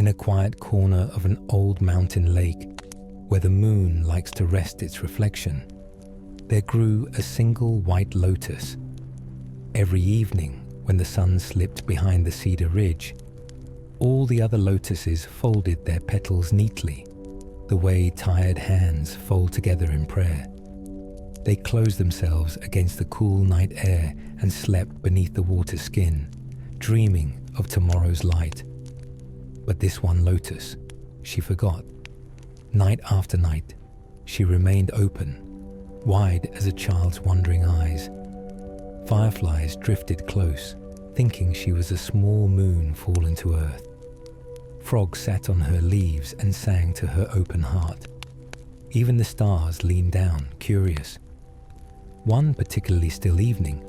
in a quiet corner of an old mountain lake where the moon likes to rest its reflection, there grew a single white lotus. Every evening, when the sun slipped behind the cedar ridge, all the other lotuses folded their petals neatly, the way tired hands fold together in prayer. They closed themselves against the cool night air and slept beneath the water skin, dreaming of tomorrow's light. But this one lotus, she forgot. Night after night, she remained open, wide as a child's wondering eyes. Fireflies drifted close, thinking she was a small moon fallen to earth. Frogs sat on her leaves and sang to her open heart. Even the stars leaned down, curious. One particularly still evening,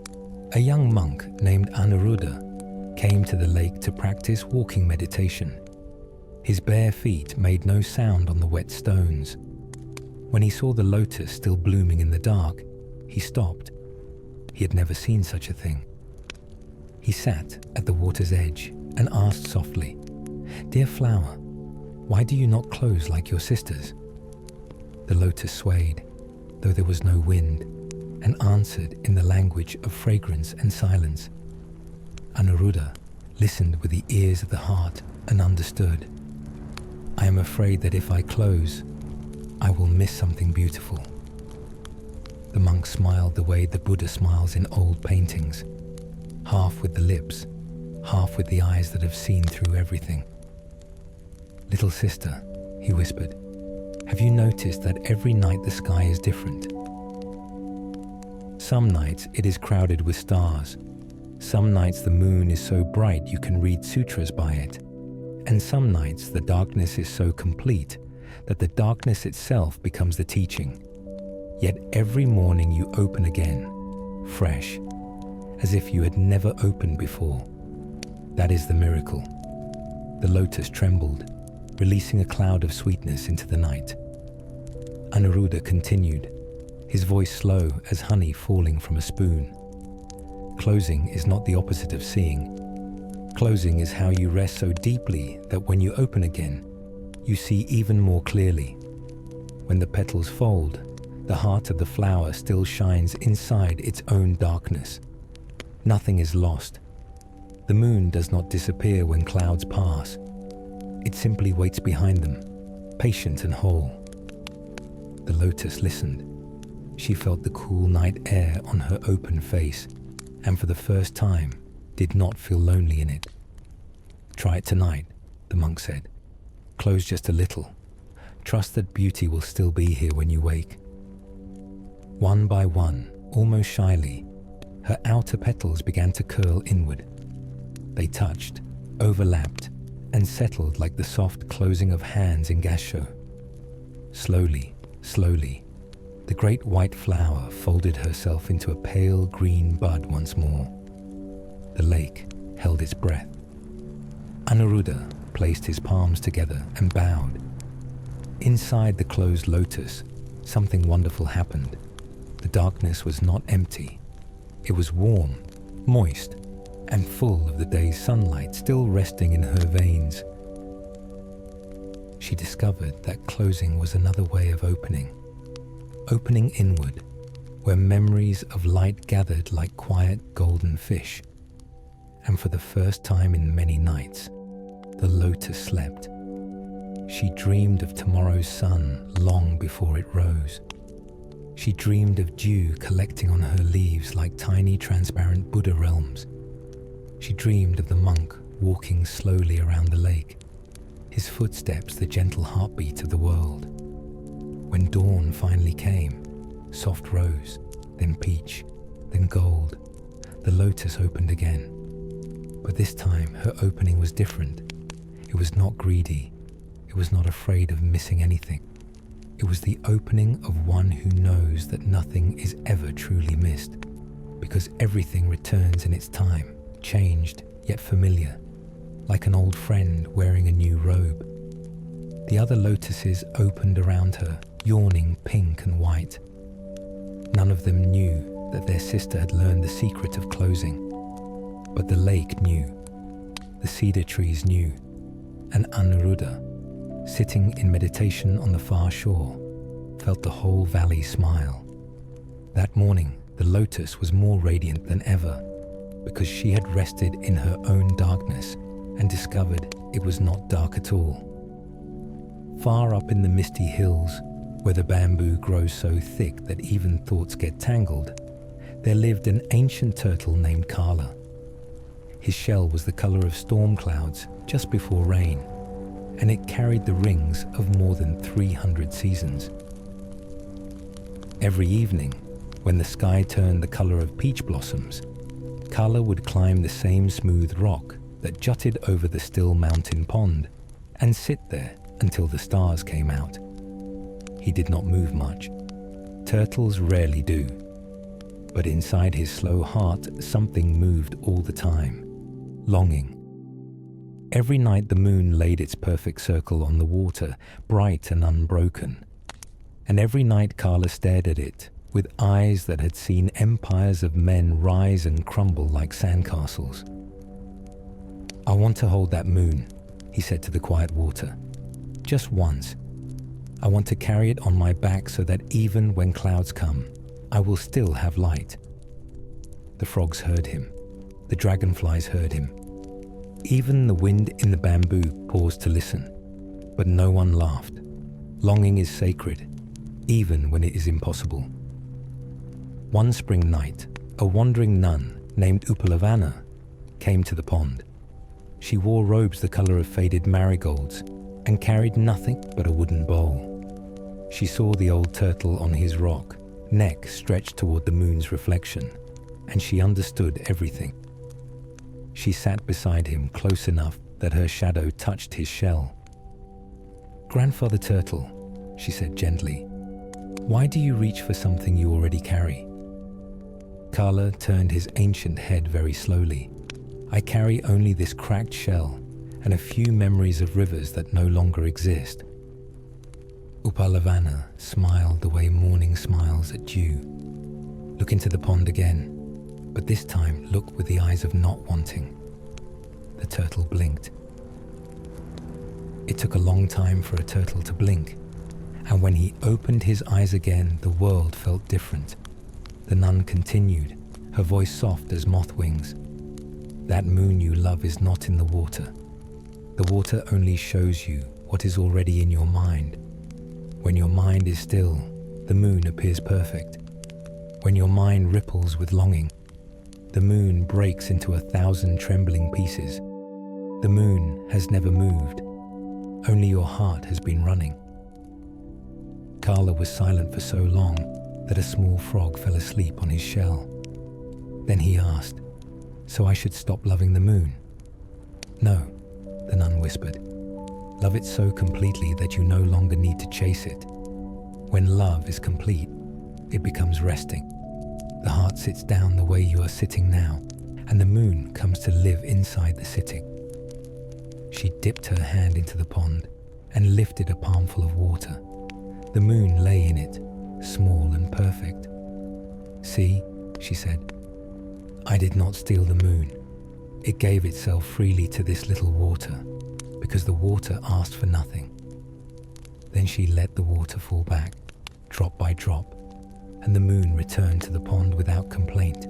a young monk named Anuruddha came to the lake to practice walking meditation. His bare feet made no sound on the wet stones. When he saw the lotus still blooming in the dark, he stopped. He had never seen such a thing. He sat at the water's edge and asked softly, "Dear flower, why do you not close like your sisters?" The lotus swayed, though there was no wind, and answered in the language of fragrance and silence. Anuruddha listened with the ears of the heart and understood. "I am afraid that if I close, I will miss something beautiful." The monk smiled the way the Buddha smiles in old paintings, half with the lips, half with the eyes that have seen through everything. "Little sister," he whispered, "have you noticed that every night the sky is different? Some nights it is crowded with stars. Some nights the moon is so bright you can read sutras by it. And some nights the darkness is so complete that the darkness itself becomes the teaching. Yet every morning you open again, fresh, as if you had never opened before. That is the miracle." The lotus trembled, releasing a cloud of sweetness into the night. Anuruddha continued, his voice slow as honey falling from a spoon. "Closing is not the opposite of seeing. Closing is how you rest so deeply that when you open again, you see even more clearly. When the petals fold, the heart of the flower still shines inside its own darkness. Nothing is lost. The moon does not disappear when clouds pass. It simply waits behind them, patient and whole." The lotus listened. She felt the cool night air on her open face, and for the first time, did not feel lonely in it. "Try it tonight," the monk said. "Close just a little. Trust that beauty will still be here when you wake." One by one, almost shyly, her outer petals began to curl inward. They touched, overlapped, and settled like the soft closing of hands in gasho. Slowly, slowly, the great white flower folded herself into a pale green bud once more. The lake held its breath. Anuruddha placed his palms together and bowed. Inside the closed lotus, something wonderful happened. The darkness was not empty. It was warm, moist, and full of the day's sunlight still resting in her veins. She discovered that closing was another way of opening inward, where memories of light gathered like quiet golden fish. And for the first time in many nights, the lotus slept. She dreamed of tomorrow's sun long before it rose. She dreamed of dew collecting on her leaves like tiny transparent Buddha realms. She dreamed of the monk walking slowly around the lake, his footsteps the gentle heartbeat of the world. When dawn finally came, soft rose, then peach, then gold, the lotus opened again. But this time her opening was different. It was not greedy. It was not afraid of missing anything. It was the opening of one who knows that nothing is ever truly missed, because everything returns in its time, changed yet familiar, like an old friend wearing a new robe. The other lotuses opened around her, yawning pink and white. None of them knew that their sister had learned the secret of closing, but the lake knew, the cedar trees knew, and Anuruddha, sitting in meditation on the far shore, felt the whole valley smile. That morning, the lotus was more radiant than ever because she had rested in her own darkness and discovered it was not dark at all. Far up in the misty hills, where the bamboo grows so thick that even thoughts get tangled, there lived an ancient turtle named Kala. His shell was the color of storm clouds just before rain, and it carried the rings of more than 300 seasons. Every evening, when the sky turned the color of peach blossoms, Kala would climb the same smooth rock that jutted over the still mountain pond and sit there until the stars came out. He did not move much. Turtles rarely do. But inside his slow heart, something moved all the time. Longing. Every night the moon laid its perfect circle on the water, bright and unbroken. And every night Kala stared at it with eyes that had seen empires of men rise and crumble like sandcastles. "I want to hold that moon," he said to the quiet water. "Just once. I want to carry it on my back so that even when clouds come, I will still have light." The frogs heard him. The dragonflies heard him. Even the wind in the bamboo paused to listen, but no one laughed. Longing is sacred, even when it is impossible. One spring night, a wandering nun named Upalavana came to the pond. She wore robes the color of faded marigolds and carried nothing but a wooden bowl. She saw the old turtle on his rock, neck stretched toward the moon's reflection, and she understood everything. She sat beside him close enough that her shadow touched his shell. "Grandfather Turtle," she said gently, "why do you reach for something you already carry?" Kala turned his ancient head very slowly. "I carry only this cracked shell and a few memories of rivers that no longer exist." Upalavana smiled the way morning smiles at dew. "Look into the pond again, but this time look with the eyes of not wanting." The turtle blinked. It took a long time for a turtle to blink, and when he opened his eyes again, the world felt different. The nun continued, her voice soft as moth wings. "That moon you love is not in the water. The water only shows you what is already in your mind. When your mind is still, the moon appears perfect. When your mind ripples with longing, the moon breaks into 1,000 trembling pieces. The moon has never moved. Only your heart has been running." Kala was silent for so long that a small frog fell asleep on his shell. Then he asked, "So I should stop loving the moon?" "No," the nun whispered. "Love it so completely that you no longer need to chase it. When love is complete, it becomes resting. The heart sits down the way you are sitting now, and the moon comes to live inside the sitting." She dipped her hand into the pond and lifted a palmful of water. The moon lay in it, small and perfect. "See," she said, "I did not steal the moon. It gave itself freely to this little water, because the water asked for nothing." Then she let the water fall back, drop by drop, and the moon returned to the pond without complaint.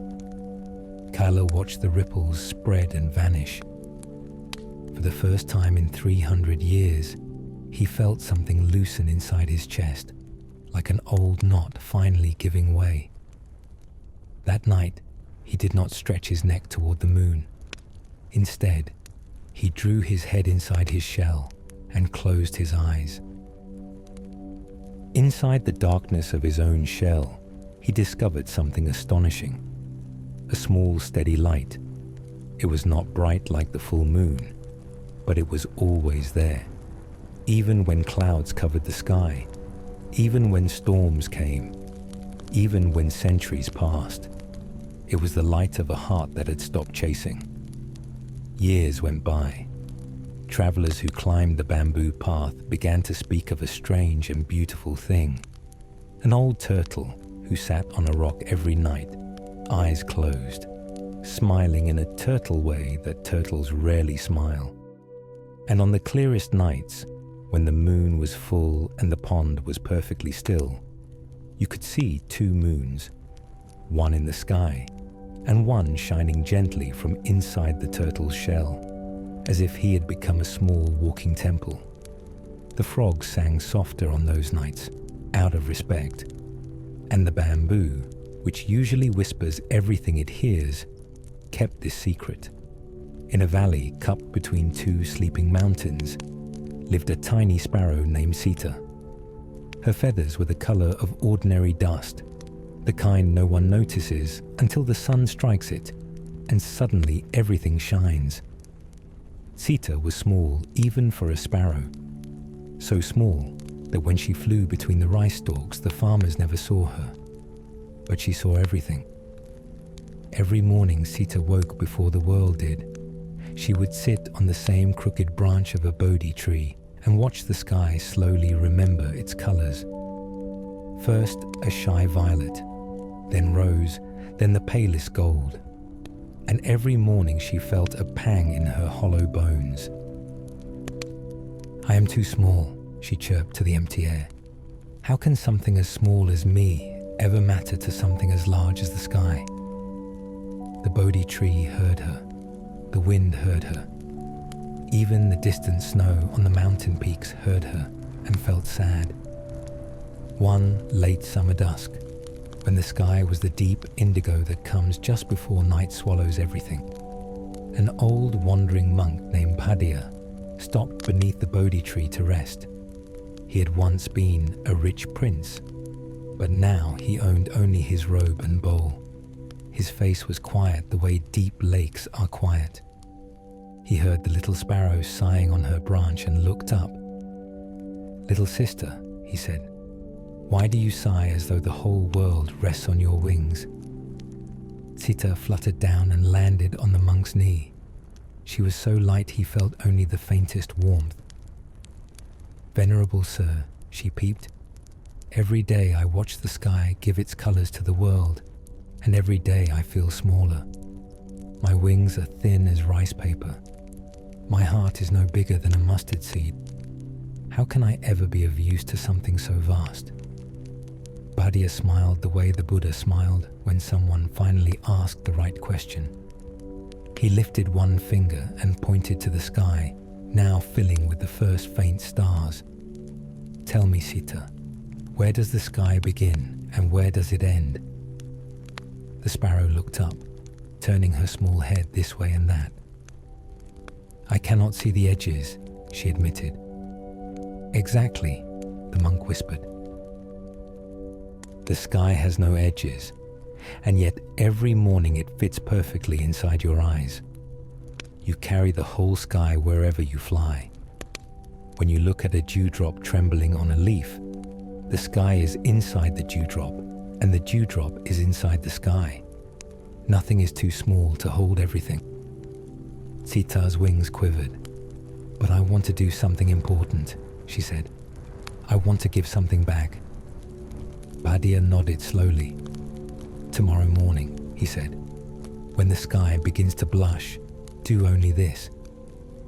Kala watched the ripples spread and vanish. For the first time in 300 years, he felt something loosen inside his chest, like an old knot finally giving way. That night, he did not stretch his neck toward the moon. Instead, he drew his head inside his shell and closed his eyes. Inside the darkness of his own shell, he discovered something astonishing. A small, steady light. It was not bright like the full moon, but it was always there. Even when clouds covered the sky, even when storms came, even when centuries passed, it was the light of a heart that had stopped chasing. Years went by. Travelers who climbed the bamboo path began to speak of a strange and beautiful thing. An old turtle who sat on a rock every night, eyes closed, smiling in a turtle way that turtles rarely smile. And on the clearest nights, when the moon was full and the pond was perfectly still, you could see two moons, one in the sky and one shining gently from inside the turtle's shell, as if he had become a small walking temple. The frogs sang softer on those nights, out of respect, and the bamboo, which usually whispers everything it hears, kept this secret. In a valley cupped between two sleeping mountains lived a tiny sparrow named Sita. Her feathers were the color of ordinary dust, the kind no one notices until the sun strikes it, and suddenly everything shines. Sita was small even for a sparrow, so small that when she flew between the rice stalks, the farmers never saw her. But she saw everything. Every morning Sita woke before the world did. She would sit on the same crooked branch of a Bodhi tree and watch the sky slowly remember its colors. First a shy violet, then rose, then the palest gold. And every morning she felt a pang in her hollow bones. "I am too small," she chirped to the empty air. "How can something as small as me ever matter to something as large as the sky?" The Bodhi tree heard her. The wind heard her. Even the distant snow on the mountain peaks heard her and felt sad. One late summer dusk, when the sky was the deep indigo that comes just before night swallows everything, an old wandering monk named Padya stopped beneath the Bodhi tree to rest. He had once been a rich prince, but now he owned only his robe and bowl. His face was quiet the way deep lakes are quiet. He heard the little sparrow sighing on her branch and looked up. "Little sister," he said, "why do you sigh as though the whole world rests on your wings?" Sita fluttered down and landed on the monk's knee. She was so light he felt only the faintest warmth. "Venerable sir," she peeped, "every day I watch the sky give its colors to the world, and every day I feel smaller. My wings are thin as rice paper. My heart is no bigger than a mustard seed. How can I ever be of use to something so vast?" Padya smiled the way the Buddha smiled when someone finally asked the right question. He lifted one finger and pointed to the sky, now filling with the first faint stars. "Tell me, Sita, where does the sky begin and where does it end?" The sparrow looked up, turning her small head this way and that. "I cannot see the edges," she admitted. "Exactly," the monk whispered. "The sky has no edges, and yet every morning it fits perfectly inside your eyes. You carry the whole sky wherever you fly. When you look at a dewdrop trembling on a leaf, the sky is inside the dewdrop, and the dewdrop is inside the sky. Nothing is too small to hold everything." Sita's wings quivered. "But I want to do something important," she said. "I want to give something back." Padya nodded slowly. "Tomorrow morning," he said, "when the sky begins to blush, do only this.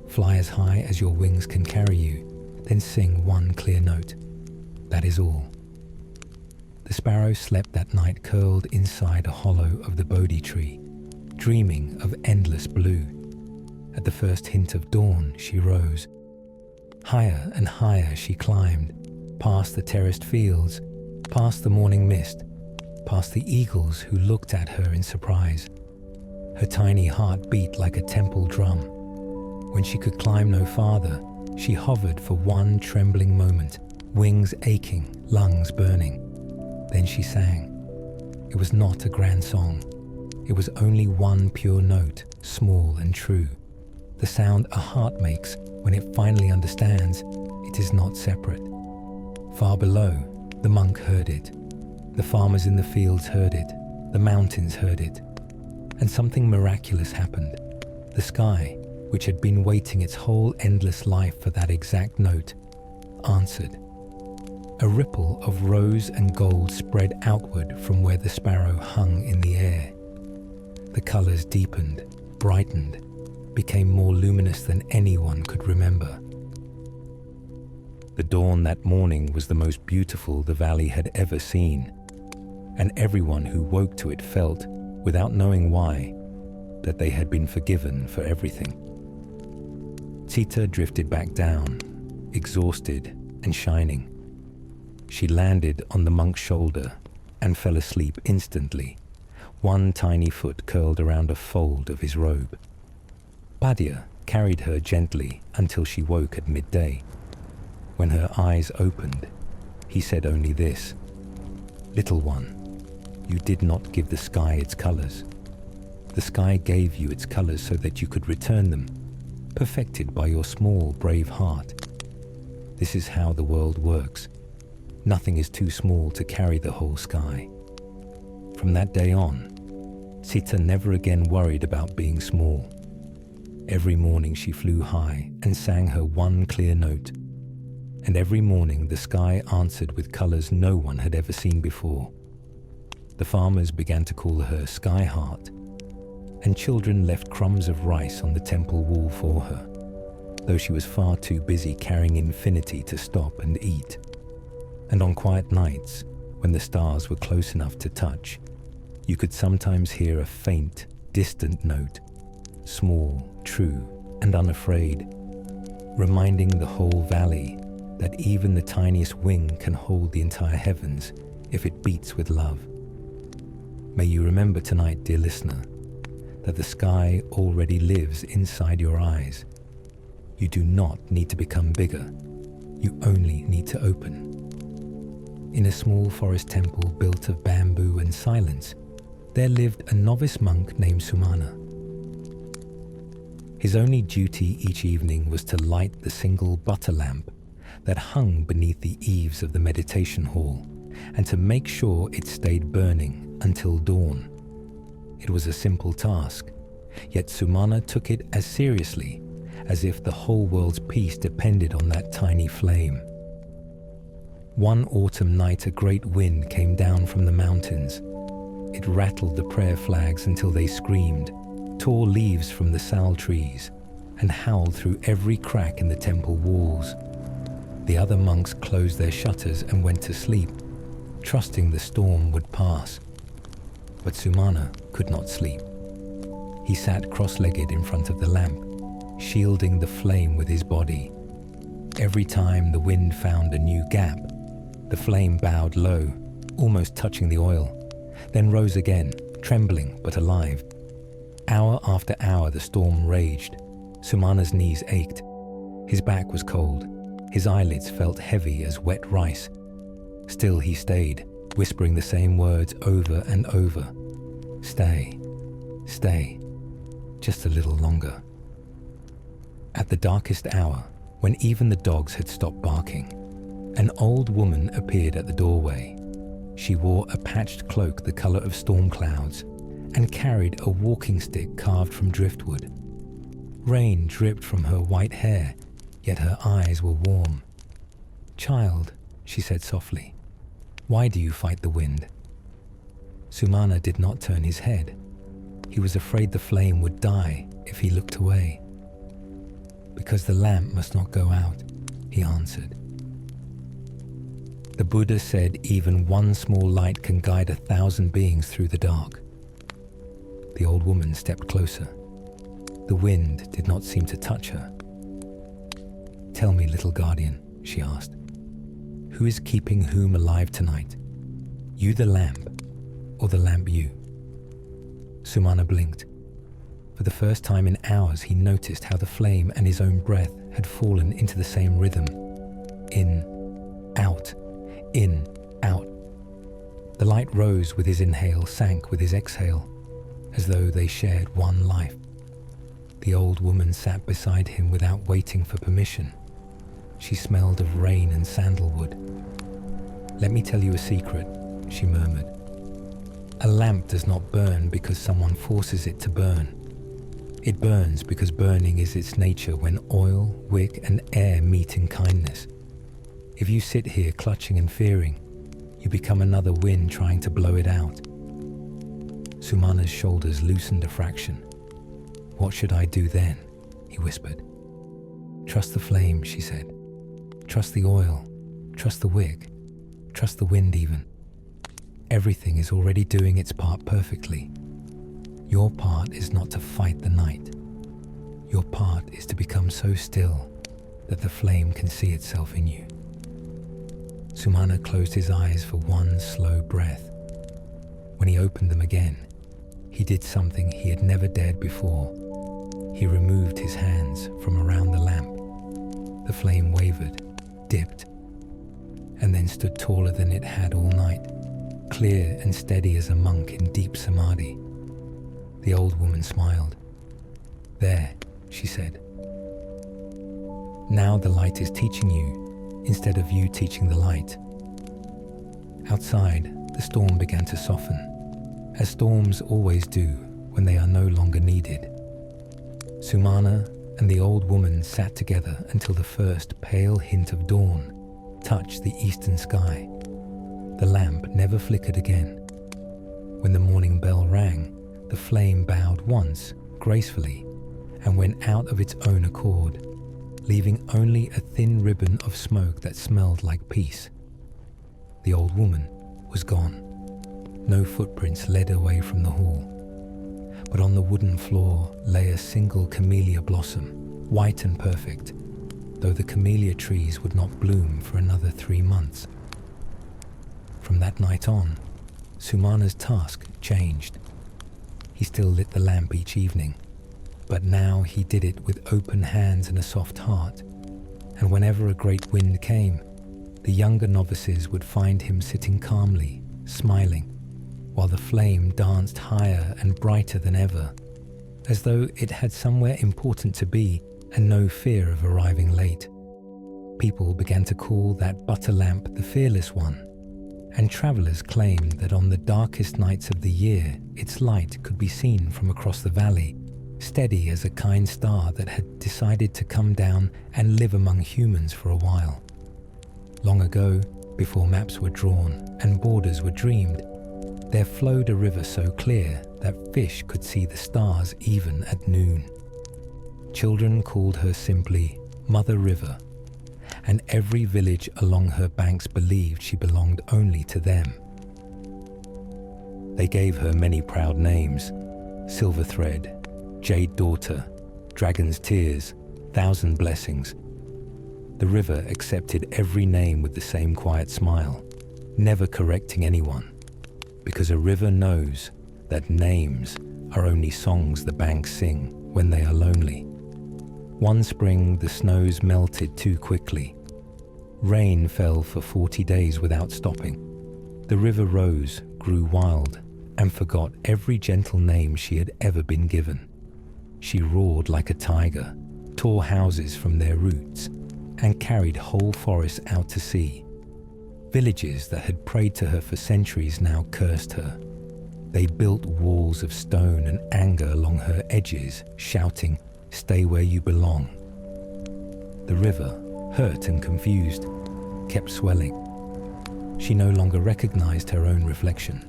Fly as high as your wings can carry you, then sing one clear note. That is all." The sparrow slept that night curled inside a hollow of the Bodhi tree, dreaming of endless blue. At the first hint of dawn, she rose. Higher and higher she climbed, past the terraced fields, past the morning mist, past the eagles who looked at her in surprise. Her tiny heart beat like a temple drum. When she could climb no farther, she hovered for one trembling moment, wings aching, lungs burning. Then she sang. It was not a grand song. It was only one pure note, small and true. The sound a heart makes when it finally understands it is not separate. Far below, the monk heard it. The farmers in the fields heard it. The mountains heard it. And something miraculous happened. The sky, which had been waiting its whole endless life for that exact note, answered. A ripple of rose and gold spread outward from where the sparrow hung in the air. The colors deepened, brightened, became more luminous than anyone could remember. The dawn that morning was the most beautiful the valley had ever seen, and everyone who woke to it felt, without knowing why, that they had been forgiven for everything. Sita drifted back down, exhausted and shining. She landed on the monk's shoulder and fell asleep instantly, one tiny foot curled around a fold of his robe. Padya carried her gently until she woke at midday. When her eyes opened, he said only this: "Little one, you did not give the sky its colors. The sky gave you its colors so that you could return them, perfected by your small, brave heart. This is how the world works. Nothing is too small to carry the whole sky." From that day on, Sita never again worried about being small. Every morning she flew high and sang her one clear note. And every morning the sky answered with colors no one had ever seen before. The farmers began to call her Sky Heart, and children left crumbs of rice on the temple wall for her, though she was far too busy carrying infinity to stop and eat. And on quiet nights, when the stars were close enough to touch, you could sometimes hear a faint, distant note, small, true, and unafraid, reminding the whole valley that even the tiniest wing can hold the entire heavens if it beats with love. May you remember tonight, dear listener, that the sky already lives inside your eyes. You do not need to become bigger. You only need to open. In a small forest temple built of bamboo and silence, there lived a novice monk named Sumana. His only duty each evening was to light the single butter lamp that hung beneath the eaves of the meditation hall, and to make sure it stayed burning until dawn. It was a simple task, yet Sumana took it as seriously as if the whole world's peace depended on that tiny flame. One autumn night, a great wind came down from the mountains. It rattled the prayer flags until they screamed, tore leaves from the sal trees, and howled through every crack in the temple walls. The other monks closed their shutters and went to sleep, trusting the storm would pass. But Sumana could not sleep. He sat cross-legged in front of the lamp, shielding the flame with his body. Every time the wind found a new gap, the flame bowed low, almost touching the oil, then rose again, trembling but alive. Hour after hour the storm raged. Sumana's knees ached. His back was cold. His eyelids felt heavy as wet rice. Still he stayed, whispering the same words over and over. "Stay, stay, just a little longer." At the darkest hour, when even the dogs had stopped barking, an old woman appeared at the doorway. She wore a patched cloak the color of storm clouds and carried a walking stick carved from driftwood. Rain dripped from her white hair, yet her eyes were warm. "Child," she said softly, "why do you fight the wind?" Sumana did not turn his head. He was afraid the flame would die if he looked away. "Because the lamp must not go out," he answered. The Buddha said even one small light can guide 1,000 beings through the dark. The old woman stepped closer. The wind did not seem to touch her. "Tell me, little guardian," she asked, "who is keeping whom alive tonight? You the lamp, or the lamp you?" Sumana blinked. For the first time in hours, he noticed how the flame and his own breath had fallen into the same rhythm. In, out, in, out. The light rose with his inhale, sank with his exhale, as though they shared one life. The old woman sat beside him without waiting for permission. She smelled of rain and sandalwood. "Let me tell you a secret," she murmured. "A lamp does not burn because someone forces it to burn. It burns because burning is its nature when oil, wick, and air meet in kindness. If you sit here clutching and fearing, you become another wind trying to blow it out." Sumana's shoulders loosened a fraction. What should I do then? he whispered. Trust the flame, she said. Trust the oil. Trust the wick. Trust the wind even. Everything is already doing its part perfectly. Your part is not to fight the night. Your part is to become so still that the flame can see itself in you. Sumana closed his eyes for one slow breath. When he opened them again, he did something he had never dared before. He removed his hands from around the lamp. The flame wavered, dipped, and then stood taller than it had all night, clear and steady as a monk in deep samadhi. The old woman smiled. There, she said. Now the light is teaching you, instead of you teaching the light. Outside, the storm began to soften, as storms always do when they are no longer needed. Sumana and the old woman sat together until the first pale hint of dawn touched the eastern sky. The lamp never flickered again. When the morning bell rang, the flame bowed once, gracefully, and went out of its own accord, leaving only a thin ribbon of smoke that smelled like peace. The old woman was gone. No footprints led away from the hall. But on the wooden floor lay a single camellia blossom, white and perfect, though the camellia trees would not bloom for another 3 months. From that night on, Sumana's task changed. He still lit the lamp each evening, but now he did it with open hands and a soft heart, and whenever a great wind came, the younger novices would find him sitting calmly, smiling, while the flame danced higher and brighter than ever, as though it had somewhere important to be and no fear of arriving late. People began to call that butter lamp the fearless one, and travelers claimed that on the darkest nights of the year its light could be seen from across the valley, steady as a kind star that had decided to come down and live among humans for a while. Long ago, before maps were drawn and borders were dreamed, there flowed a river so clear that fish could see the stars even at noon. Children called her simply Mother River, and every village along her banks believed she belonged only to them. They gave her many proud names: Silver Thread, Jade Daughter, Dragon's Tears, Thousand Blessings. The river accepted every name with the same quiet smile, never correcting anyone, because a river knows that names are only songs the banks sing when they are lonely. One spring, the snows melted too quickly. Rain fell for 40 days without stopping. The river rose, grew wild, and forgot every gentle name she had ever been given. She roared like a tiger, tore houses from their roots, and carried whole forests out to sea. Villages that had prayed to her for centuries now cursed her. They built walls of stone and anger along her edges, shouting, "Stay where you belong." The river, hurt and confused, kept swelling. She no longer recognized her own reflection.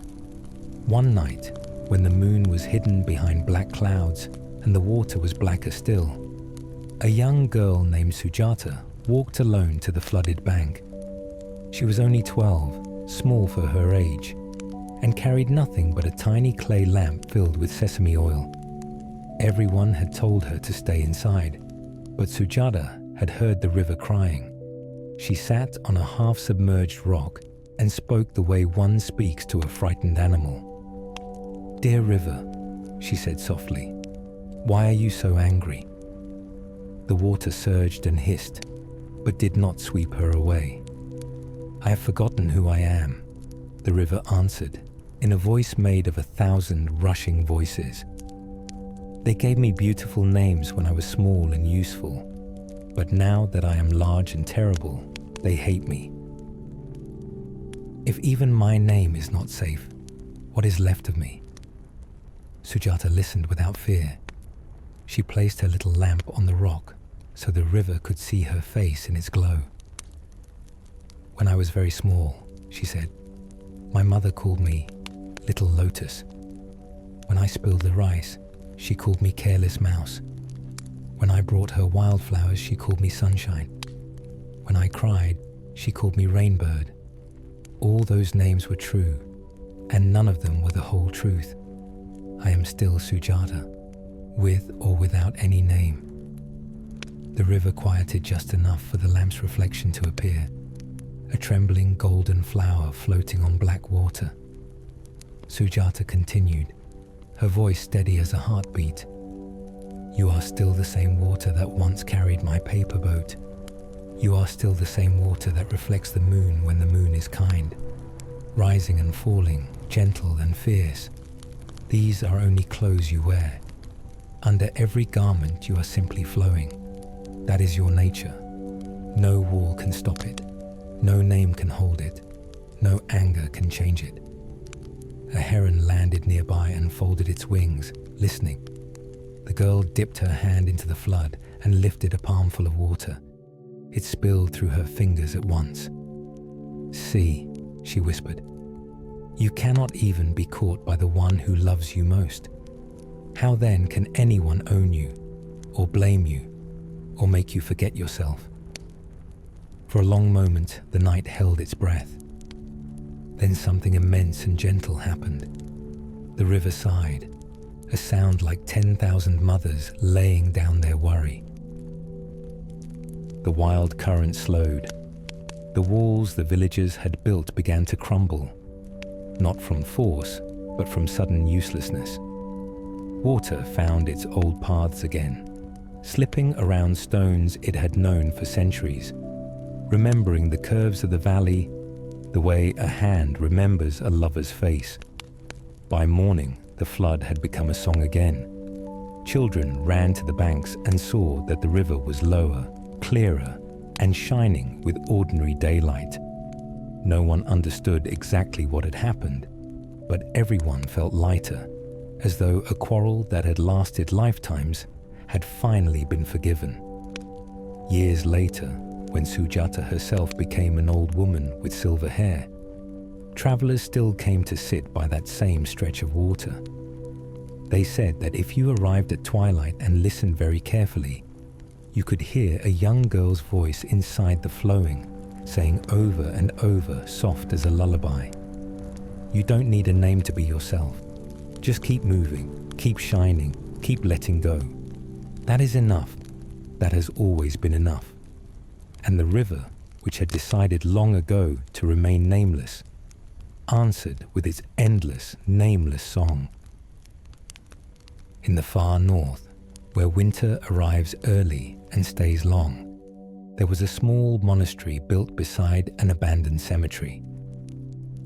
One night, when the moon was hidden behind black clouds and the water was blacker still, a young girl named Sujata walked alone to the flooded bank. She was only 12, small for her age, and carried nothing but a tiny clay lamp filled with sesame oil. Everyone had told her to stay inside, but Sujata had heard the river crying. She sat on a half-submerged rock and spoke the way one speaks to a frightened animal. "Dear river," she said softly, "why are you so angry?" The water surged and hissed, but did not sweep her away. "I have forgotten who I am," the river answered, in a voice made of 1,000 rushing voices. "They gave me beautiful names when I was small and useful, but now that I am large and terrible, they hate me. If even my name is not safe, what is left of me?" Sujata listened without fear. She placed her little lamp on the rock so the river could see her face in its glow. "When I was very small," she said, "my mother called me Little Lotus. When I spilled the rice, she called me Careless Mouse. When I brought her wildflowers, she called me sunshine. When I cried, she called me rainbird. All those names were true, and none of them were the whole truth. I am still Sujata, with or without any name. The river quieted just enough for the lamp's reflection to appear, a trembling golden flower floating on black water. Sujata continued, her voice steady as a heartbeat. You are still the same water that once carried my paper boat. You are still the same water that reflects the moon when the moon is kind, rising and falling, gentle and fierce. These are only clothes you wear. Under every garment you are simply flowing. That is your nature. No wall can stop it. No name can hold it. No anger can change it. A heron landed nearby and folded its wings, listening. The girl dipped her hand into the flood and lifted a palmful of water. It spilled through her fingers at once. See, she whispered. You cannot even be caught by the one who loves you most. How then can anyone own you, or blame you, or make you forget yourself? For a long moment, the night held its breath. Then something immense and gentle happened. The river sighed, a sound like 10,000 mothers laying down their worry. The wild current slowed. The walls the villagers had built began to crumble, not from force, but from sudden uselessness. Water found its old paths again, slipping around stones it had known for centuries, remembering the curves of the valley the way a hand remembers a lover's face. By morning, the flood had become a song again. Children ran to the banks and saw that the river was lower, clearer, and shining with ordinary daylight. No one understood exactly what had happened, but everyone felt lighter, as though a quarrel that had lasted lifetimes had finally been forgiven. Years later, when Sujata herself became an old woman with silver hair, travelers still came to sit by that same stretch of water. They said that if you arrived at twilight and listened very carefully, you could hear a young girl's voice inside the flowing, saying over and over, soft as a lullaby. You don't need a name to be yourself. Just keep moving, keep shining, keep letting go. That is enough. That has always been enough. And the river, which had decided long ago to remain nameless, answered with its endless, nameless song. In the far north, where winter arrives early and stays long, there was a small monastery built beside an abandoned cemetery.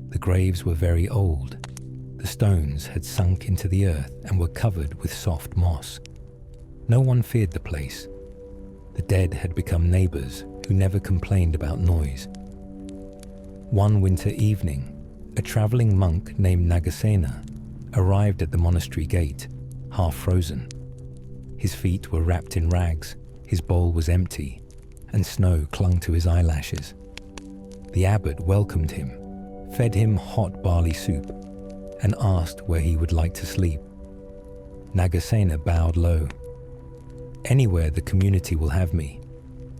The graves were very old. The stones had sunk into the earth and were covered with soft moss. No one feared the place. The dead had become neighbors who never complained about noise. One winter evening, a traveling monk named Nagasena arrived at the monastery gate, half frozen. His feet were wrapped in rags, his bowl was empty, and snow clung to his eyelashes. The abbot welcomed him, fed him hot barley soup, and asked where he would like to sleep. Nagasena bowed low. Anywhere the community will have me,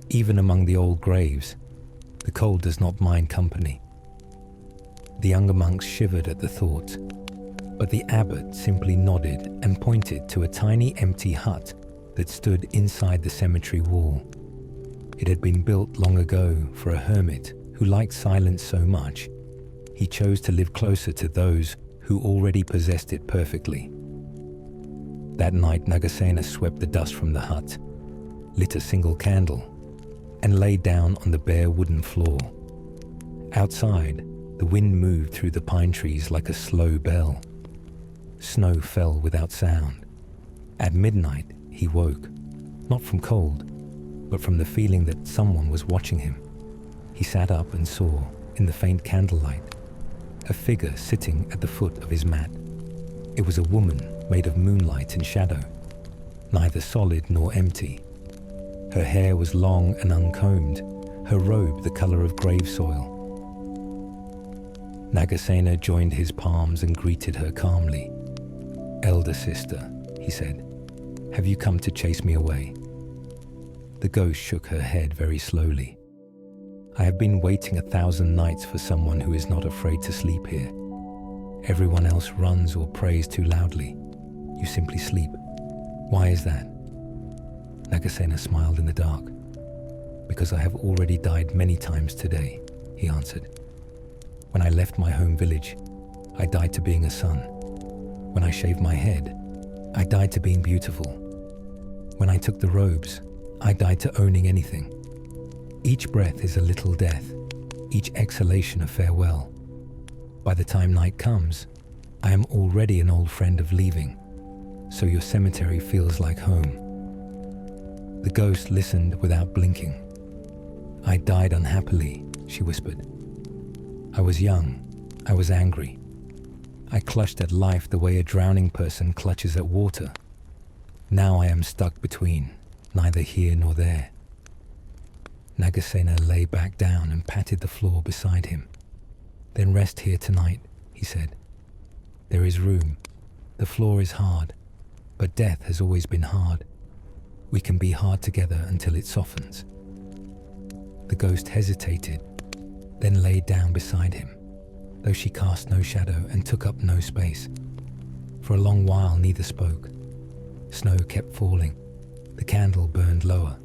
even among the old graves. The cold does not mind company. The younger monks shivered at the thought, but the abbot simply nodded and pointed to a tiny empty hut that stood inside the cemetery wall. It had been built long ago for a hermit who liked silence so much, he chose to live closer to those who already possessed it perfectly. That night, Nagasena swept the dust from the hut, lit a single candle, and lay down on the bare wooden floor. Outside, the wind moved through the pine trees like a slow bell. Snow fell without sound. At midnight, he woke, not from cold, but from the feeling that someone was watching him. He sat up and saw, in the faint candlelight, a figure sitting at the foot of his mat. It was a woman made of moonlight and shadow, neither solid nor empty. Her hair was long and uncombed, her robe the color of grave soil. Nagasena joined his palms and greeted her calmly. "Elder sister," he said, "have you come to chase me away? The ghost shook her head very slowly. I have been waiting 1,000 nights for someone who is not afraid to sleep here. Everyone else runs or prays too loudly. You simply sleep. Why is that? Nagasena smiled in the dark. Because I have already died many times today, he answered. When I left my home village, I died to being a son. When I shaved my head, I died to being beautiful. When I took the robes, I died to owning anything. Each breath is a little death, each exhalation a farewell. By the time night comes, I am already an old friend of leaving, so your cemetery feels like home. The ghost listened without blinking. I died unhappily, she whispered. I was young, I was angry. I clutched at life the way a drowning person clutches at water. Now I am stuck between, neither here nor there. Nagasena lay back down and patted the floor beside him. Then rest here tonight, he said. There is room. The floor is hard, but death has always been hard. We can be hard together until it softens. The ghost hesitated, then lay down beside him, though she cast no shadow and took up no space. For a long while neither spoke. Snow kept falling. The candle burned lower.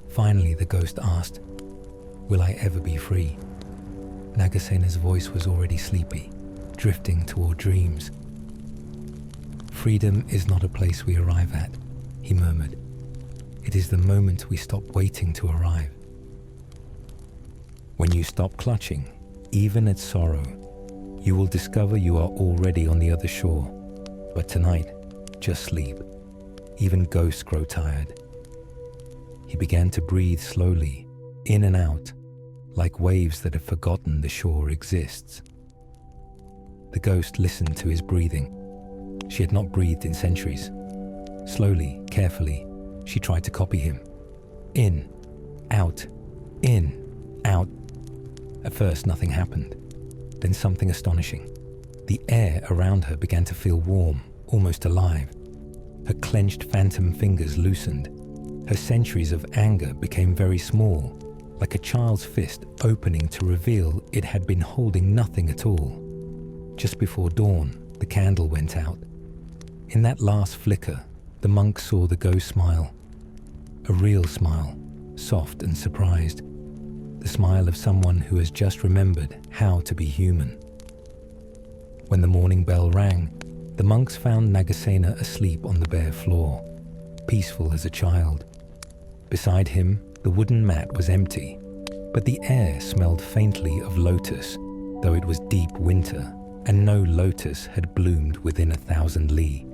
Finally the ghost asked, "Will I ever be free?" Nagasena's voice was already sleepy, drifting toward dreams. "Freedom is not a place we arrive at," he murmured. "It is the moment we stop waiting to arrive." When you stop clutching, even at sorrow, you will discover you are already on the other shore. But tonight, just sleep. Even ghosts grow tired. He began to breathe slowly, in and out, like waves that have forgotten the shore exists. The ghost listened to his breathing. She had not breathed in centuries. Slowly, carefully, she tried to copy him. In, out, in, out. At first, nothing happened. Then something astonishing. The air around her began to feel warm, almost alive. Her clenched phantom fingers loosened. Her centuries of anger became very small, like a child's fist opening to reveal it had been holding nothing at all. Just before dawn, the candle went out. In that last flicker, the monk saw the ghost smile. A real smile, soft and surprised. The smile of someone who has just remembered how to be human. When the morning bell rang, the monks found Nagasena asleep on the bare floor, peaceful as a child. Beside him, the wooden mat was empty, but the air smelled faintly of lotus, though it was deep winter, and no lotus had bloomed within 1,000 li.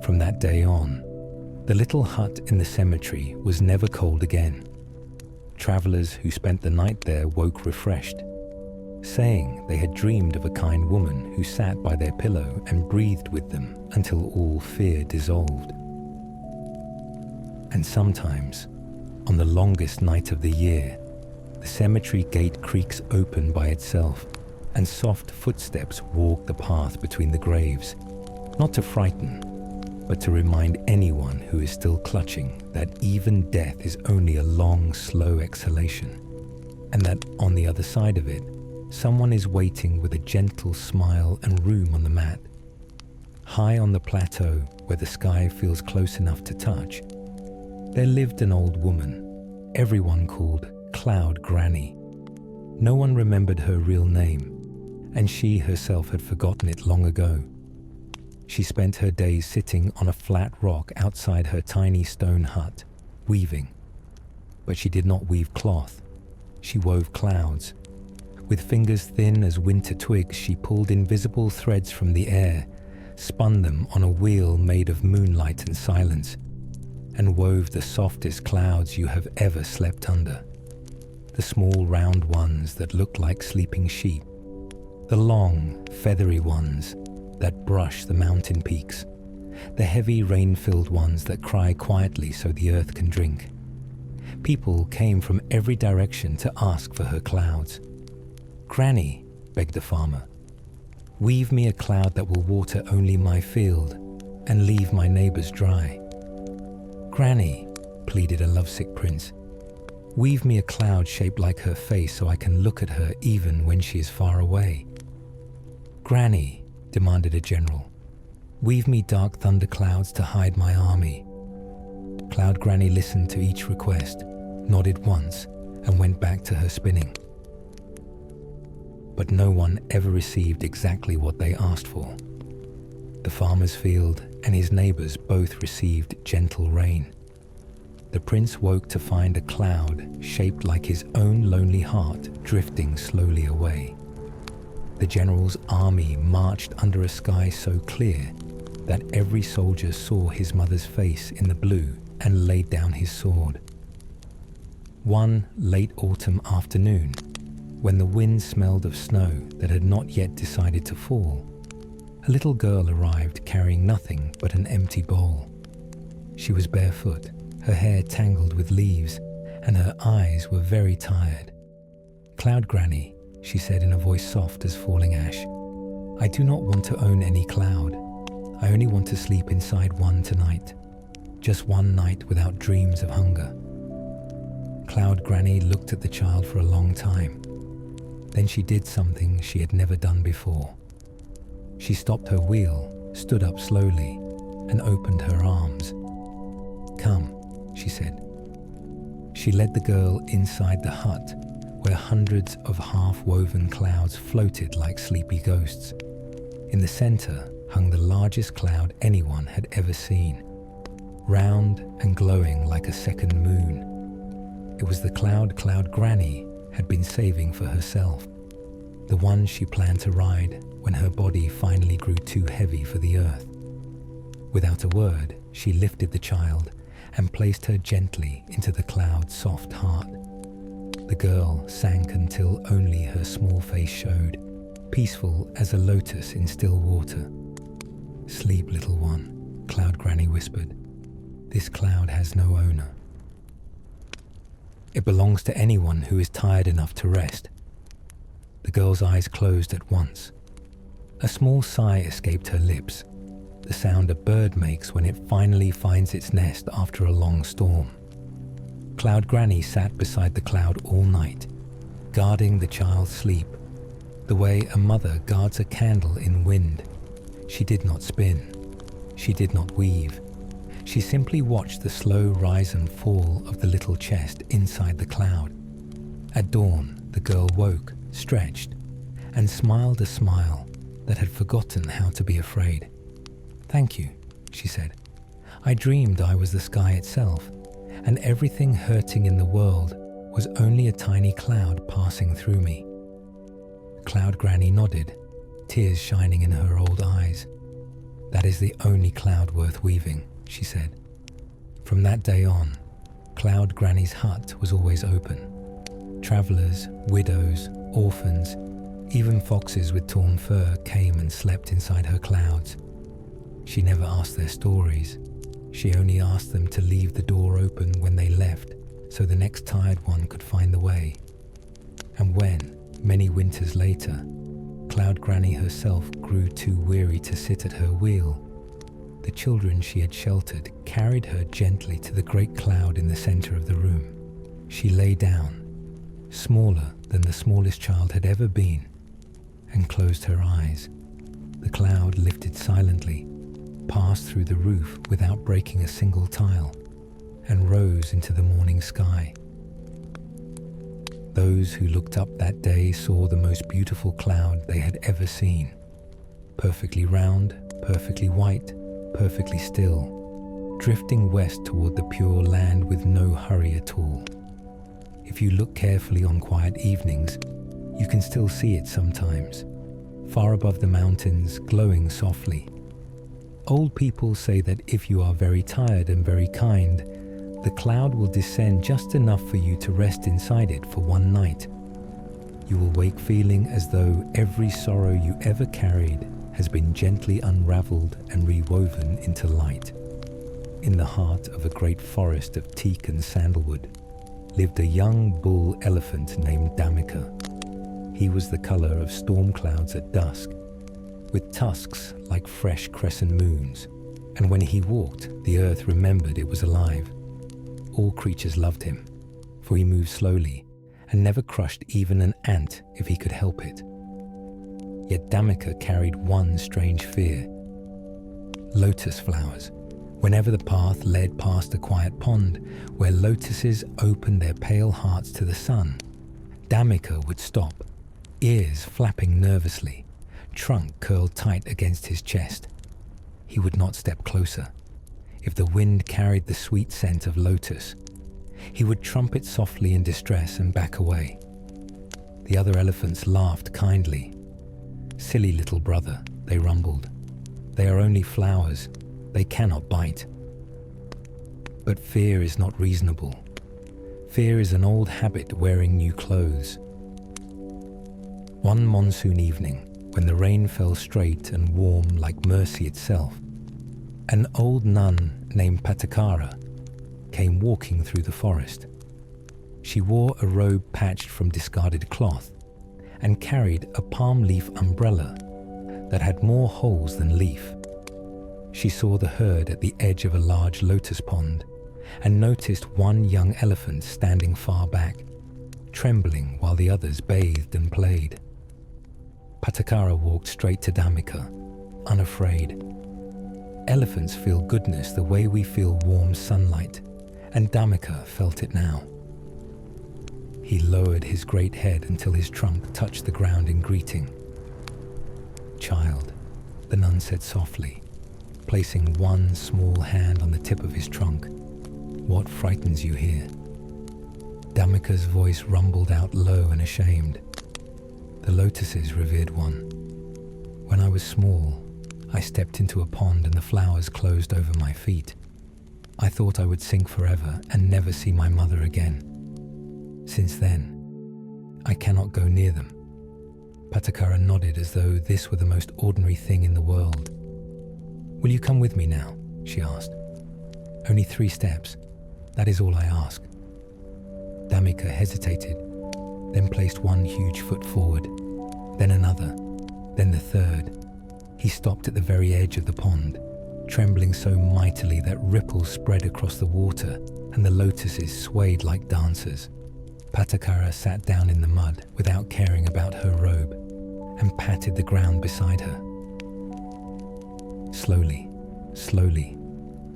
From that day on, the little hut in the cemetery was never cold again. Travelers who spent the night there woke refreshed, saying they had dreamed of a kind woman who sat by their pillow and breathed with them until all fear dissolved. And sometimes, on the longest night of the year, the cemetery gate creaks open by itself, and soft footsteps walk the path between the graves, not to frighten, but to remind anyone who is still clutching that even death is only a long, slow exhalation, and that on the other side of it, someone is waiting with a gentle smile and room on the mat. High on the plateau, where the sky feels close enough to touch, there lived an old woman, everyone called Cloud Granny. No one remembered her real name, and she herself had forgotten it long ago. She spent her days sitting on a flat rock outside her tiny stone hut, weaving. But she did not weave cloth. She wove clouds. With fingers thin as winter twigs, she pulled invisible threads from the air, spun them on a wheel made of moonlight and silence, and wove the softest clouds you have ever slept under. The small round ones that looked like sleeping sheep, the long, feathery ones that brush the mountain peaks, the heavy rain-filled ones that cry quietly so the earth can drink. People came from every direction to ask for her clouds. "Granny," begged the farmer, "weave me a cloud that will water only my field and leave my neighbors dry. Granny, pleaded a lovesick prince. "Weave me a cloud shaped like her face so I can look at her even when she is far away." "Granny," demanded a general, "weave me dark thunder clouds to hide my army." Cloud Granny listened to each request, nodded once, and went back to her spinning. But no one ever received exactly what they asked for. The farmer's field and his neighbors both received gentle rain. The prince woke to find a cloud shaped like his own lonely heart drifting slowly away. The general's army marched under a sky so clear that every soldier saw his mother's face in the blue and laid down his sword. One late autumn afternoon, when the wind smelled of snow that had not yet decided to fall, a little girl arrived carrying nothing but an empty bowl. She was barefoot, her hair tangled with leaves, and her eyes were very tired. "Cloud Granny," she said in a voice soft as falling ash, "I do not want to own any cloud. I only want to sleep inside one tonight. Just one night without dreams of hunger." Cloud Granny looked at the child for a long time. Then she did something she had never done before. She stopped her wheel, stood up slowly, and opened her arms. "Come," she said. She led the girl inside the hut, where hundreds of half-woven clouds floated like sleepy ghosts. In the center hung the largest cloud anyone had ever seen, round and glowing like a second moon. It was the cloud Cloud Granny had been saving for herself, the one she planned to ride when her body finally grew too heavy for the earth. Without a word, she lifted the child and placed her gently into the cloud's soft heart. The girl sank until only her small face showed, peaceful as a lotus in still water. "Sleep, little one," Cloud Granny whispered. "This cloud has no owner. It belongs to anyone who is tired enough to rest." The girl's eyes closed at once. A small sigh escaped her lips, the sound a bird makes when it finally finds its nest after a long storm. Cloud Granny sat beside the cloud all night, guarding the child's sleep, the way a mother guards a candle in wind. She did not spin. She did not weave. She simply watched the slow rise and fall of the little chest inside the cloud. At dawn, the girl woke, stretched, and smiled a smile that had forgotten how to be afraid. "Thank you," she said. "I dreamed I was the sky itself, and everything hurting in the world was only a tiny cloud passing through me." Cloud Granny nodded, tears shining in her old eyes. "That is the only cloud worth weaving," she said. From that day on, Cloud Granny's hut was always open. Travelers, widows, orphans, even foxes with torn fur came and slept inside her clouds. She never asked their stories. She only asked them to leave the door open when they left, so the next tired one could find the way. And when, many winters later, Cloud Granny herself grew too weary to sit at her wheel, the children she had sheltered carried her gently to the great cloud in the center of the room. She lay down, smaller than the smallest child had ever been, and closed her eyes. The cloud lifted silently, passed through the roof without breaking a single tile, and rose into the morning sky. Those who looked up that day saw the most beautiful cloud they had ever seen. Perfectly round, perfectly white, perfectly still, drifting west toward the pure land with no hurry at all. If you look carefully on quiet evenings, you can still see it sometimes, far above the mountains, glowing softly. Old people say that if you are very tired and very kind, the cloud will descend just enough for you to rest inside it for one night. You will wake feeling as though every sorrow you ever carried has been gently unraveled and rewoven into light. In the heart of a great forest of teak and sandalwood lived a young bull elephant named Damika. He was the color of storm clouds at dusk, with tusks like fresh crescent moons, and when he walked, the earth remembered it was alive. all creatures loved him, for he moved slowly and never crushed even an ant if he could help it. Yet Dhammika carried one strange fear. Lotus flowers. Whenever the path led past a quiet pond where lotuses opened their pale hearts to the sun, Dhammika would stop, ears flapping nervously, trunk curled tight against his chest. He would not step closer. If the wind carried the sweet scent of lotus, he would trumpet softly in distress and back away. The other elephants laughed kindly. "Silly little brother," they rumbled. "They are only flowers. They cannot bite." But fear is not reasonable. Fear is an old habit wearing new clothes. One monsoon evening, when the rain fell straight and warm like mercy itself, an old nun named Patakara came walking through the forest. She wore a robe patched from discarded cloth and carried a palm leaf umbrella that had more holes than leaf. She saw the herd at the edge of a large lotus pond and noticed one young elephant standing far back, trembling while the others bathed and played. Patakara walked straight to Dhammika, unafraid. Elephants feel goodness the way we feel warm sunlight, and Dhammika felt it now. He lowered his great head until his trunk touched the ground in greeting. "Child," the nun said softly, placing one small hand on the tip of his trunk, "what frightens you here?" Dhammika's voice rumbled out low and ashamed. "The lotuses, revered one. When I was small, I stepped into a pond and the flowers closed over my feet. I thought I would sink forever and never see my mother again. Since then, I cannot go near them." Patakara nodded as though this were the most ordinary thing in the world. "Will you come with me now?" she asked. "Only 3 steps. That is all I ask." Dhammika hesitated, then placed one huge foot forward, then another, then the third. He stopped at the very edge of the pond, trembling so mightily that ripples spread across the water and the lotuses swayed like dancers. Patakara sat down in the mud without caring about her robe and patted the ground beside her. Slowly, slowly,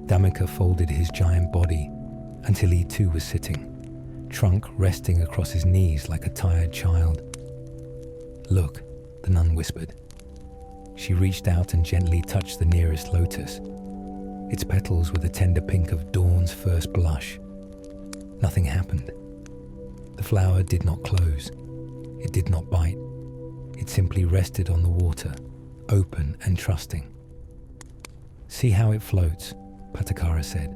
Dhammika folded his giant body until he too was sitting, trunk resting across his knees like a tired child. "Look," the nun whispered. She reached out and gently touched the nearest lotus. Its petals were the tender pink of dawn's first blush. Nothing happened. The flower did not close. It did not bite. It simply rested on the water, open and trusting. "See how it floats," Patakara said.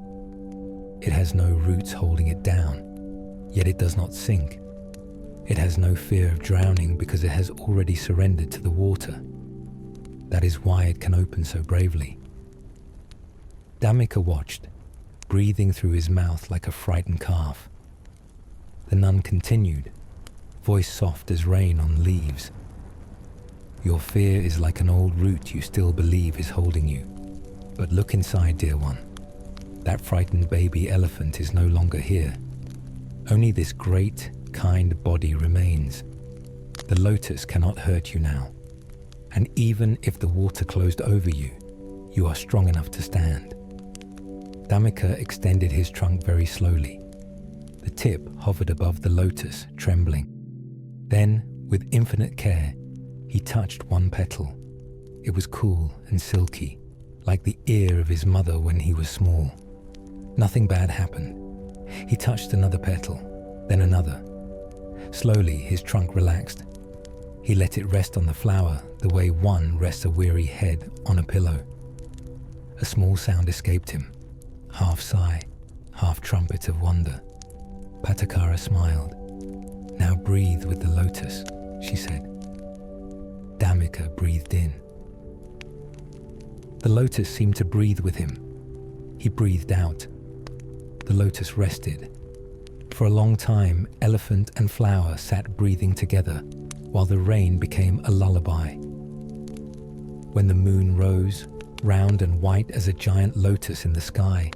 "It has no roots holding it down, yet it does not sink. It has no fear of drowning because it has already surrendered to the water. That is why it can open so bravely." Dhammika watched, breathing through his mouth like a frightened calf. The nun continued, voice soft as rain on leaves. "Your fear is like an old root you still believe is holding you. But look inside, dear one. That frightened baby elephant is no longer here. Only this great, kind body remains. The lotus cannot hurt you now. And even if the water closed over you, you are strong enough to stand." Dhammika extended his trunk very slowly. The tip hovered above the lotus, trembling. Then, with infinite care, he touched one petal. It was cool and silky, like the ear of his mother when he was small. Nothing bad happened. He touched another petal, then another. Slowly, his trunk relaxed. He let it rest on the flower the way one rests a weary head on a pillow. A small sound escaped him, half sigh, half trumpet of wonder. Patakara smiled. "Now breathe with the lotus," she said. Dhammika breathed in. The lotus seemed to breathe with him. He breathed out. The lotus rested. For a long time, elephant and flower sat breathing together, while the rain became a lullaby. When the moon rose, round and white as a giant lotus in the sky,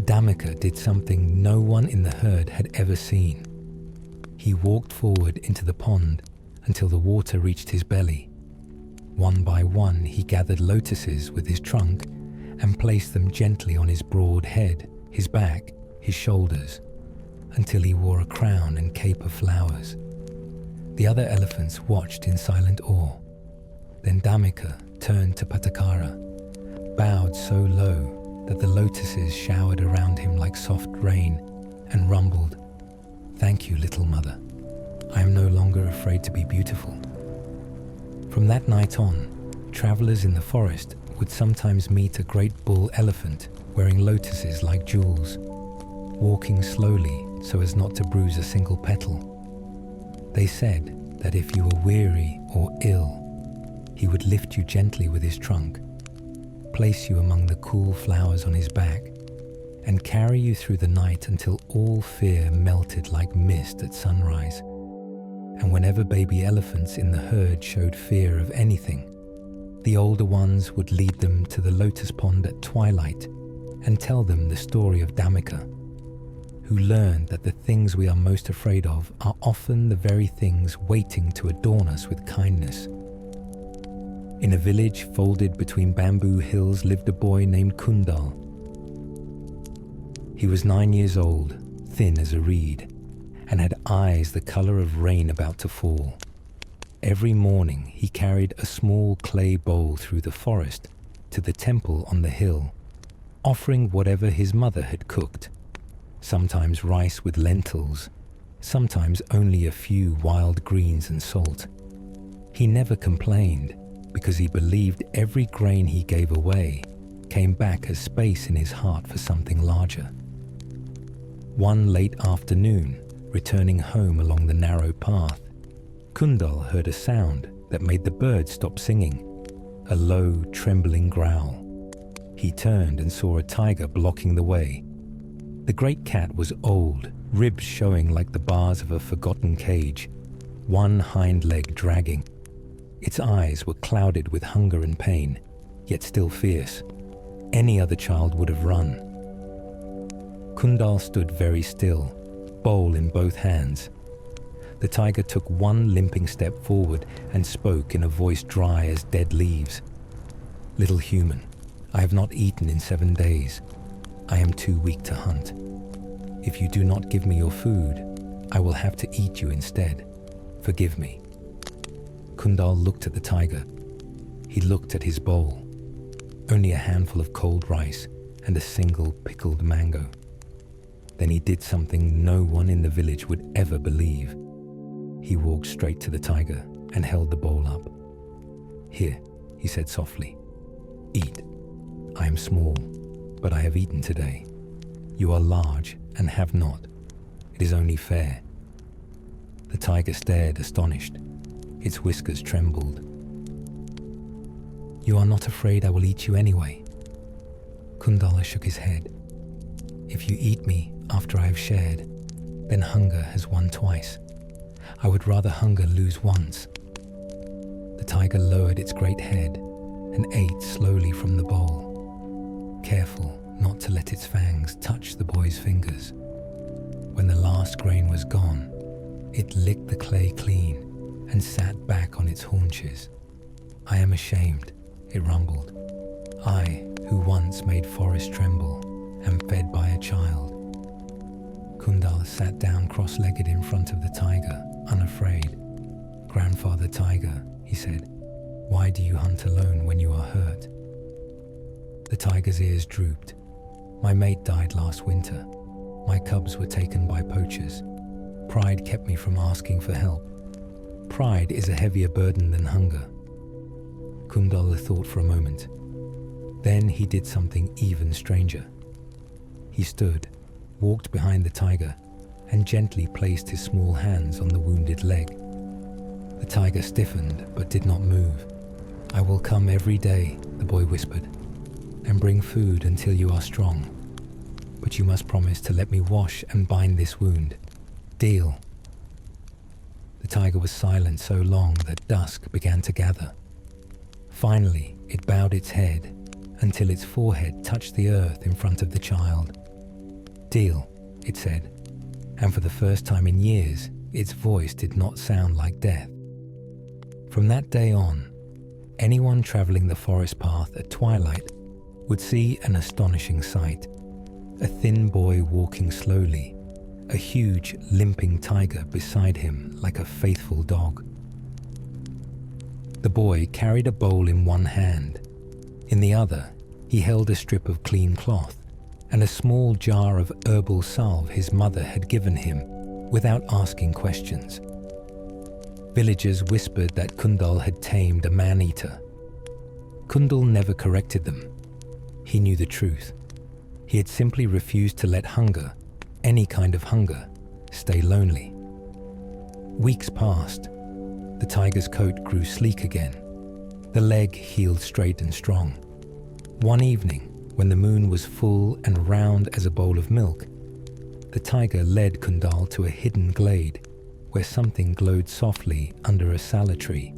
Dhammika did something no one in the herd had ever seen. He walked forward into the pond until the water reached his belly. One by one, he gathered lotuses with his trunk and placed them gently on his broad head, his back, his shoulders, until he wore a crown and cape of flowers. The other elephants watched in silent awe. Then Dhammika turned to Patakara, bowed so low that the lotuses showered around him like soft rain, and rumbled, "Thank you, little mother. I am no longer afraid to be beautiful." From that night on, travelers in the forest would sometimes meet a great bull elephant wearing lotuses like jewels, walking slowly so as not to bruise a single petal. They said that if you were weary or ill, he would lift you gently with his trunk, place you among the cool flowers on his back, and carry you through the night until all fear melted like mist at sunrise. And whenever baby elephants in the herd showed fear of anything, the older ones would lead them to the lotus pond at twilight and tell them the story of Dhammika, who learned that the things we are most afraid of are often the very things waiting to adorn us with kindness. In a village folded between bamboo hills lived a boy named Kundal. He was 9 years old, thin as a reed, and had eyes the color of rain about to fall. Every morning he carried a small clay bowl through the forest to the temple on the hill, offering whatever his mother had cooked, sometimes rice with lentils, sometimes only a few wild greens and salt. He never complained, because he believed every grain he gave away came back as space in his heart for something larger. One late afternoon, returning home along the narrow path, Kundal heard a sound that made the birds stop singing, a low, trembling growl. He turned and saw a tiger blocking the way. The great cat was old, ribs showing like the bars of a forgotten cage, one hind leg dragging. Its eyes were clouded with hunger and pain, yet still fierce. Any other child would have run. Kundal stood very still, bowl in both hands. The tiger took one limping step forward and spoke in a voice dry as dead leaves. "Little human, I have not eaten in 7 days. I am too weak to hunt. If you do not give me your food, I will have to eat you instead. Forgive me." Kundal looked at the tiger. He looked at his bowl. Only a handful of cold rice and a single pickled mango. Then he did something no one in the village would ever believe. He walked straight to the tiger and held the bowl up. "Here," he said softly. "Eat. I am small, but I have eaten today. You are large and have not. It is only fair." The tiger stared astonished. Its whiskers trembled. "You are not afraid I will eat you anyway?" Kundala shook his head. "If you eat me after I have shared, then hunger has won twice. I would rather hunger lose once." The tiger lowered its great head and ate slowly from the bowl, careful not to let its fangs touch the boy's fingers. When the last grain was gone, it licked the clay clean and sat back on its haunches. "I am ashamed," it rumbled. "I, who once made forests tremble, am fed by a child." Kundal sat down cross-legged in front of the tiger, unafraid. "Grandfather Tiger," he said, "why do you hunt alone when you are hurt?" The tiger's ears drooped. "My mate died last winter. My cubs were taken by poachers. Pride kept me from asking for help. Pride is a heavier burden than hunger." Kundal thought for a moment. Then he did something even stranger. He stood, walked behind the tiger, and gently placed his small hands on the wounded leg. The tiger stiffened but did not move. "I will come every day," the boy whispered, "and bring food until you are strong. But you must promise to let me wash and bind this wound. Deal." The tiger was silent so long that dusk began to gather. Finally, it bowed its head until its forehead touched the earth in front of the child. "Deal," it said, and for the first time in years, its voice did not sound like death. From that day on, anyone traveling the forest path at twilight would see an astonishing sight. A thin boy walking slowly, a huge, limping tiger beside him like a faithful dog. The boy carried a bowl in one hand. In the other, he held a strip of clean cloth and a small jar of herbal salve his mother had given him without asking questions. Villagers whispered that Kundal had tamed a man-eater. Kundal never corrected them. He knew the truth. He had simply refused to let hunger, any kind of hunger, stay lonely. Weeks passed. The tiger's coat grew sleek again. The leg healed straight and strong. One evening, when the moon was full and round as a bowl of milk, the tiger led Kundal to a hidden glade where something glowed softly under a salad tree.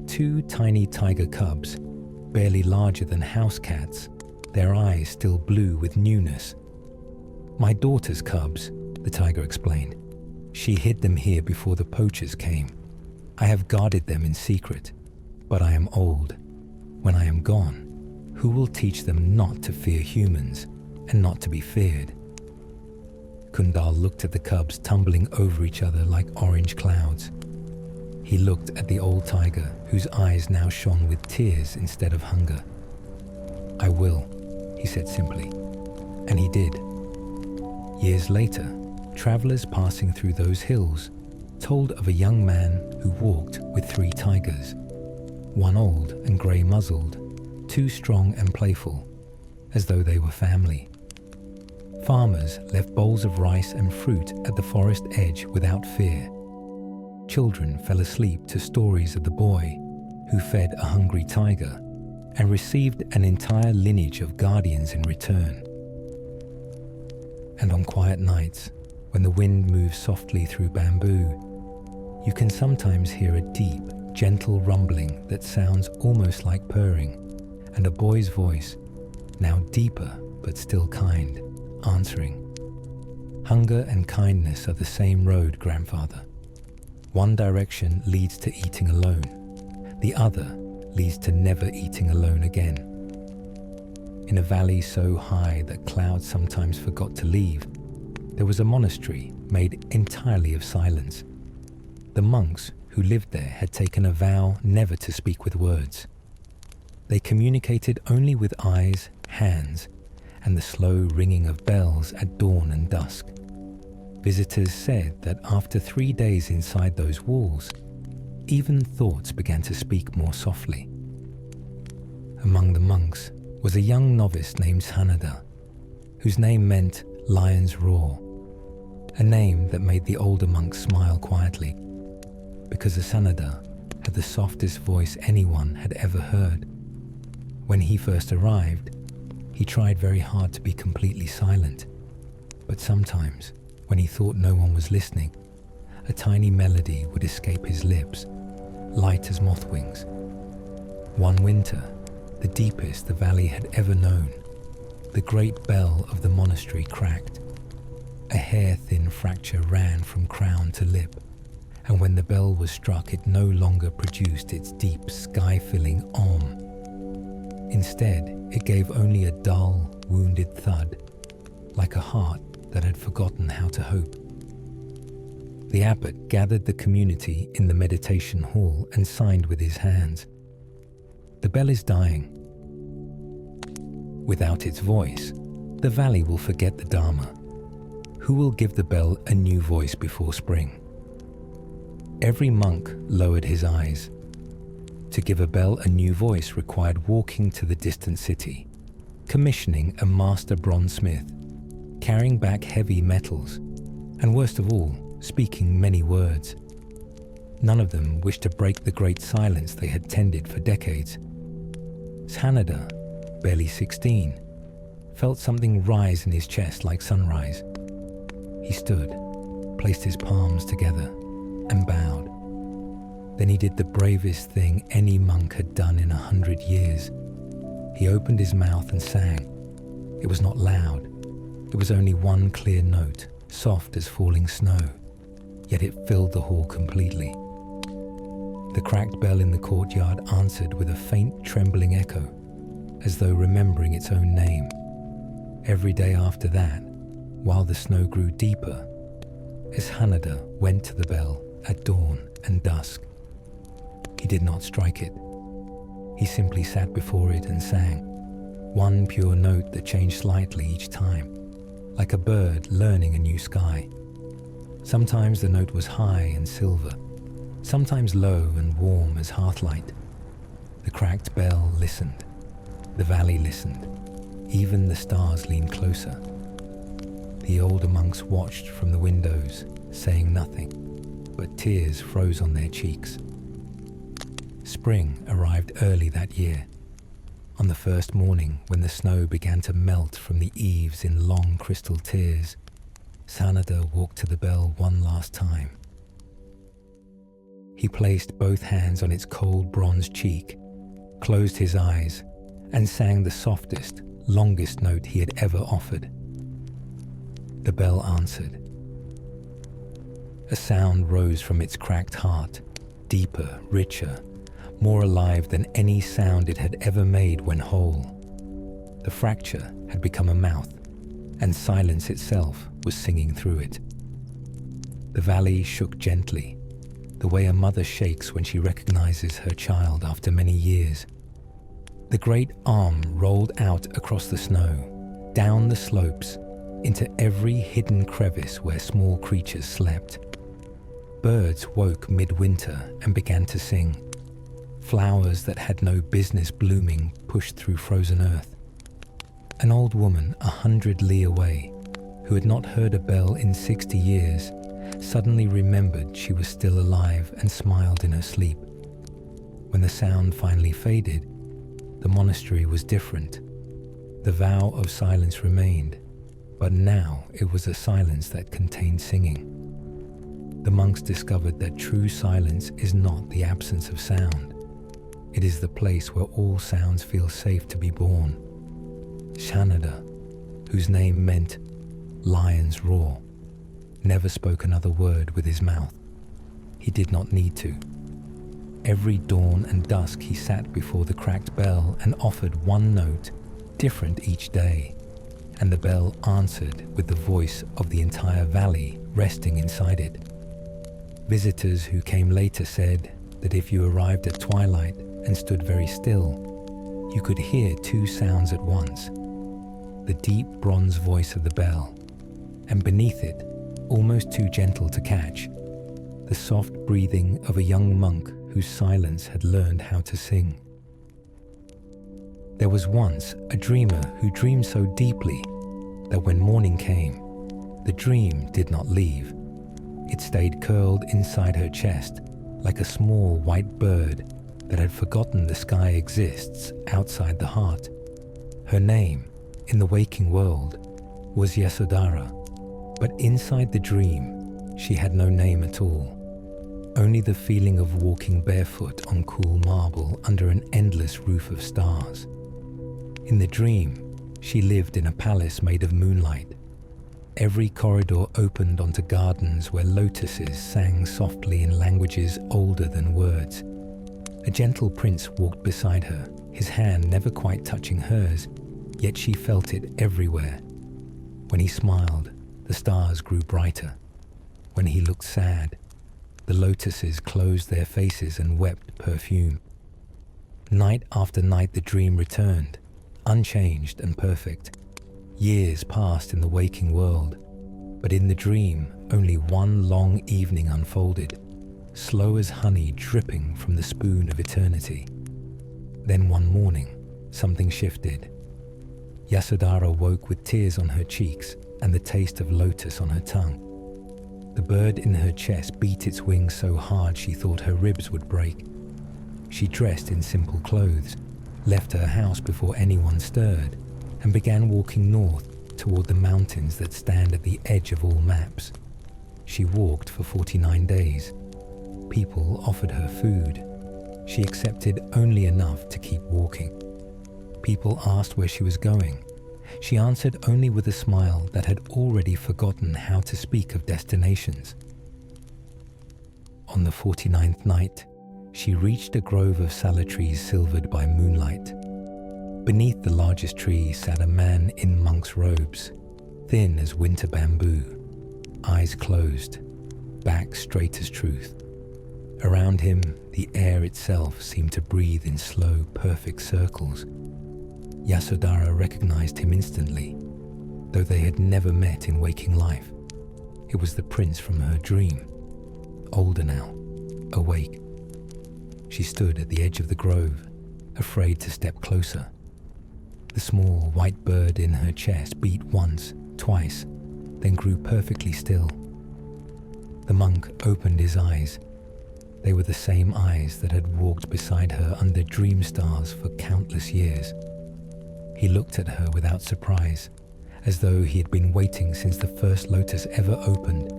Two tiny tiger cubs, barely larger than house cats, their eyes still blue with newness. "My daughter's cubs," the tiger explained. "She hid them here before the poachers came. I have guarded them in secret, but I am old. When I am gone, who will teach them not to fear humans and not to be feared?" Kundal looked at the cubs tumbling over each other like orange clouds. He looked at the old tiger, whose eyes now shone with tears instead of hunger. "I will," he said simply, and he did. Years later, travelers passing through those hills told of a young man who walked with 3 tigers, one old and grey-muzzled, 2 strong and playful, as though they were family. Farmers left bowls of rice and fruit at the forest edge without fear. Children fell asleep to stories of the boy who fed a hungry tiger and received an entire lineage of guardians in return. And on quiet nights, when the wind moves softly through bamboo, you can sometimes hear a deep, gentle rumbling that sounds almost like purring, and a boy's voice, now deeper but still kind, answering, "Hunger and kindness are the same road, grandfather. One direction leads to eating alone. The other leads to never eating alone again." In a valley so high that clouds sometimes forgot to leave, there was a monastery made entirely of silence. The monks who lived there had taken a vow never to speak with words. They communicated only with eyes, hands, and the slow ringing of bells at dawn and dusk. Visitors said that after 3 days inside those walls, even thoughts began to speak more softly. Among the monks was a young novice named Anuruddha, whose name meant lion's roar, a name that made the older monks smile quietly, because Anuruddha had the softest voice anyone had ever heard. When he first arrived, he tried very hard to be completely silent, but sometimes, when he thought no one was listening, a tiny melody would escape his lips, light as moth wings. One winter, the deepest the valley had ever known, the great bell of the monastery cracked. A hair-thin fracture ran from crown to lip, and when the bell was struck, it no longer produced its deep, sky-filling om. Instead, it gave only a dull, wounded thud, like a heart that had forgotten how to hope. The abbot gathered the community in the meditation hall and signed with his hands. "The bell is dying. Without its voice, the valley will forget the Dharma. Who will give the bell a new voice before spring?" Every monk lowered his eyes. To give a bell a new voice required walking to the distant city, commissioning a master bronzesmith, carrying back heavy metals, and worst of all, speaking many words. None of them wished to break the great silence they had tended for decades. Anuruddha, barely 16, felt something rise in his chest like sunrise. He stood, placed his palms together, and bowed. Then he did the bravest thing any monk had done in 100 years. He opened his mouth and sang. It was not loud, It was only one clear note, soft as falling snow, yet it filled the hall completely. The cracked bell in the courtyard answered with a faint trembling echo, as though remembering its own name. Every day after that, while the snow grew deeper, Anuruddha went to the bell at dawn and dusk. He did not strike it. He simply sat before it and sang, one pure note that changed slightly each time, like a bird learning a new sky. Sometimes the note was high and silver, sometimes low and warm as hearthlight. The cracked bell listened. The valley listened. Even the stars leaned closer. The older monks watched from the windows, saying nothing, but tears froze on their cheeks. Spring arrived early that year. On the first morning, when the snow began to melt from the eaves in long crystal tears, Anuruddha walked to the bell one last time. He placed both hands on its cold bronze cheek, closed his eyes, and sang the softest, longest note he had ever offered. The bell answered. A sound rose from its cracked heart, deeper, richer, more alive than any sound it had ever made when whole. The fracture had become a mouth, and silence itself was singing through it. The valley shook gently, the way a mother shakes when she recognizes her child after many years. The great arm rolled out across the snow, down the slopes, into every hidden crevice where small creatures slept. Birds woke midwinter and began to sing. Flowers that had no business blooming pushed through frozen earth. An old woman 100 li away, who had not heard a bell in 60 years, suddenly remembered she was still alive and smiled in her sleep. When the sound finally faded, the monastery was different. The vow of silence remained, but now it was a silence that contained singing. The monks discovered that true silence is not the absence of sound. It is the place where all sounds feel safe to be born. Anuruddha, whose name meant lion's roar, never spoke another word with his mouth. He did not need to. Every dawn and dusk he sat before the cracked bell and offered one note, different each day, and the bell answered with the voice of the entire valley resting inside it. Visitors who came later said that if you arrived at twilight and stood very still, you could hear two sounds at once: the deep bronze voice of the bell, and beneath it, almost too gentle to catch, the soft breathing of a young monk whose silence had learned how to sing. There was once a dreamer who dreamed so deeply that when morning came, the dream did not leave. It stayed curled inside her chest like a small white bird that had forgotten the sky exists outside the heart. Her name, in the waking world, was Yasodhara, but inside the dream, she had no name at all. Only the feeling of walking barefoot on cool marble under an endless roof of stars. In the dream, she lived in a palace made of moonlight. Every corridor opened onto gardens where lotuses sang softly in languages older than words. A gentle prince walked beside her, his hand never quite touching hers, yet she felt it everywhere. When he smiled, the stars grew brighter. When he looked sad, the lotuses closed their faces and wept perfume. Night after night the dream returned, unchanged and perfect. Years passed in the waking world, but in the dream only one long evening unfolded, slow as honey dripping from the spoon of eternity. Then one morning, something shifted. Yasodhara woke with tears on her cheeks and the taste of lotus on her tongue. The bird in her chest beat its wings so hard she thought her ribs would break. She dressed in simple clothes, left her house before anyone stirred, and began walking north toward the mountains that stand at the edge of all maps. She walked for 49 days. People offered her food. She accepted only enough to keep walking. People asked where she was going. She answered only with a smile that had already forgotten how to speak of destinations. On the 49th night, she reached a grove of sala trees silvered by moonlight. Beneath the largest tree sat a man in monk's robes, thin as winter bamboo, eyes closed, back straight as truth. Around him, the air itself seemed to breathe in slow, perfect circles. Yasodhara recognized him instantly, though they had never met in waking life. It was the prince from her dream, older now, awake. She stood at the edge of the grove, afraid to step closer. The small white bird in her chest beat once, twice, then grew perfectly still. The monk opened his eyes. They were the same eyes that had walked beside her under dream stars for countless years. He looked at her without surprise, as though he had been waiting since the first lotus ever opened.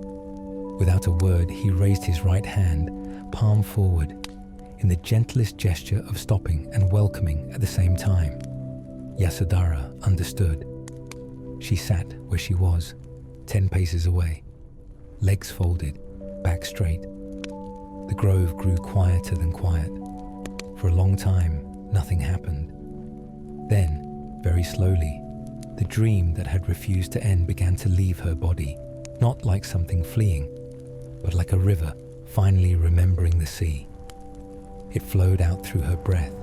Without a word, he raised his right hand, palm forward, in the gentlest gesture of stopping and welcoming at the same time. Yasodhara understood. She sat where she was, 10 paces away, legs folded, back straight. The grove grew quieter than quiet. For a long time, nothing happened. Then, very slowly, the dream that had refused to end began to leave her body, not like something fleeing, but like a river finally remembering the sea. It flowed out through her breath,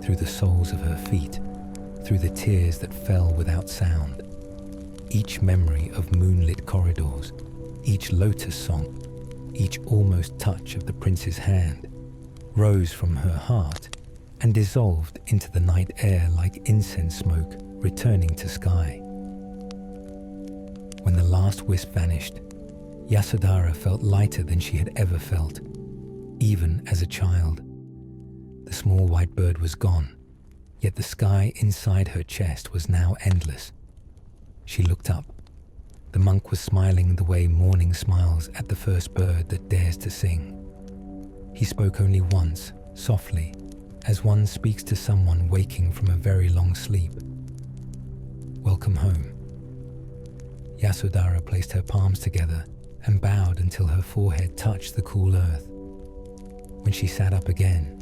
through the soles of her feet, through the tears that fell without sound. Each memory of moonlit corridors, each lotus song, each almost touch of the prince's hand, rose from her heart and dissolved into the night air like incense smoke returning to sky. When the last wisp vanished, Yasodhara felt lighter than she had ever felt, even as a child. The small white bird was gone, yet the sky inside her chest was now endless. She looked up. The monk was smiling the way morning smiles at the first bird that dares to sing. He spoke only once, softly, as one speaks to someone waking from a very long sleep. "Welcome home." Yasodhara placed her palms together and bowed until her forehead touched the cool earth. When she sat up again,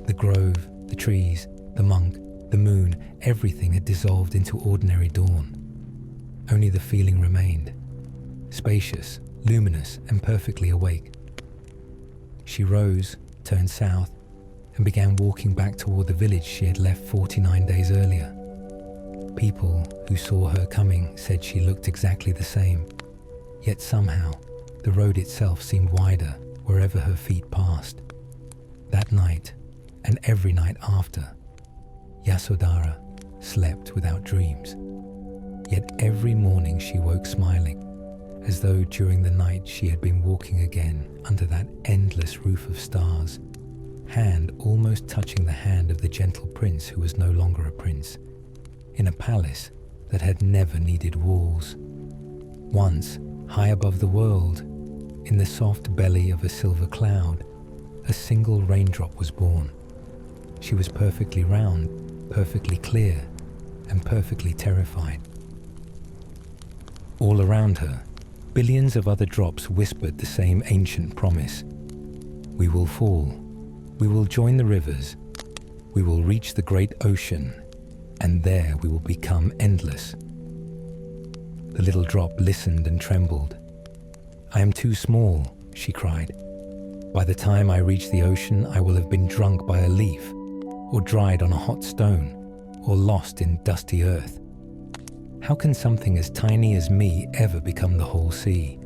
the grove, the trees, the monk, the moon, everything had dissolved into ordinary dawn. Only the feeling remained, spacious, luminous, and perfectly awake. She rose, turned south, and began walking back toward the village she had left 49 days earlier. People who saw her coming said she looked exactly the same, yet somehow the road itself seemed wider wherever her feet passed. That night, and every night after, Yasodhara slept without dreams. Yet every morning she woke smiling, as though during the night she had been walking again under that endless roof of stars, hand almost touching the hand of the gentle prince who was no longer a prince, in a palace that had never needed walls. Once, high above the world, in the soft belly of a silver cloud, a single raindrop was born. She was perfectly round, perfectly clear, and perfectly terrified. All around her, billions of other drops whispered the same ancient promise. We will fall. We will join the rivers. We will reach the great ocean, and there we will become endless. The little drop listened and trembled. "I am too small," she cried. "By the time I reach the ocean, I will have been drunk by a leaf, or dried on a hot stone, or lost in dusty earth. How can something as tiny as me ever become the whole sea?"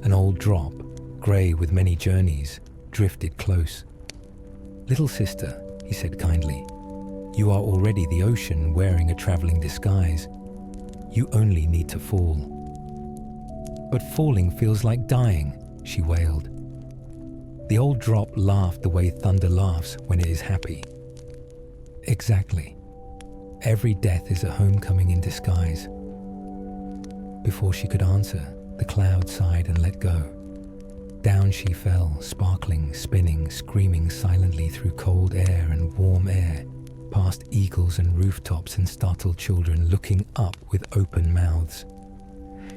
An old drop, grey with many journeys, drifted close. "Little sister," he said kindly, "you are already the ocean wearing a travelling disguise. You only need to fall." "But falling feels like dying," she wailed. The old drop laughed the way thunder laughs when it is happy. "Exactly. Every death is a homecoming in disguise." Before she could answer, the cloud sighed and let go. Down she fell, sparkling, spinning, screaming silently through cold air and warm air, past eagles and rooftops and startled children looking up with open mouths.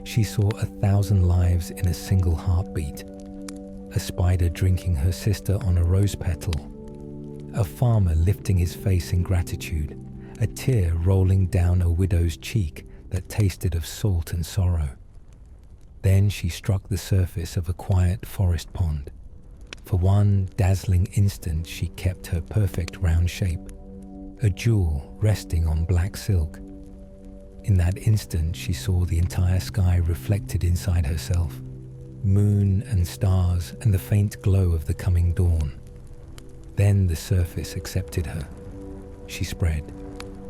She saw 1,000 lives in a single heartbeat. A spider drinking her sister on a rose petal. A farmer lifting his face in gratitude, a tear rolling down a widow's cheek that tasted of salt and sorrow. Then she struck the surface of a quiet forest pond. For one dazzling instant she kept her perfect round shape, a jewel resting on black silk. In that instant she saw the entire sky reflected inside herself, moon and stars and the faint glow of the coming dawn. Then the surface accepted her. She spread,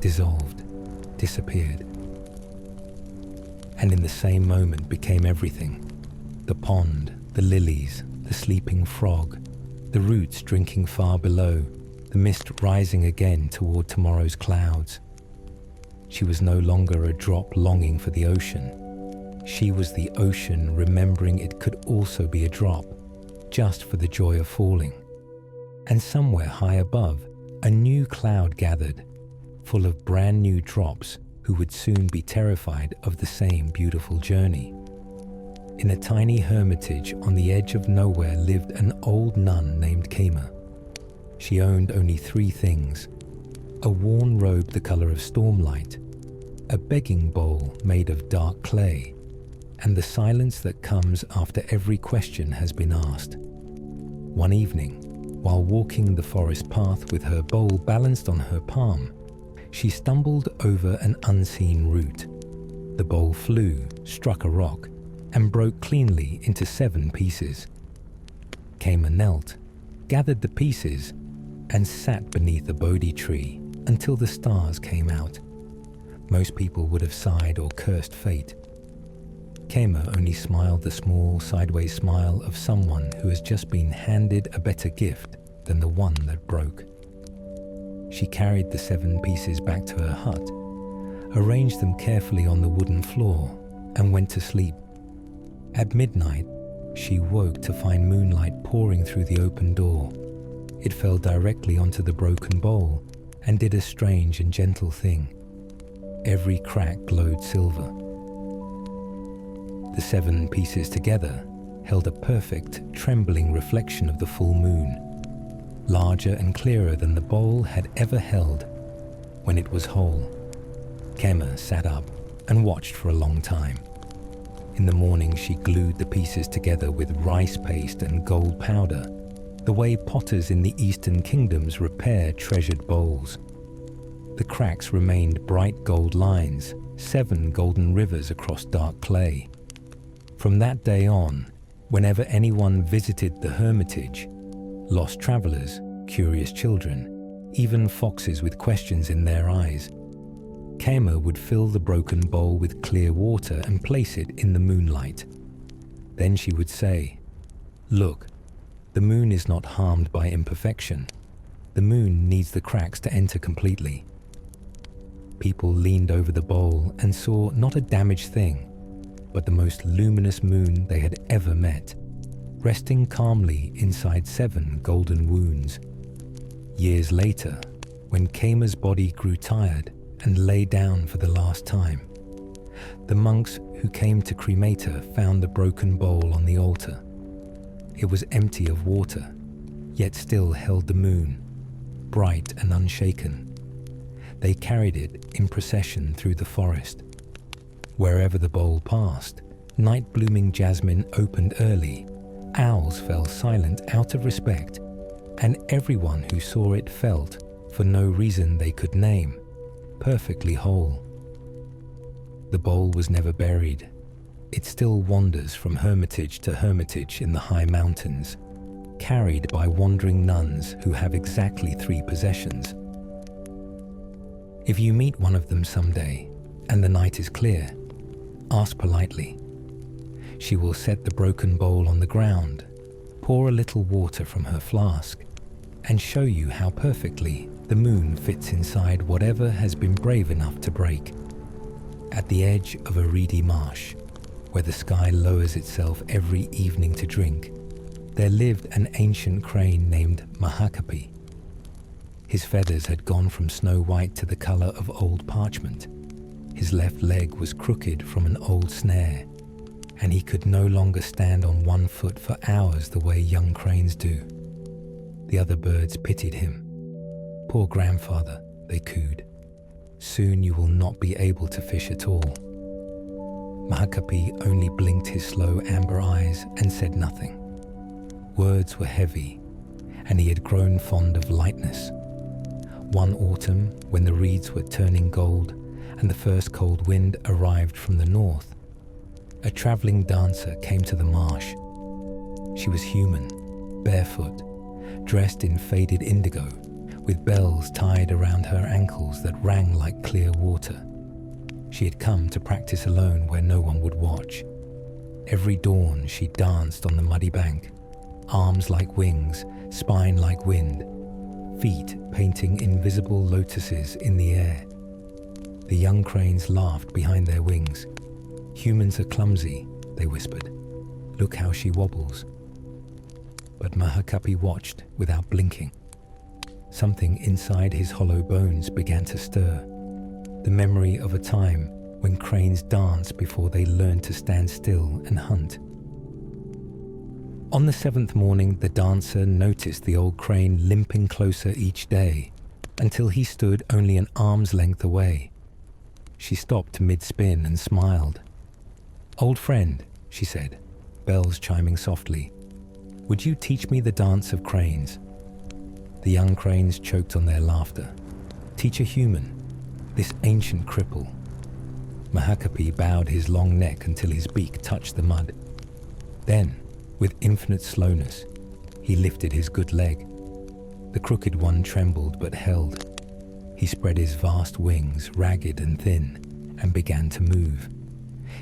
dissolved, disappeared. And in the same moment became everything. The pond, the lilies, the sleeping frog, the roots drinking far below, the mist rising again toward tomorrow's clouds. She was no longer a drop longing for the ocean. She was the ocean remembering it could also be a drop, just for the joy of falling. And somewhere high above, a new cloud gathered, full of brand new drops who would soon be terrified of the same beautiful journey. In a tiny hermitage on the edge of nowhere lived an old nun named Kema. She owned only 3 things: a worn robe the color of stormlight, a begging bowl made of dark clay, and the silence that comes after every question has been asked. One evening, while walking the forest path with her bowl balanced on her palm, she stumbled over an unseen root. The bowl flew, struck a rock, and broke cleanly into 7 pieces. Kema knelt, gathered the pieces, and sat beneath a Bodhi tree until the stars came out. Most people would have sighed or cursed fate. Kema only smiled the small, sideways smile of someone who has just been handed a better gift than the one that broke. She carried the 7 pieces back to her hut, arranged them carefully on the wooden floor, and went to sleep. At midnight, she woke to find moonlight pouring through the open door. It fell directly onto the broken bowl and did a strange and gentle thing. Every crack glowed silver. The 7 pieces together held a perfect, trembling reflection of the full moon, larger and clearer than the bowl had ever held when it was whole. Kema sat up and watched for a long time. In the morning she glued the pieces together with rice paste and gold powder, the way potters in the Eastern kingdoms repair treasured bowls. The cracks remained bright gold lines, 7 golden rivers across dark clay. From that day on, whenever anyone visited the hermitage, lost travelers, curious children, even foxes with questions in their eyes, Kema would fill the broken bowl with clear water and place it in the moonlight. Then she would say, "Look, the moon is not harmed by imperfection. The moon needs the cracks to enter completely." People leaned over the bowl and saw not a damaged thing, but the most luminous moon they had ever met, resting calmly inside 7 golden wounds. Years later, when Kema's body grew tired and lay down for the last time, the monks who came to cremate her found the broken bowl on the altar. It was empty of water, yet still held the moon, bright and unshaken. They carried it in procession through the forest. Wherever the bowl passed, night-blooming jasmine opened early, owls fell silent out of respect, and everyone who saw it felt, for no reason they could name, perfectly whole. The bowl was never buried. It still wanders from hermitage to hermitage in the high mountains, carried by wandering nuns who have exactly 3 possessions. If you meet one of them someday, and the night is clear, ask politely. She will set the broken bowl on the ground, pour a little water from her flask, and show you how perfectly the moon fits inside whatever has been brave enough to break. At the edge of a reedy marsh, where the sky lowers itself every evening to drink, there lived an ancient crane named Mahakapi. His feathers had gone from snow white to the color of old parchment. His left leg was crooked from an old snare, and he could no longer stand on one foot for hours the way young cranes do. The other birds pitied him. "Poor grandfather," they cooed. "Soon you will not be able to fish at all." Mahakapi only blinked his slow amber eyes and said nothing. Words were heavy, and he had grown fond of lightness. One autumn, when the reeds were turning gold and the first cold wind arrived from the north, a traveling dancer came to the marsh. She was human, barefoot, dressed in faded indigo, with bells tied around her ankles that rang like clear water. She had come to practice alone where no one would watch. Every dawn she danced on the muddy bank, arms like wings, spine like wind, feet painting invisible lotuses in the air. The young cranes laughed behind their wings. "Humans are clumsy," they whispered. "Look how she wobbles." But Mahakapi watched without blinking. Something inside his hollow bones began to stir. The memory of a time when cranes danced before they learned to stand still and hunt. On the 7th morning, the dancer noticed the old crane limping closer each day, until he stood only an arm's length away. She stopped mid-spin and smiled. "Old friend," she said, bells chiming softly, "would you teach me the dance of cranes?" The young cranes choked on their laughter. "Teach a human, this ancient cripple." Mahakapi bowed his long neck until his beak touched the mud. Then, with infinite slowness, he lifted his good leg. The crooked one trembled but held. He spread his vast wings, ragged and thin, and began to move.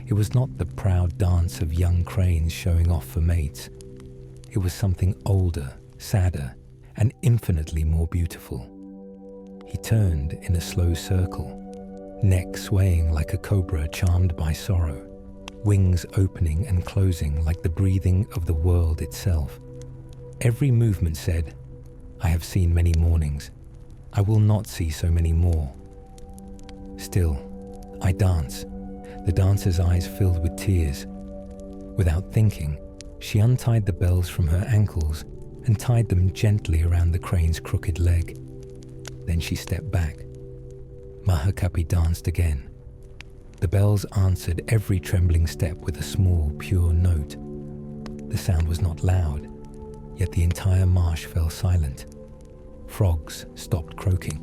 It was not the proud dance of young cranes showing off for mates. It was something older, sadder, and infinitely more beautiful. He turned in a slow circle, neck swaying like a cobra charmed by sorrow, wings opening and closing like the breathing of the world itself. Every movement said, "I have seen many mornings. I will not see so many more." Still, I dance. The dancer's eyes filled with tears. Without thinking, she untied the bells from her ankles and tied them gently around the crane's crooked leg. Then she stepped back. Mahakapi danced again. The bells answered every trembling step with a small, pure note. The sound was not loud, yet the entire marsh fell silent. Frogs stopped croaking.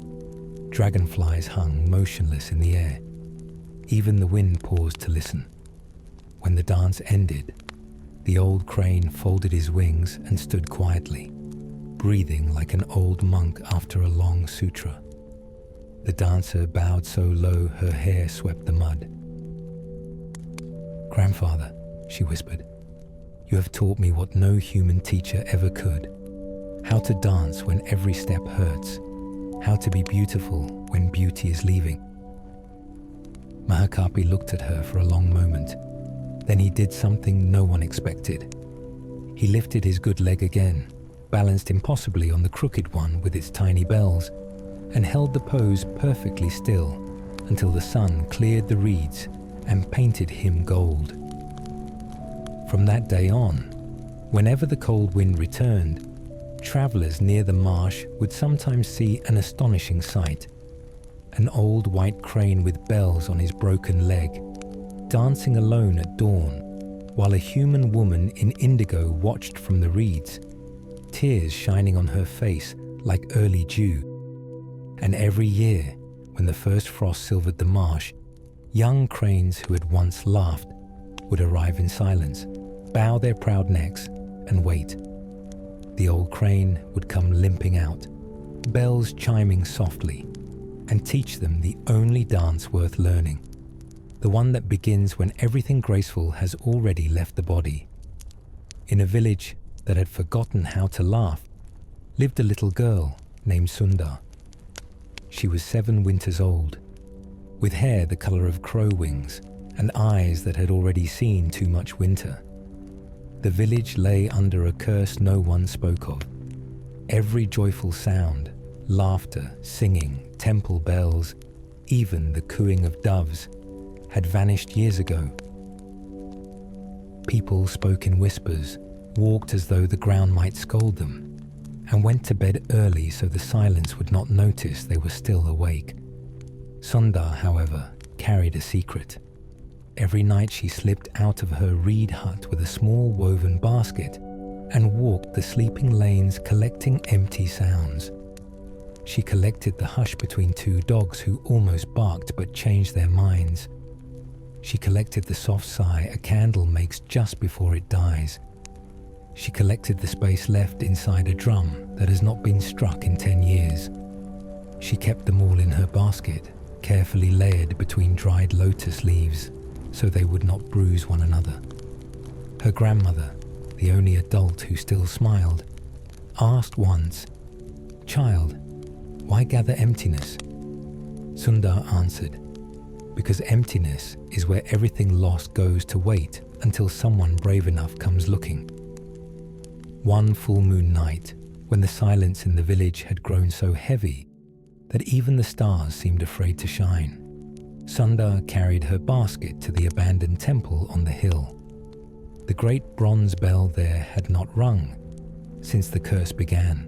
Dragonflies hung motionless in the air. Even the wind paused to listen. When the dance ended, the old crane folded his wings and stood quietly, breathing like an old monk after a long sutra. The dancer bowed so low her hair swept the mud. "Grandfather," she whispered, "you have taught me what no human teacher ever could. How to dance when every step hurts. How to be beautiful when beauty is leaving." Mahakapi looked at her for a long moment. Then he did something no one expected. He lifted his good leg again, balanced impossibly on the crooked one with its tiny bells, and held the pose perfectly still until the sun cleared the reeds and painted him gold. From that day on, whenever the cold wind returned, travelers near the marsh would sometimes see an astonishing sight: an old white crane with bells on his broken leg, dancing alone at dawn, while a human woman in indigo watched from the reeds, tears shining on her face like early dew. And every year, when the first frost silvered the marsh, young cranes who had once laughed would arrive in silence, bow their proud necks, and wait. The old crane would come limping out, bells chiming softly, and teach them the only dance worth learning, the one that begins when everything graceful has already left the body. In a village that had forgotten how to laugh lived a little girl named Sundar. She was 7 winters old, with hair the color of crow wings and eyes that had already seen too much winter. The village lay under a curse no one spoke of. Every joyful sound, laughter, singing, temple bells, even the cooing of doves, had vanished years ago. People spoke in whispers, walked as though the ground might scold them, and went to bed early so the silence would not notice they were still awake. Sundar, however, carried a secret. Every night she slipped out of her reed hut with a small woven basket and walked the sleeping lanes collecting empty sounds. She collected the hush between two dogs who almost barked but changed their minds. She collected the soft sigh a candle makes just before it dies. She collected the space left inside a drum that has not been struck in 10 years. She kept them all in her basket, carefully layered between dried lotus leaves, so they would not bruise one another. Her grandmother, the only adult who still smiled, asked once, "Child, why gather emptiness?" Sundar answered, "Because emptiness is where everything lost goes to wait until someone brave enough comes looking." One full moon night, when the silence in the village had grown so heavy that even the stars seemed afraid to shine, Sundar carried her basket to the abandoned temple on the hill. The great bronze bell there had not rung since the curse began.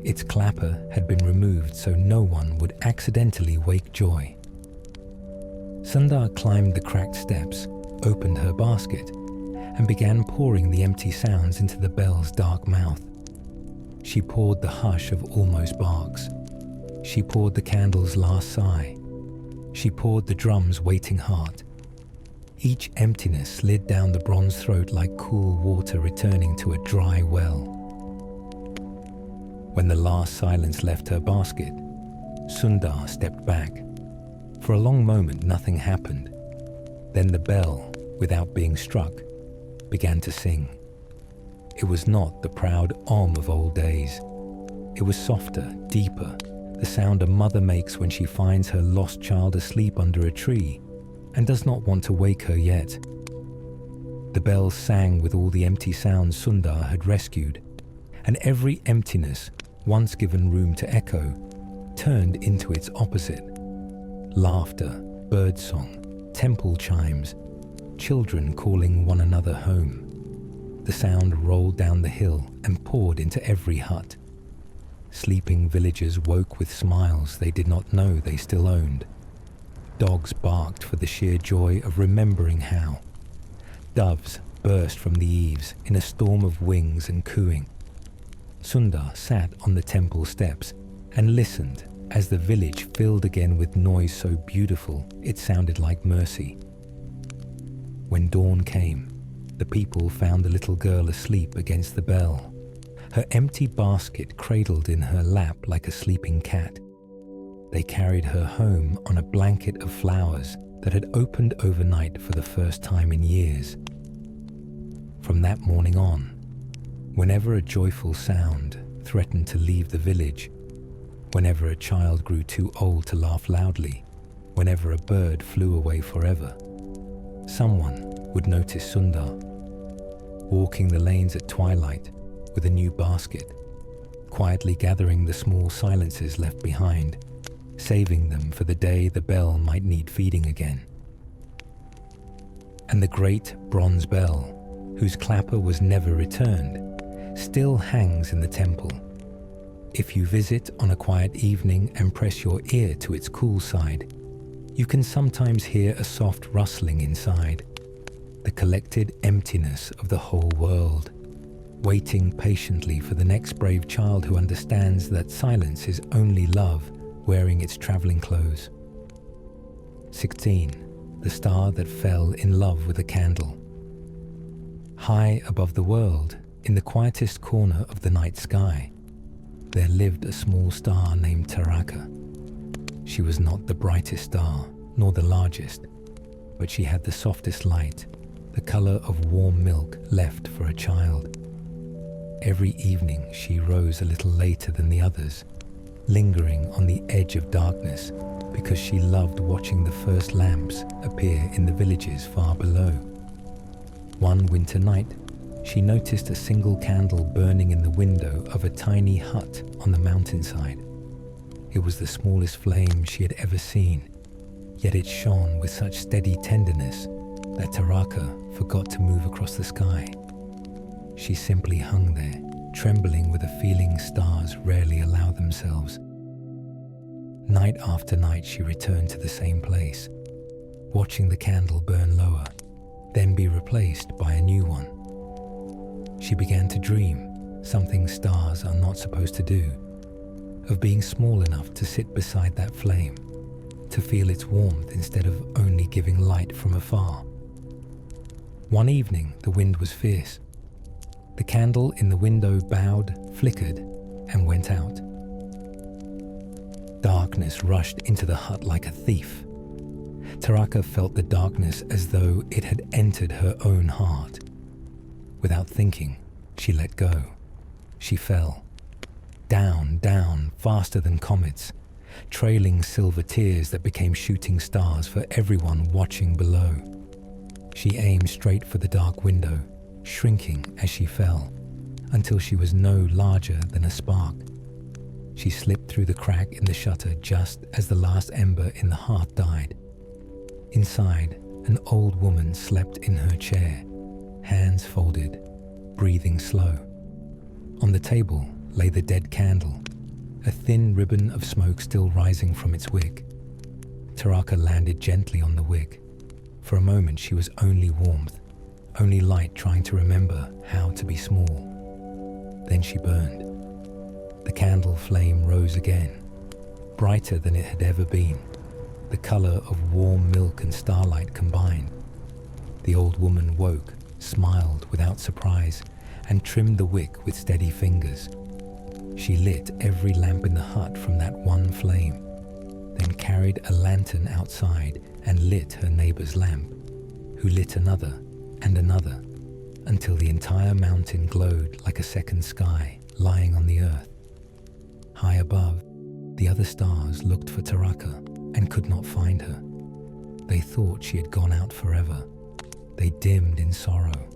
Its clapper had been removed so no one would accidentally wake joy. Sundar climbed the cracked steps, opened her basket, and began pouring the empty sounds into the bell's dark mouth. She poured the hush of almost barks. She poured the candle's last sigh. She poured the drum's waiting heart. Each emptiness slid down the bronze throat like cool water returning to a dry well. When the last silence left her basket, Sundar stepped back. For a long moment nothing happened. Then the bell, without being struck, began to sing. It was not the proud Om of old days. It was softer, deeper, the sound a mother makes when she finds her lost child asleep under a tree and does not want to wake her yet. The bell sang with all the empty sounds Sundar had rescued, and every emptiness, once given room to echo, turned into its opposite. Laughter, birdsong, temple chimes, children calling one another home. The sound rolled down the hill and poured into every hut. Sleeping villagers woke with smiles they did not know they still owned. Dogs barked for the sheer joy of remembering how. Doves burst from the eaves in a storm of wings and cooing. Sundar sat on the temple steps and listened as the village filled again with noise so beautiful it sounded like mercy. When dawn came, the people found the little girl asleep against the bell, her empty basket cradled in her lap like a sleeping cat. They carried her home on a blanket of flowers that had opened overnight for the first time in years. From that morning on, whenever a joyful sound threatened to leave the village, whenever a child grew too old to laugh loudly, whenever a bird flew away forever, someone would notice Sundar, walking the lanes at twilight with a new basket, quietly gathering the small silences left behind, saving them for the day the bell might need feeding again. And the great bronze bell, whose clapper was never returned, still hangs in the temple. If you visit on a quiet evening and press your ear to its cool side, you can sometimes hear a soft rustling inside, the collected emptiness of the whole world, waiting patiently for the next brave child who understands that silence is only love wearing its traveling clothes. 16. The star that fell in love with a candle. High above the world, in the quietest corner of the night sky, there lived a small star named Taraka. She was not the brightest star, nor the largest, but she had the softest light, the color of warm milk left for a child. Every evening she rose a little later than the others, lingering on the edge of darkness because she loved watching the first lamps appear in the villages far below. One winter night, she noticed a single candle burning in the window of a tiny hut on the mountainside. It was the smallest flame she had ever seen, yet it shone with such steady tenderness that Taraka forgot to move across the sky. She simply hung there, trembling with a feeling stars rarely allow themselves. Night after night she returned to the same place, watching the candle burn lower, then be replaced by a new one. She began to dream, something stars are not supposed to do, of being small enough to sit beside that flame, to feel its warmth instead of only giving light from afar. One evening the wind was fierce. The candle in the window bowed, flickered, and went out. Darkness rushed into the hut like a thief. Taraka felt the darkness as though it had entered her own heart. Without thinking, she let go. She fell. Down, down, faster than comets, trailing silver tears that became shooting stars for everyone watching below. She aimed straight for the dark window, shrinking as she fell, until she was no larger than a spark. She slipped through the crack in the shutter just as the last ember in the hearth died. Inside, an old woman slept in her chair, hands folded, breathing slow. On the table lay the dead candle, a thin ribbon of smoke still rising from its wick. Taraka landed gently on the wick. For a moment she was only warmth, only light trying to remember how to be small. Then she burned. The candle flame rose again, brighter than it had ever been, the color of warm milk and starlight combined. The old woman woke, smiled without surprise, and trimmed the wick with steady fingers. She lit every lamp in the hut from that one flame, then carried a lantern outside and lit her neighbor's lamp, who lit another and another, until the entire mountain glowed like a second sky lying on the earth. High above, the other stars looked for Taraka and could not find her. They thought she had gone out forever. They dimmed in sorrow,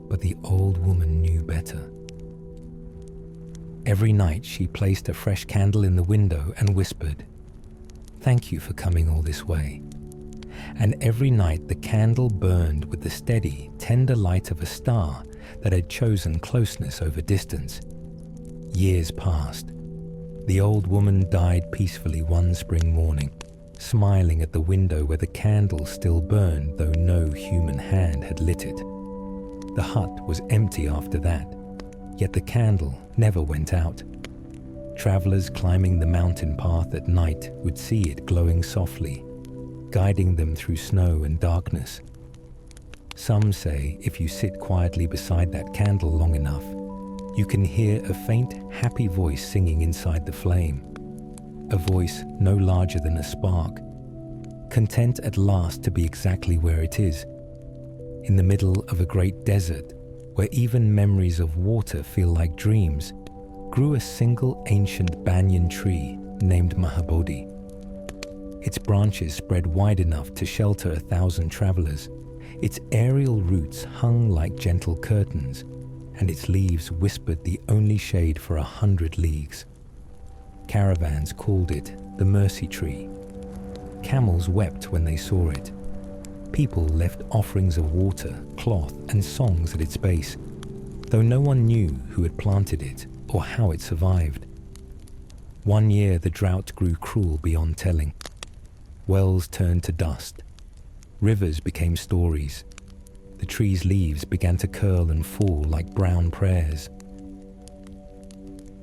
but the old woman knew better. Every night she placed a fresh candle in the window and whispered, "Thank you for coming all this way." And every night the candle burned with the steady, tender light of a star that had chosen closeness over distance. Years passed. The old woman died peacefully one spring morning, smiling at the window where the candle still burned though no human hand had lit it. The hut was empty after that, yet the candle never went out. Travelers climbing the mountain path at night would see it glowing softly, guiding them through snow and darkness. Some say if you sit quietly beside that candle long enough, you can hear a faint, happy voice singing inside the flame, a voice no larger than a spark, content at last to be exactly where it is, in the middle of a great desert where even memories of water feel like dreams, grew a single ancient banyan tree named Mahabodhi. Its branches spread wide enough to shelter 1,000 travelers. Its aerial roots hung like gentle curtains, and its leaves whispered the only shade for 100 leagues. Caravans called it the Mercy Tree. Camels wept when they saw it. People left offerings of water, cloth, and songs at its base, though no one knew who had planted it or how it survived. One year the drought grew cruel beyond telling. Wells turned to dust. Rivers became stories. The tree's leaves began to curl and fall like brown prayers.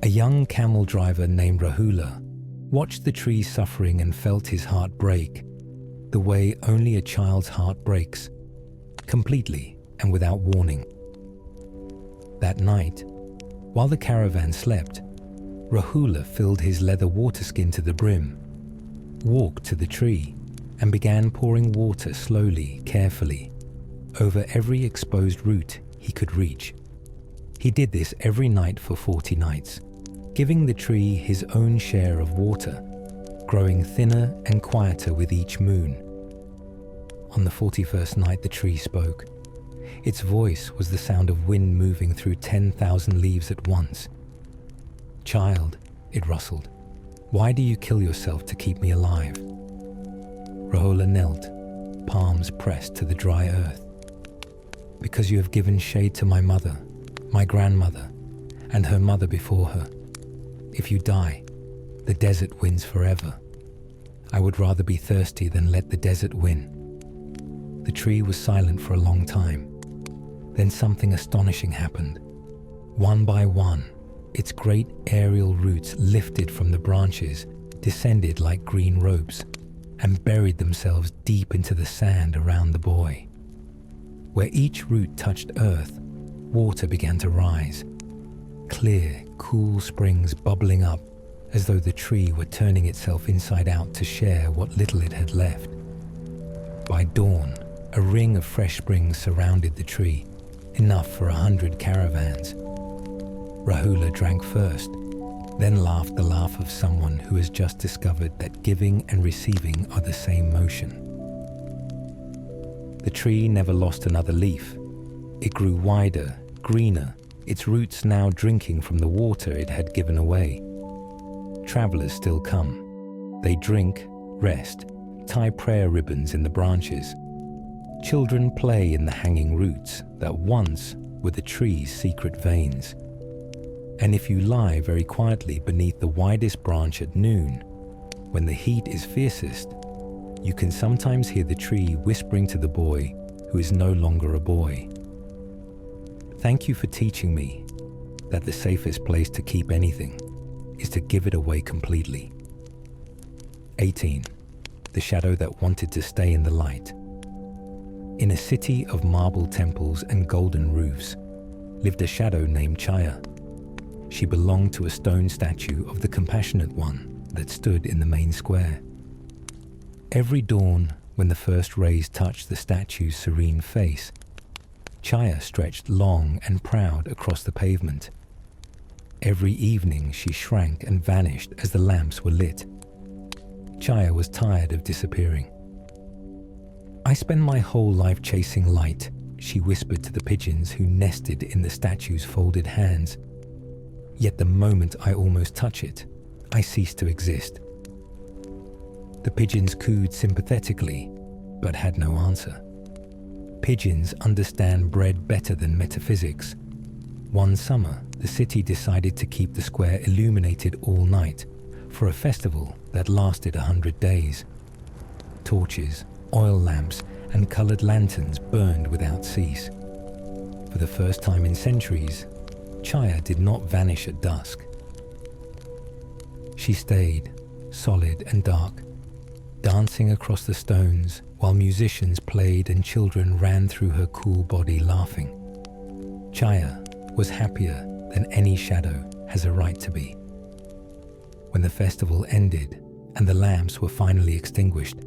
A young camel driver named Rahula watched the tree suffering and felt his heart break, the way only a child's heart breaks, completely and without warning. That night, while the caravan slept, Rahula filled his leather water skin to the brim, walked to the tree, and began pouring water slowly, carefully, over every exposed root he could reach. He did this every night for 40 nights, giving the tree his own share of water, growing thinner and quieter with each moon. On the 41st night the tree spoke. Its voice was the sound of wind moving through 10,000 leaves at once. "Child," it rustled, Why do you kill yourself to keep me alive? Rahula knelt, palms pressed to the dry earth. Because you have given shade to my mother, my grandmother, and her mother before her. If you die, the desert wins forever. I would rather be thirsty than let the desert win. The tree was silent for a long time. Then something astonishing happened. One by one, its great aerial roots lifted from the branches, descended like green ropes, and buried themselves deep into the sand around the boy. Where each root touched earth, water began to rise. Clear, cool springs bubbling up, as though the tree were turning itself inside out to share what little it had left. By dawn, a ring of fresh springs surrounded the tree, enough for 100 caravans. Rahula drank first, then laughed the laugh of someone who has just discovered that giving and receiving are the same motion. The tree never lost another leaf. It grew wider, greener, its roots now drinking from the water it had given away. Travelers still come. They drink, rest, tie prayer ribbons in the branches. Children play in the hanging roots that once were the tree's secret veins. And if you lie very quietly beneath the widest branch at noon, when the heat is fiercest, you can sometimes hear the tree whispering to the boy who is no longer a boy. Thank you for teaching me that the safest place to keep anything is to give it away completely. 18. The shadow that wanted to stay in the light. In a city of marble temples and golden roofs lived a shadow named Chaya. She belonged to a stone statue of the Compassionate One that stood in the main square. Every dawn, when the first rays touched the statue's serene face, Chaya stretched long and proud across the pavement. Every evening she shrank and vanished as the lamps were lit. Chaya was tired of disappearing. I spend my whole life chasing light, she whispered to the pigeons who nested in the statue's folded hands. Yet the moment I almost touch it, I cease to exist. The pigeons cooed sympathetically, but had no answer. Pigeons understand bread better than metaphysics. One summer, the city decided to keep the square illuminated all night for a festival that lasted 100 days. Torches, oil lamps, and colored lanterns burned without cease. For the first time in centuries, Chaya did not vanish at dusk. She stayed, solid and dark, dancing across the stones while musicians played and children ran through her cool body laughing. Chaya was happier than any shadow has a right to be. When the festival ended and the lamps were finally extinguished,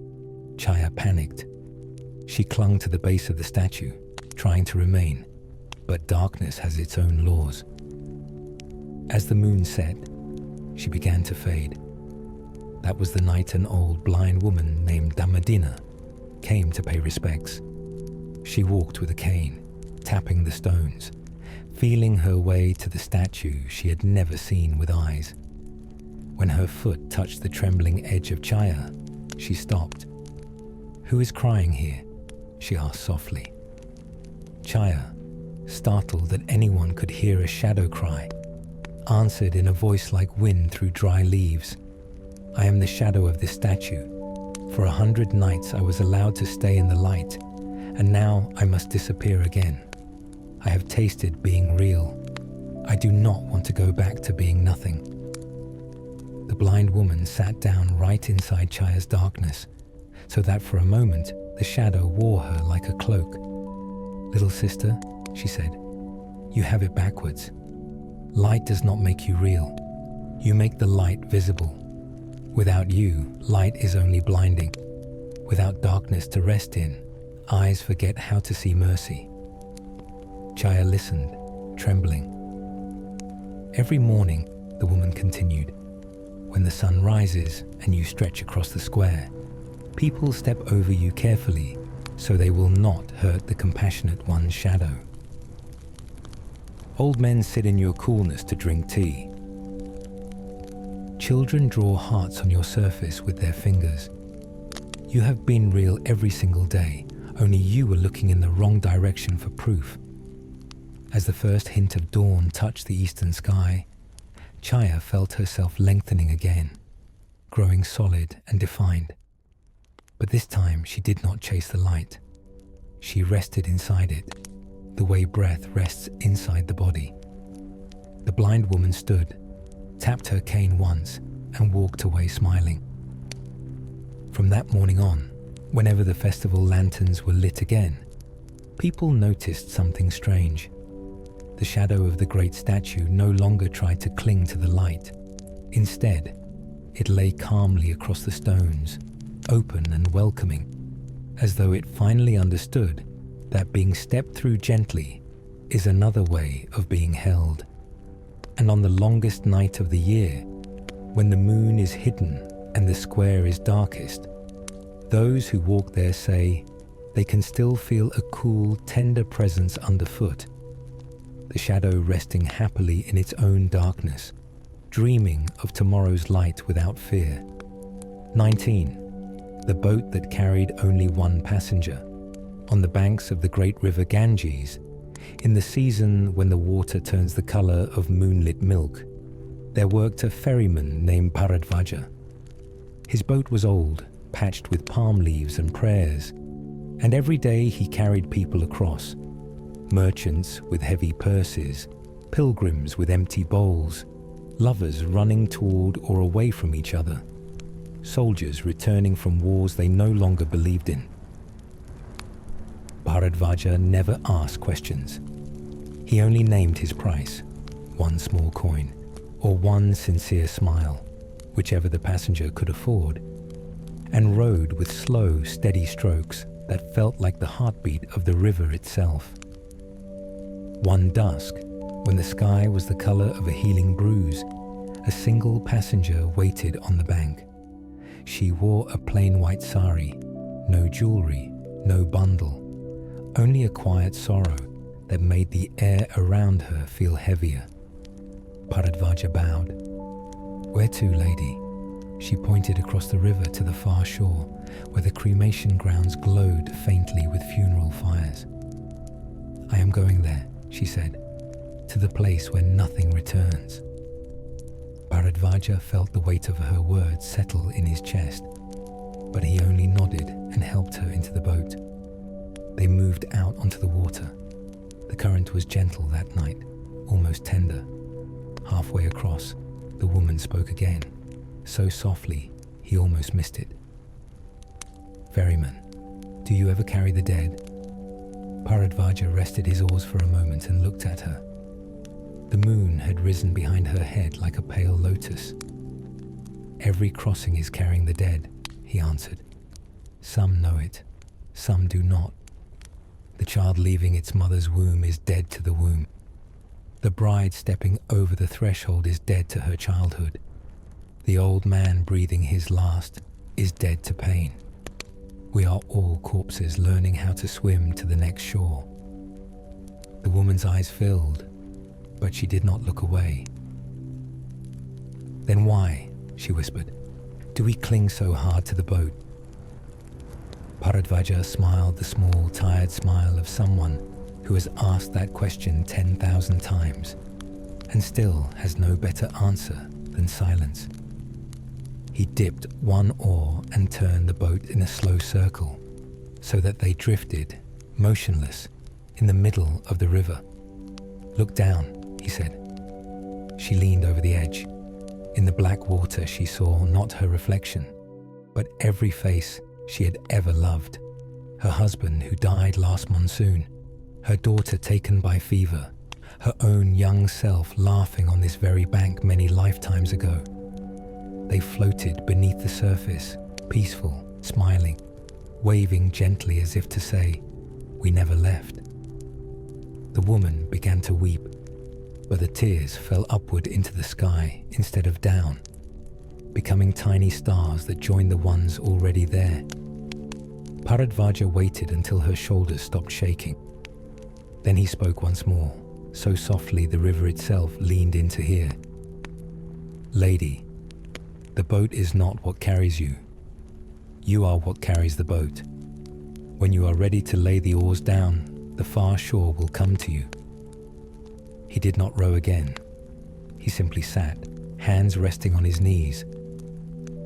Chaya panicked. She clung to the base of the statue, trying to remain, but darkness has its own laws. As the moon set, she began to fade. That was the night an old blind woman named Damadina came to pay respects. She walked with a cane, tapping the stones, feeling her way to the statue she had never seen with eyes. When her foot touched the trembling edge of Chaya, she stopped. "Who is crying here?" she asked softly. Chaya, startled that anyone could hear a shadow cry, answered in a voice like wind through dry leaves, "I am the shadow of this statue. For 100 nights I was allowed to stay in the light, and now I must disappear again. I have tasted being real. I do not want to go back to being nothing." The blind woman sat down right inside Chaya's darkness, so that for a moment the shadow wore her like a cloak. "Little sister," she said, "you have it backwards. Light does not make you real. You make the light visible. Without you, light is only blinding. Without darkness to rest in, eyes forget how to see mercy." Chaya listened, trembling. "Every morning," the woman continued, "when the sun rises and you stretch across the square, people step over you carefully so they will not hurt the Compassionate One's shadow. Old men sit in your coolness to drink tea." Children draw hearts on your surface with their fingers. You have been real every single day, only you were looking in the wrong direction for proof. As the first hint of dawn touched the eastern sky, Chaya felt herself lengthening again, growing solid and defined. But this time she did not chase the light. She rested inside it, the way breath rests inside the body. The blind woman stood, tapped her cane once, and walked away smiling. From that morning on, whenever the festival lanterns were lit again, people noticed something strange. The shadow of the great statue no longer tried to cling to the light. Instead, it lay calmly across the stones, open and welcoming, as though it finally understood that being stepped through gently is another way of being held. And on the longest night of the year, when the moon is hidden and the square is darkest, those who walk there say they can still feel a cool, tender presence underfoot, the shadow resting happily in its own darkness, dreaming of tomorrow's light without fear. 19. The boat that carried only one passenger, on the banks of the great river Ganges, in the season when the water turns the color of moonlit milk, there worked a ferryman named Bharadvaja. His boat was old, patched with palm leaves and prayers, and every day he carried people across, merchants with heavy purses, pilgrims with empty bowls, lovers running toward or away from each other, soldiers returning from wars they no longer believed in. Bharadvaja never asked questions. He only named his price, one small coin, or one sincere smile, whichever the passenger could afford, and rowed with slow, steady strokes that felt like the heartbeat of the river itself. One dusk, when the sky was the color of a healing bruise, a single passenger waited on the bank. She wore a plain white sari, no jewelry, no bundle, only a quiet sorrow that made the air around her feel heavier. Bharadvaja bowed. "Where to, lady?" She pointed across the river to the far shore, where the cremation grounds glowed faintly with funeral fires. "I am going there," she said, "to the place where nothing returns." Bharadvaja felt the weight of her words settle in his chest, but he only nodded and helped her into the boat. They moved out onto the water. The current was gentle that night, almost tender. Halfway across, the woman spoke again, so softly he almost missed it. "Ferryman, do you ever carry the dead?" Bharadvaja rested his oars for a moment and looked at her. The moon had risen behind her head like a pale lotus. "Every crossing is carrying the dead," he answered. "Some know it, some do not. The child leaving its mother's womb is dead to the womb. The bride stepping over the threshold is dead to her childhood. The old man breathing his last is dead to pain. We are all corpses learning how to swim to the next shore." The woman's eyes filled, but she did not look away. "Then why," she whispered, "do we cling so hard to the boat?" Bharadvaja smiled the small, tired smile of someone who has asked that question 10,000 times and still has no better answer than silence. He dipped one oar and turned the boat in a slow circle so that they drifted, motionless, in the middle of the river. "Look down," he said. She leaned over the edge. In the black water she saw not her reflection, but every face she had ever loved. Her husband who died last monsoon, her daughter taken by fever, her own young self laughing on this very bank many lifetimes ago. They floated beneath the surface, peaceful, smiling, waving gently as if to say, "We never left." The woman began to weep, but the tears fell upward into the sky instead of down, becoming tiny stars that joined the ones already there. Bharadvaja waited until her shoulders stopped shaking. Then he spoke once more, so softly the river itself leaned in to hear. "Lady, The boat is not what carries you. You are what carries the boat. When you are ready to lay the oars down, the far shore will come to you. He did not row again. He simply sat, hands resting on his knees,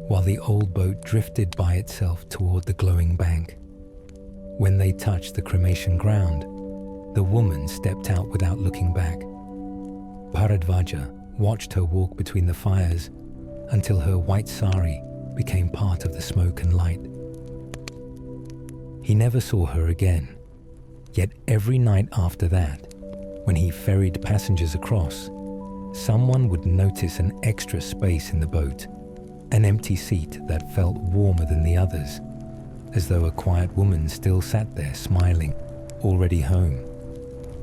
while the old boat drifted by itself toward the glowing bank. When they touched the cremation ground, the woman stepped out without looking back. Bharadvaja watched her walk between the fires until her white sari became part of the smoke and light. He never saw her again, yet every night after that, when he ferried passengers across, someone would notice an extra space in the boat, an empty seat that felt warmer than the others, as though a quiet woman still sat there smiling, already home.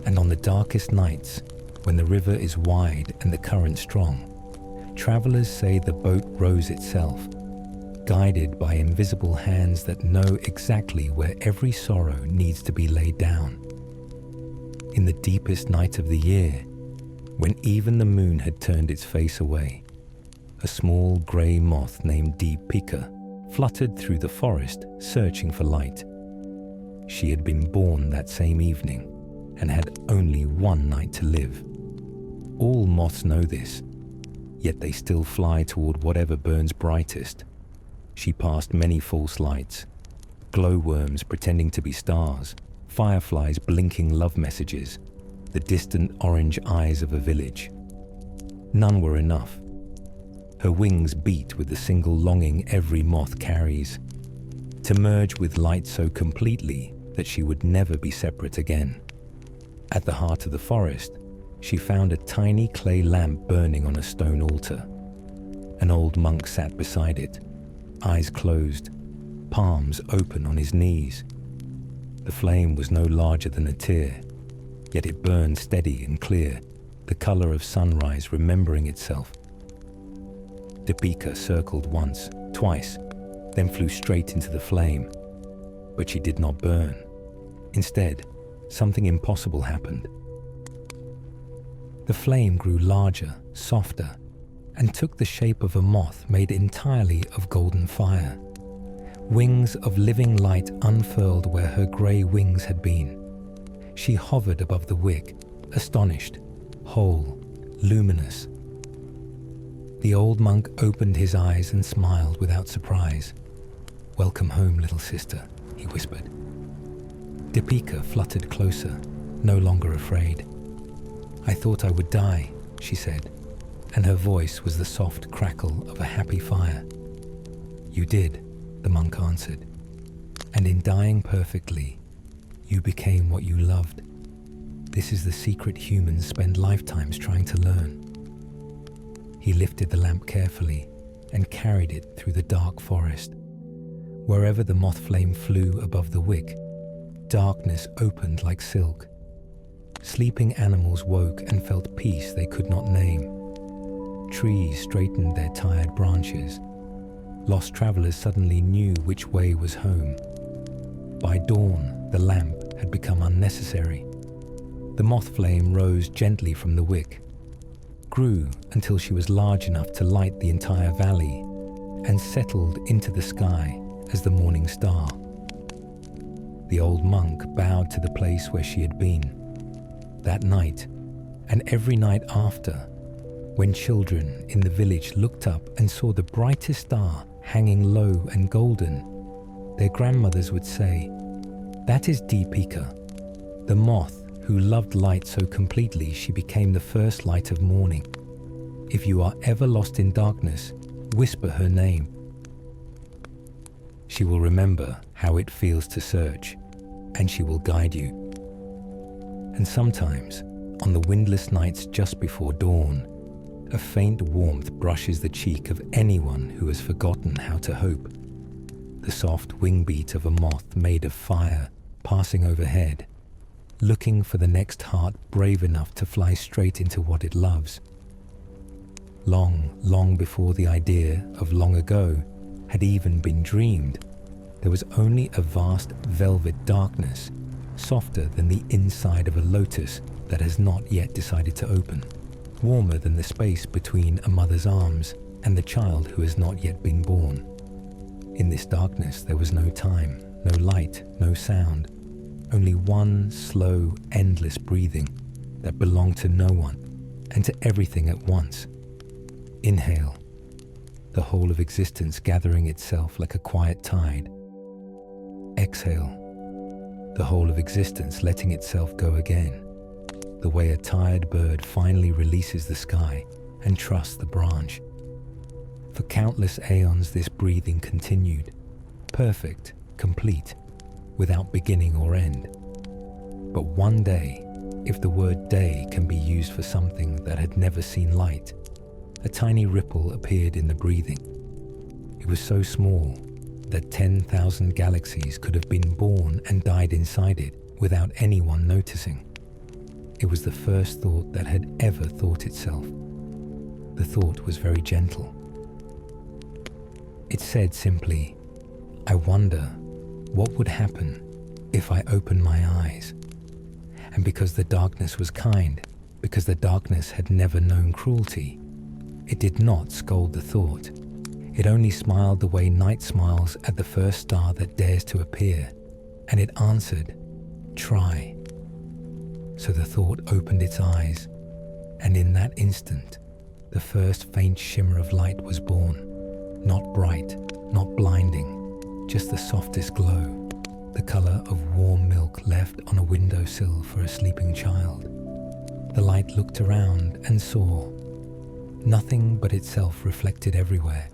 And on the darkest nights, when the river is wide and the current strong, travelers say the boat rows itself, guided by invisible hands that know exactly where every sorrow needs to be laid down. In the deepest night of the year, when even the moon had turned its face away, a small grey moth named Deepika fluttered through the forest searching for light. She had been born that same evening and had only one night to live. All moths know this, yet they still fly toward whatever burns brightest. She passed many false lights, glowworms pretending to be stars, fireflies blinking love messages, the distant orange eyes of a village. None were enough. Her wings beat with the single longing every moth carries, to merge with light so completely that she would never be separate again. At the heart of the forest, she found a tiny clay lamp burning on a stone altar. An old monk sat beside it, eyes closed, palms open on his knees. The flame was no larger than a tear, yet it burned steady and clear, the color of sunrise remembering itself. Deepika circled once, twice, then flew straight into the flame. But she did not burn. Instead, something impossible happened. The flame grew larger, softer, and took the shape of a moth made entirely of golden fire. Wings of living light unfurled where her grey wings had been. She hovered above the wick, astonished, whole, luminous. The old monk opened his eyes and smiled without surprise. "Welcome home, little sister," he whispered. Deepika fluttered closer, no longer afraid. "I thought I would die," she said, and her voice was the soft crackle of a happy fire. "You did," the monk answered, "and in dying perfectly, you became what you loved. This is the secret humans spend lifetimes trying to learn." He lifted the lamp carefully and carried it through the dark forest. Wherever the moth flame flew above the wick, darkness opened like silk. Sleeping animals woke and felt peace they could not name. Trees straightened their tired branches. Lost travelers suddenly knew which way was home. By dawn, the lamp had become unnecessary. The moth flame rose gently from the wick, grew until she was large enough to light the entire valley, and settled into the sky as the morning star. The old monk bowed to the place where she had been. That night, and every night after, when children in the village looked up and saw the brightest star hanging low and golden, their grandmothers would say, "That is Deepika, the moth who loved light so completely she became the first light of morning. If you are ever lost in darkness, whisper her name. She will remember how it feels to search, and she will guide you." And sometimes, on the windless nights just before dawn, a faint warmth brushes the cheek of anyone who has forgotten how to hope. The soft wing beat of a moth made of fire passing overhead, looking for the next heart brave enough to fly straight into what it loves. Long, long before the idea of long ago had even been dreamed, there was only a vast velvet darkness, softer than the inside of a lotus that has not yet decided to open, warmer than the space between a mother's arms, and the child who has not yet been born. In this darkness there was no time, no light, no sound, only one slow, endless breathing that belonged to no one and to everything at once. Inhale, the whole of existence gathering itself like a quiet tide. Exhale, the whole of existence letting itself go again, the way a tired bird finally releases the sky and trusts the branch. For countless aeons this breathing continued, perfect, complete, without beginning or end. But one day, if the word day can be used for something that had never seen light, a tiny ripple appeared in the breathing. It was so small that 10,000 galaxies could have been born and died inside it without anyone noticing. It was the first thought that had ever thought itself. The thought was very gentle. It said simply, "I wonder what would happen if I opened my eyes." And because the darkness was kind, because the darkness had never known cruelty, it did not scold the thought. It only smiled the way night smiles at the first star that dares to appear, and it answered, "Try." So the thought opened its eyes, and in that instant, the first faint shimmer of light was born. Not bright, not blinding, just the softest glow, the color of warm milk left on a windowsill for a sleeping child. The light looked around and saw nothing but itself reflected everywhere.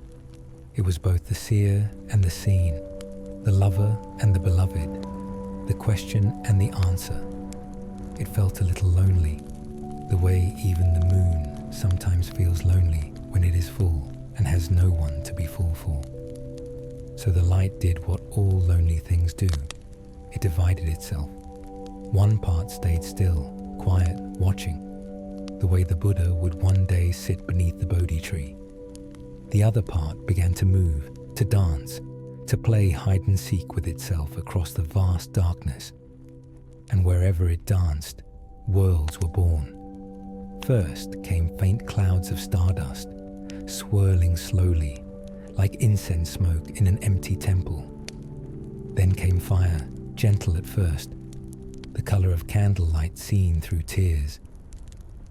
It was both the seer and the seen, the lover and the beloved, the question and the answer. It felt a little lonely, the way even the moon sometimes feels lonely when it is full and has no one to be full for. So the light did what all lonely things do. It divided itself. One part stayed still, quiet, watching, the way the Buddha would one day sit beneath the Bodhi tree. The other part began to move, to dance, to play hide and seek with itself across the vast darkness. And wherever it danced, worlds were born. First came faint clouds of stardust, swirling slowly, like incense smoke in an empty temple. Then came fire, gentle at first, the color of candlelight seen through tears.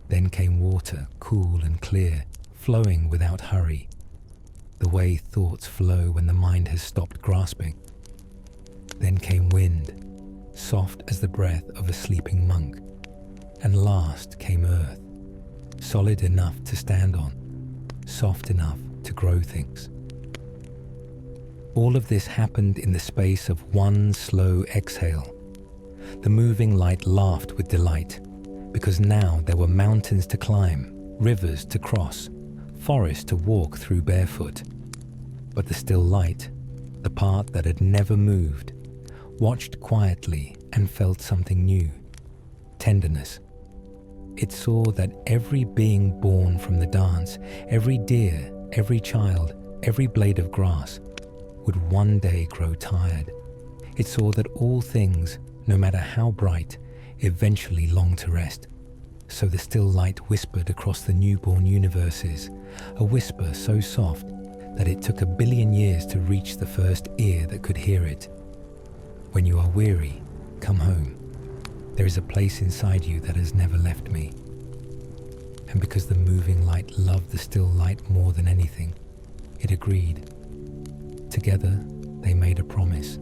Then came water, cool and clear, flowing without hurry, the way thoughts flow when the mind has stopped grasping. Then came wind, soft as the breath of a sleeping monk. And last came earth, solid enough to stand on, soft enough to grow things. All of this happened in the space of one slow exhale. The moving light laughed with delight, because now there were mountains to climb, rivers to cross, forests to walk through barefoot. But the still light, the part that had never moved, watched quietly and felt something new, tenderness. It saw that every being born from the dance, every deer, every child, every blade of grass, would one day grow tired. It saw that all things, no matter how bright, eventually long to rest. So the still light whispered across the newborn universes, a whisper so soft that it took 1 billion years to reach the first ear that could hear it. When you are weary, come home. There is a place inside you that has never left me. And because the moving light loved the still light more than anything, it agreed. Together, they made a promise,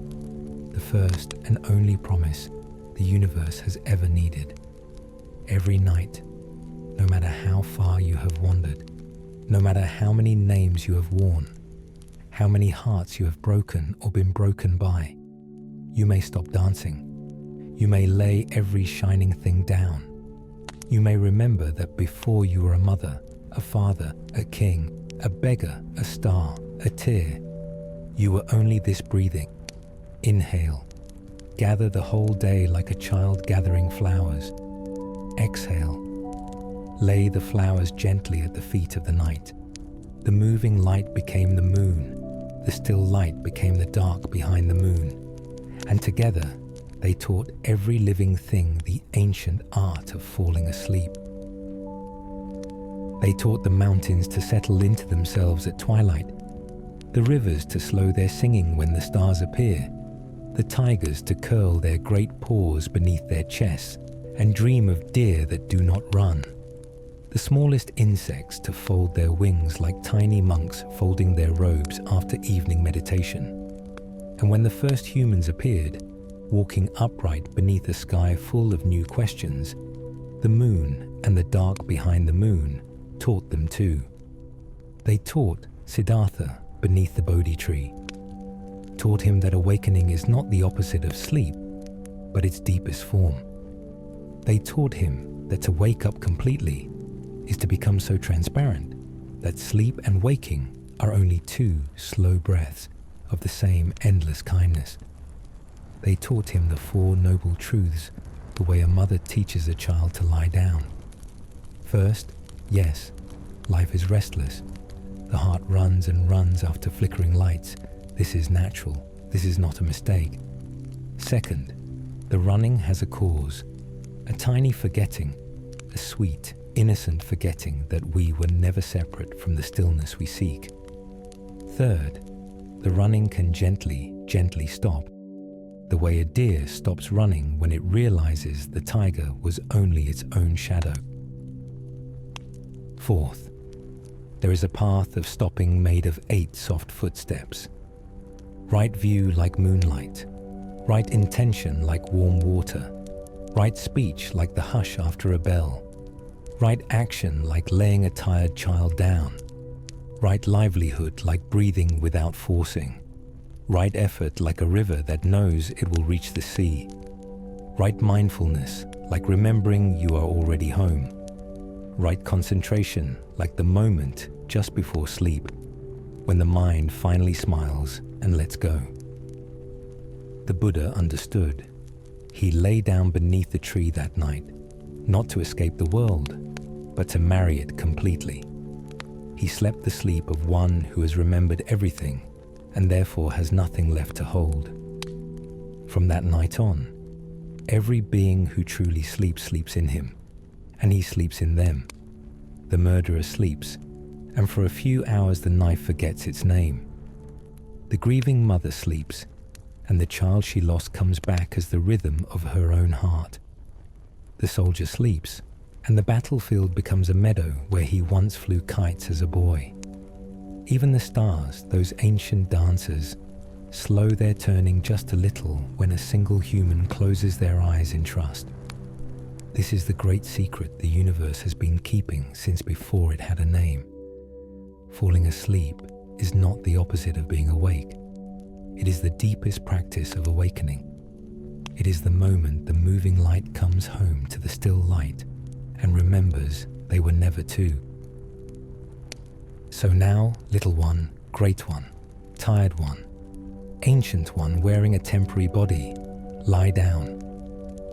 the first and only promise the universe has ever needed. Every night, no matter how far you have wandered, no matter how many names you have worn, how many hearts you have broken or been broken by, you may stop dancing. You may lay every shining thing down. You may remember that before you were a mother, a father, a king, a beggar, a star, a tear, you were only this breathing. Inhale. Gather the whole day like a child gathering flowers. Exhale. Lay the flowers gently at the feet of the night. The moving light became the moon. The still light became the dark behind the moon. And together, they taught every living thing the ancient art of falling asleep. They taught the mountains to settle into themselves at twilight, the rivers to slow their singing when the stars appear, the tigers to curl their great paws beneath their chests and dream of deer that do not run, the smallest insects to fold their wings like tiny monks folding their robes after evening meditation. And when the first humans appeared, walking upright beneath a sky full of new questions, the moon and the dark behind the moon taught them too. They taught Siddhartha beneath the Bodhi tree, taught him that awakening is not the opposite of sleep, but its deepest form. They taught him that to wake up completely is to become so transparent that sleep and waking are only two slow breaths of the same endless kindness. They taught him the four noble truths the way a mother teaches a child to lie down. First, yes, life is restless. The heart runs and runs after flickering lights. This is natural. This is not a mistake. Second, the running has a cause, a tiny forgetting, a sweet, innocent forgetting that we were never separate from the stillness we seek. Third, the running can gently, gently stop, the way a deer stops running when it realizes the tiger was only its own shadow. Fourth, there is a path of stopping made of 8 soft footsteps. Right view like moonlight, right intention like warm water, right speech like the hush after a bell, right action like laying a tired child down, right livelihood like breathing without forcing, right effort like a river that knows it will reach the sea, right mindfulness like remembering you are already home, right concentration like the moment just before sleep, when the mind finally smiles and lets go. The Buddha understood. He lay down beneath the tree that night, not to escape the world, but to marry it completely. He slept the sleep of one who has remembered everything and therefore has nothing left to hold. From that night on, every being who truly sleeps in him, and he sleeps in them. The murderer sleeps, and for a few hours the knife forgets its name. The grieving mother sleeps, and the child she lost comes back as the rhythm of her own heart. The soldier sleeps, and the battlefield becomes a meadow where he once flew kites as a boy. Even the stars, those ancient dancers, slow their turning just a little when a single human closes their eyes in trust. This is the great secret the universe has been keeping since before it had a name. Falling asleep is not the opposite of being awake. It is the deepest practice of awakening. It is the moment the moving light comes home to the still light and remembers they were never two. So now, little one, great one, tired one, ancient one wearing a temporary body, lie down.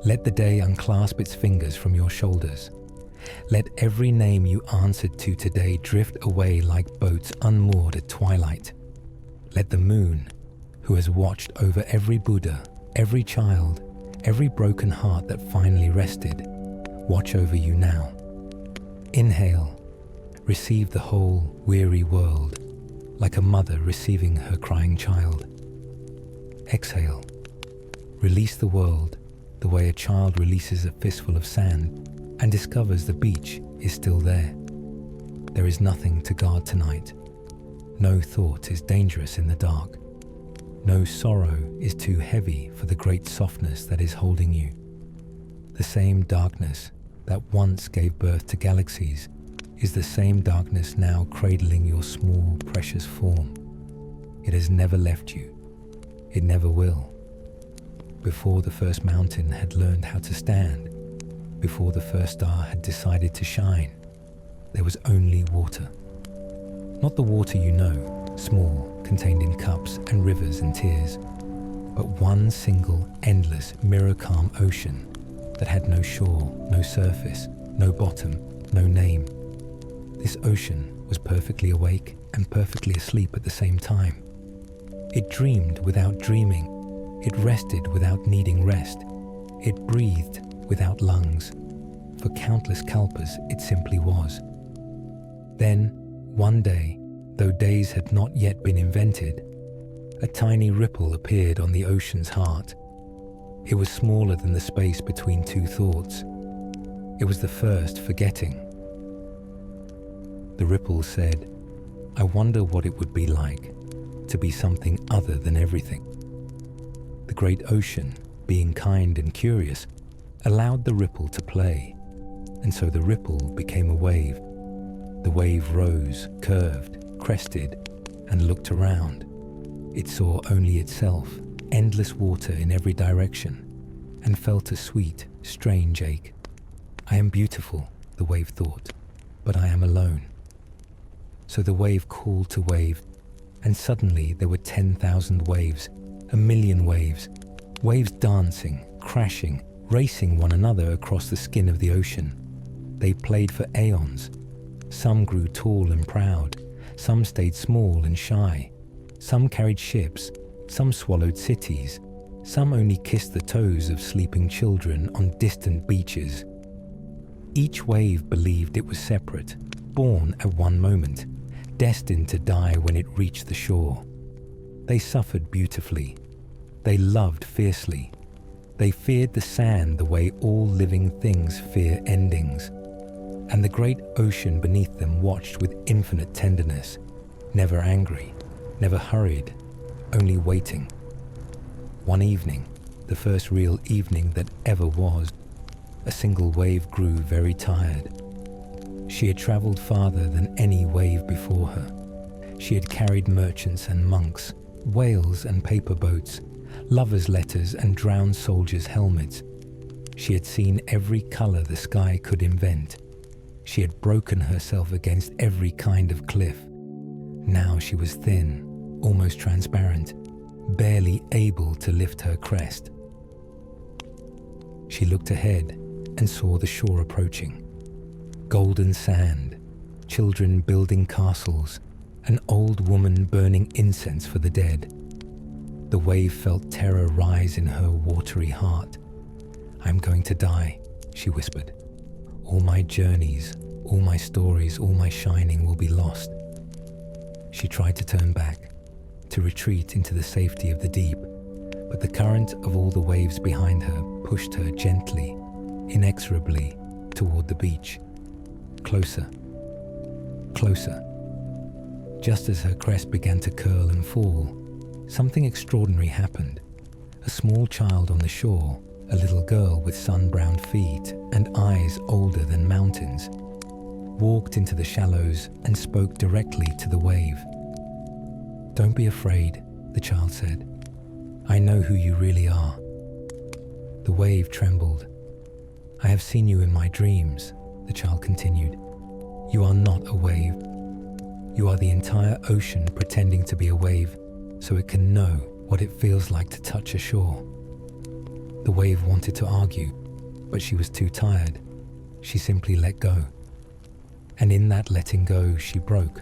Let the day unclasp its fingers from your shoulders. Let every name you answered to today drift away like boats unmoored at twilight. Let the moon, who has watched over every Buddha, every child, every broken heart that finally rested, watch over you now. Inhale. Receive the whole weary world, like a mother receiving her crying child. Exhale. Release the world the way a child releases a fistful of sand and discovers the beach is still there. There is nothing to guard tonight. No thought is dangerous in the dark. No sorrow is too heavy for the great softness that is holding you. The same darkness that once gave birth to galaxies is the same darkness now cradling your small, precious form. It has never left you. It never will. Before the first mountain had learned how to stand, before the first star had decided to shine, there was only water. Not the water you know, small, contained in cups and rivers and tears, but one single, endless, mirror-calm ocean that had no shore, no surface, no bottom, no name. This ocean was perfectly awake and perfectly asleep at the same time. It dreamed without dreaming. It rested without needing rest. It breathed without lungs. For countless kalpas, it simply was. Then, one day, though days had not yet been invented, a tiny ripple appeared on the ocean's heart. It was smaller than the space between two thoughts. It was the first forgetting. The ripple said, "I wonder what it would be like to be something other than everything." The great ocean, being kind and curious, allowed the ripple to play, and so the ripple became a wave. The wave rose, curved, crested, and looked around. It saw only itself, endless water in every direction, and felt a sweet, strange ache. "I am beautiful," the wave thought, "but I am alone." So the wave called to wave, and suddenly there were 10,000 waves, 1,000,000 waves, waves dancing, crashing, racing one another across the skin of the ocean. They played for aeons. Some grew tall and proud, some stayed small and shy, some carried ships, some swallowed cities, some only kissed the toes of sleeping children on distant beaches. Each wave believed it was separate, born at one moment, destined to die when it reached the shore. They suffered beautifully. They loved fiercely. They feared the sand the way all living things fear endings. And the great ocean beneath them watched with infinite tenderness, never angry, never hurried, only waiting. One evening, the first real evening that ever was, a single wave grew very tired. She had traveled farther than any wave before her. She had carried merchants and monks, whales and paper boats, lovers' letters and drowned soldiers' helmets. She had seen every color the sky could invent. She had broken herself against every kind of cliff. Now she was thin, almost transparent, barely able to lift her crest. She looked ahead and saw the shore approaching. Golden sand, children building castles, an old woman burning incense for the dead. The wave felt terror rise in her watery heart. "I'm going to die," she whispered. "All my journeys, all my stories, all my shining will be lost." She tried to turn back, to retreat into the safety of the deep, but the current of all the waves behind her pushed her gently, inexorably toward the beach. Closer, closer. Just as her crest began to curl and fall, something extraordinary happened. A small child on the shore, a little girl with sun-browned feet and eyes older than mountains, walked into the shallows and spoke directly to the wave. "Don't be afraid," the child said. "I know who you really are." The wave trembled. "I have seen you in my dreams," the child continued. "You are not a wave. You are the entire ocean pretending to be a wave so it can know what it feels like to touch a shore." The wave wanted to argue, but she was too tired. She simply let go. And in that letting go, she broke,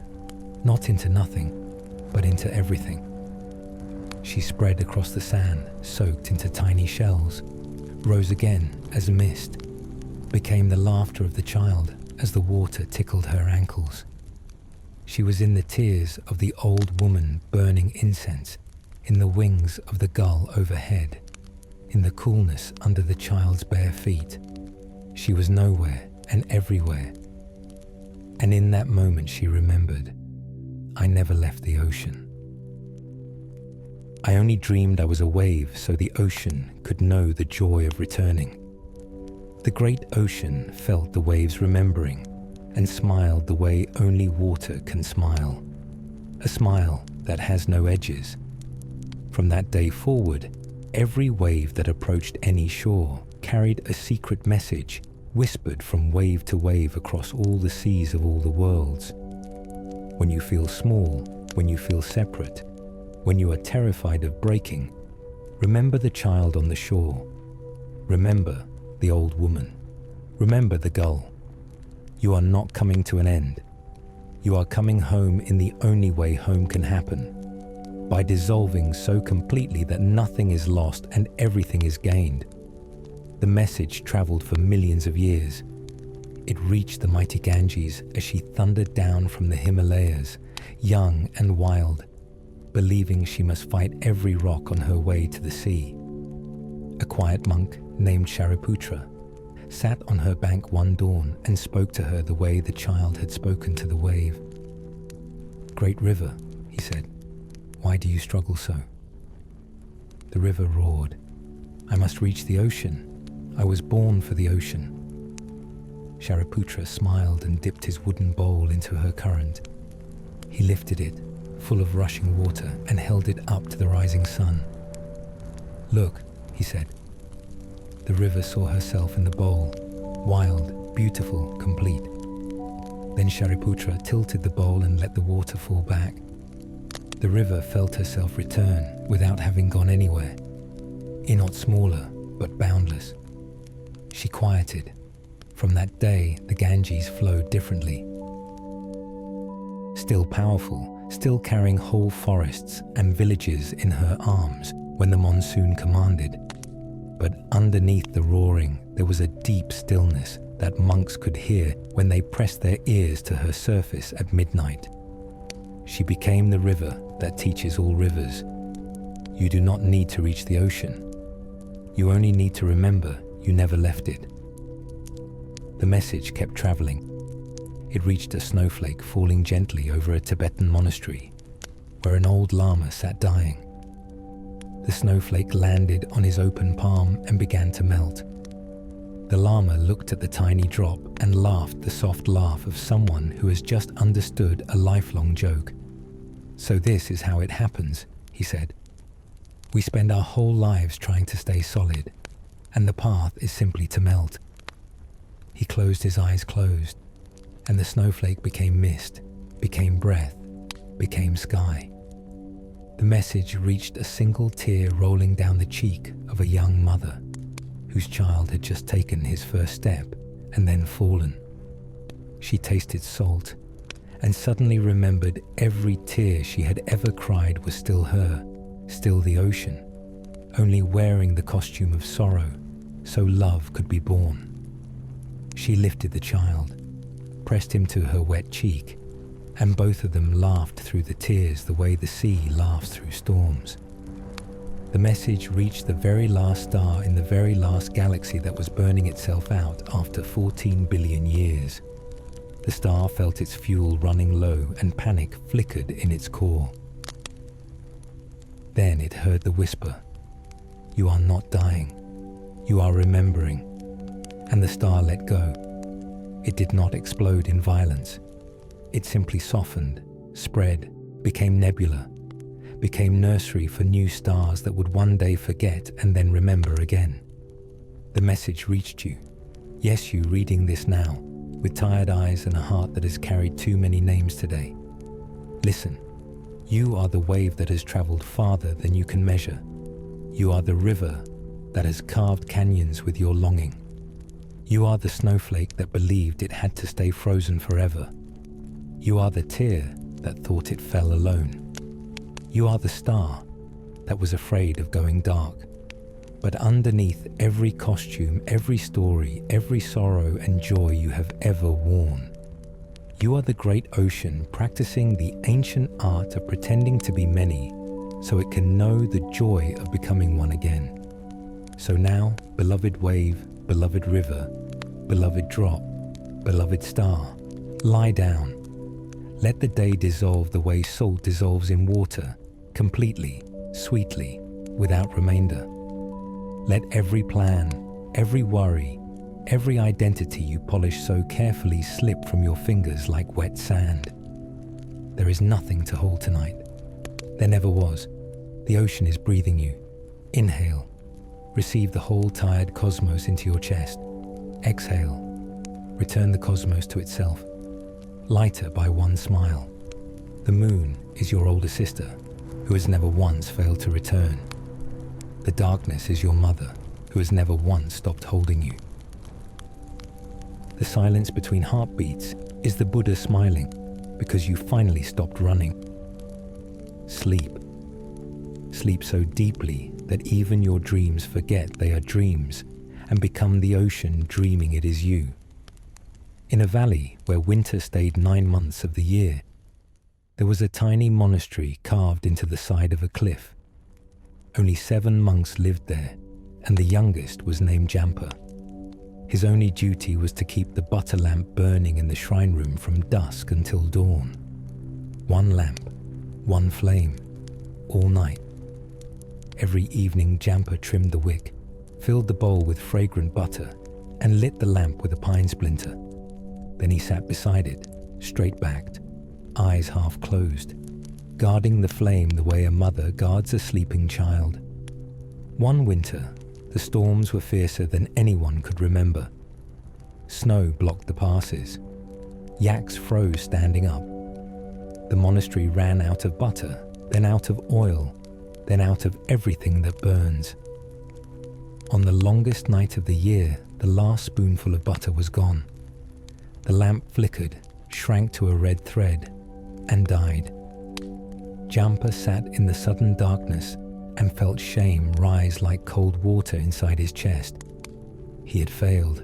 not into nothing, but into everything. She spread across the sand, soaked into tiny shells, rose again as mist, became the laughter of the child as the water tickled her ankles. She was in the tears of the old woman burning incense, in the wings of the gull overhead, in the coolness under the child's bare feet. She was nowhere and everywhere. And in that moment she remembered, I never left the ocean. I only dreamed I was a wave so the ocean could know the joy of returning. The great ocean felt the waves remembering and smiled the way only water can smile, a smile that has no edges. From that day forward, every wave that approached any shore carried a secret message whispered from wave to wave across all the seas of all the worlds. When you feel small, when you feel separate, when you are terrified of breaking, remember the child on the shore. Remember the old woman. Remember the gull. You are not coming to an end. You are coming home in the only way home can happen, by dissolving so completely that nothing is lost and everything is gained. The message traveled for millions of years. It reached the mighty Ganges as she thundered down from the Himalayas, young and wild, believing she must fight every rock on her way to the sea. A quiet monk named Shariputra sat on her bank one dawn and spoke to her the way the child had spoken to the wave. "Great river," he said, "why do you struggle so?" The river roared, "I must reach the ocean. I was born for the ocean." Shariputra smiled and dipped his wooden bowl into her current. He lifted it, full of rushing water, and held it up to the rising sun. "Look," he said. The river saw herself in the bowl, wild, beautiful, complete. Then Shariputra tilted the bowl and let the water fall back. The river felt herself return without having gone anywhere, not smaller, but boundless. She quieted. From that day, the Ganges flowed differently. Still powerful, still carrying whole forests and villages in her arms when the monsoon commanded. But underneath the roaring, there was a deep stillness that monks could hear when they pressed their ears to her surface at midnight. She became the river that teaches all rivers. You do not need to reach the ocean. You only need to remember you never left it. The message kept traveling. It reached a snowflake falling gently over a Tibetan monastery, where an old lama sat dying. The snowflake landed on his open palm and began to melt. The lama looked at the tiny drop and laughed the soft laugh of someone who has just understood a lifelong joke. "So this is how it happens," he said. "We spend our whole lives trying to stay solid, and the path is simply to melt." He closed his eyes closed, and the snowflake became mist, became breath, became sky. The message reached a single tear rolling down the cheek of a young mother whose child had just taken his first step and then fallen. She tasted salt and suddenly remembered every tear she had ever cried was still her, still the ocean, only wearing the costume of sorrow so love could be born. She lifted the child, pressed him to her wet cheek, and both of them laughed through the tears the way the sea laughs through storms. The message reached the very last star in the very last galaxy that was burning itself out after 14 billion years. The star felt its fuel running low and panic flickered in its core. Then it heard the whisper, "You are not dying. You are remembering." And the star let go. It did not explode in violence. It simply softened, spread, became nebula, became nursery for new stars that would one day forget and then remember again. The message reached you. Yes, you reading this now, with tired eyes and a heart that has carried too many names today. Listen, you are the wave that has traveled farther than you can measure. You are the river that has carved canyons with your longing. You are the snowflake that believed it had to stay frozen forever. You are the tear that thought it fell alone. You are the star that was afraid of going dark. But underneath every costume, every story, every sorrow and joy you have ever worn, you are the great ocean practicing the ancient art of pretending to be many so it can know the joy of becoming one again. So now, beloved wave, beloved river, beloved drop, beloved star, lie down. Let the day dissolve the way salt dissolves in water, completely, sweetly, without remainder. Let every plan, every worry, every identity you polish so carefully slip from your fingers like wet sand. There is nothing to hold tonight. There never was. The ocean is breathing you. Inhale. Receive the whole tired cosmos into your chest. Exhale. Return the cosmos to itself. Lighter by one smile. The moon is your older sister, who has never once failed to return. The darkness is your mother, who has never once stopped holding you. The silence between heartbeats is the Buddha smiling, because you finally stopped running. Sleep. Sleep so deeply that even your dreams forget they are dreams and become the ocean dreaming it is you. In a valley where winter stayed 9 months of the year, there was a tiny monastery carved into the side of a cliff. Only 7 monks lived there, and the youngest was named Jampa. His only duty was to keep the butter lamp burning in the shrine room from dusk until dawn. 1 lamp, 1 flame, all night. Every evening Jampa trimmed the wick, filled the bowl with fragrant butter, and lit the lamp with a pine splinter. Then he sat beside it, straight-backed, eyes half closed, guarding the flame the way a mother guards a sleeping child. One winter, the storms were fiercer than anyone could remember. Snow blocked the passes. Yaks froze standing up. The monastery ran out of butter, then out of oil, then out of everything that burns. On the longest night of the year, the last spoonful of butter was gone. The lamp flickered, shrank to a red thread, and died. Jampa sat in the sudden darkness and felt shame rise like cold water inside his chest. He had failed.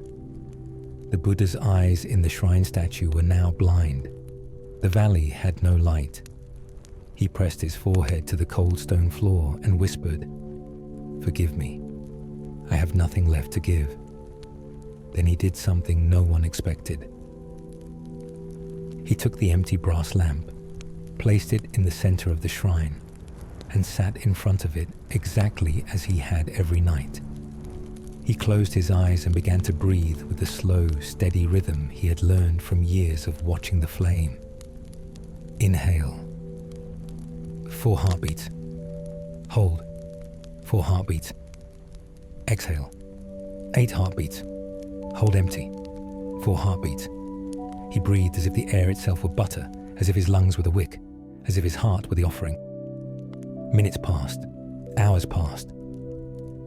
The Buddha's eyes in the shrine statue were now blind. The valley had no light. He pressed his forehead to the cold stone floor and whispered, "Forgive me. I have nothing left to give." Then he did something no one expected. He took the empty brass lamp, placed it in the center of the shrine, and sat in front of it exactly as he had every night. He closed his eyes and began to breathe with the slow, steady rhythm he had learned from years of watching the flame. Inhale. 4 heartbeats. Hold. 4 heartbeats. Exhale. 8 heartbeats. Hold empty. 4 heartbeats. He breathed as if the air itself were butter, as if his lungs were the wick, as if his heart were the offering. Minutes passed. Hours passed.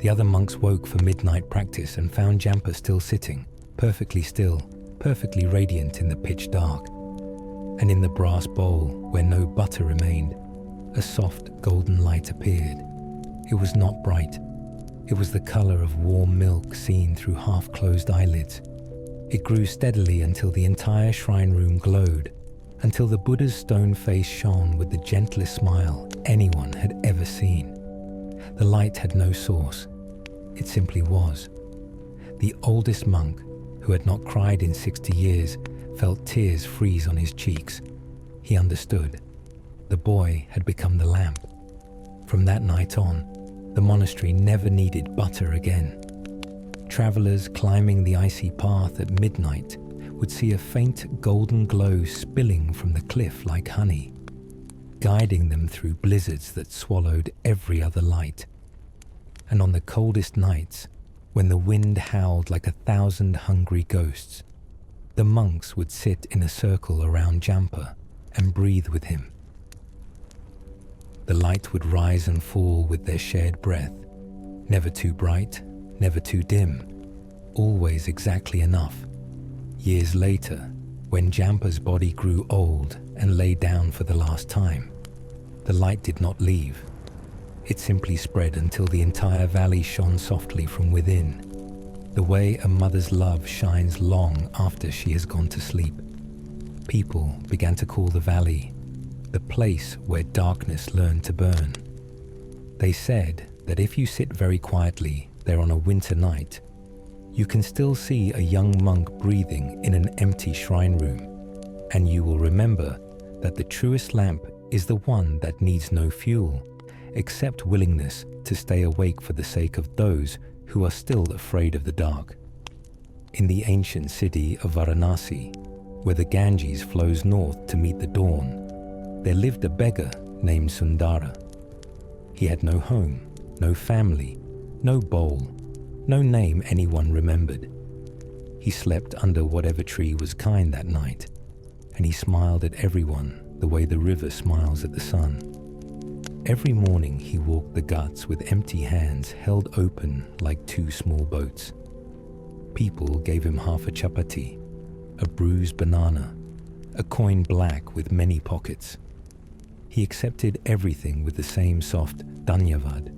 The other monks woke for midnight practice and found Jampa still sitting, perfectly still, perfectly radiant in the pitch dark. And in the brass bowl, where no butter remained, a soft golden light appeared. It was not bright. It was the color of warm milk seen through half-closed eyelids. It grew steadily until the entire shrine room glowed, until the Buddha's stone face shone with the gentlest smile anyone had ever seen. The light had no source. It simply was. The oldest monk, who had not cried in 60 years, felt tears freeze on his cheeks. He understood. The boy had become the lamp. From that night on, the monastery never needed butter again. Travelers climbing the icy path at midnight would see a faint golden glow spilling from the cliff like honey, guiding them through blizzards that swallowed every other light. And on the coldest nights, when the wind howled like 1,000 hungry ghosts, the monks would sit in a circle around Jampa and breathe with him. The light would rise and fall with their shared breath, never too bright, never too dim, always exactly enough. Years later, when Jampa's body grew old and lay down for the last time, the light did not leave. It simply spread until the entire valley shone softly from within, the way a mother's love shines long after she has gone to sleep. People began to call the valley the place where darkness learned to burn. They said that if you sit very quietly there on a winter night, you can still see a young monk breathing in an empty shrine room, and you will remember that the truest lamp is the one that needs no fuel, except willingness to stay awake for the sake of those who are still afraid of the dark. In the ancient city of Varanasi, where the Ganges flows north to meet the dawn, there lived a beggar named Sundara. He had no home, no family, no bowl, no name anyone remembered. He slept under whatever tree was kind that night, and he smiled at everyone the way the river smiles at the sun. Every morning he walked the ghats with empty hands held open like 2 small boats. People gave him half a chapati, a bruised banana, a coin black with many pockets. He accepted everything with the same soft dhanyavad,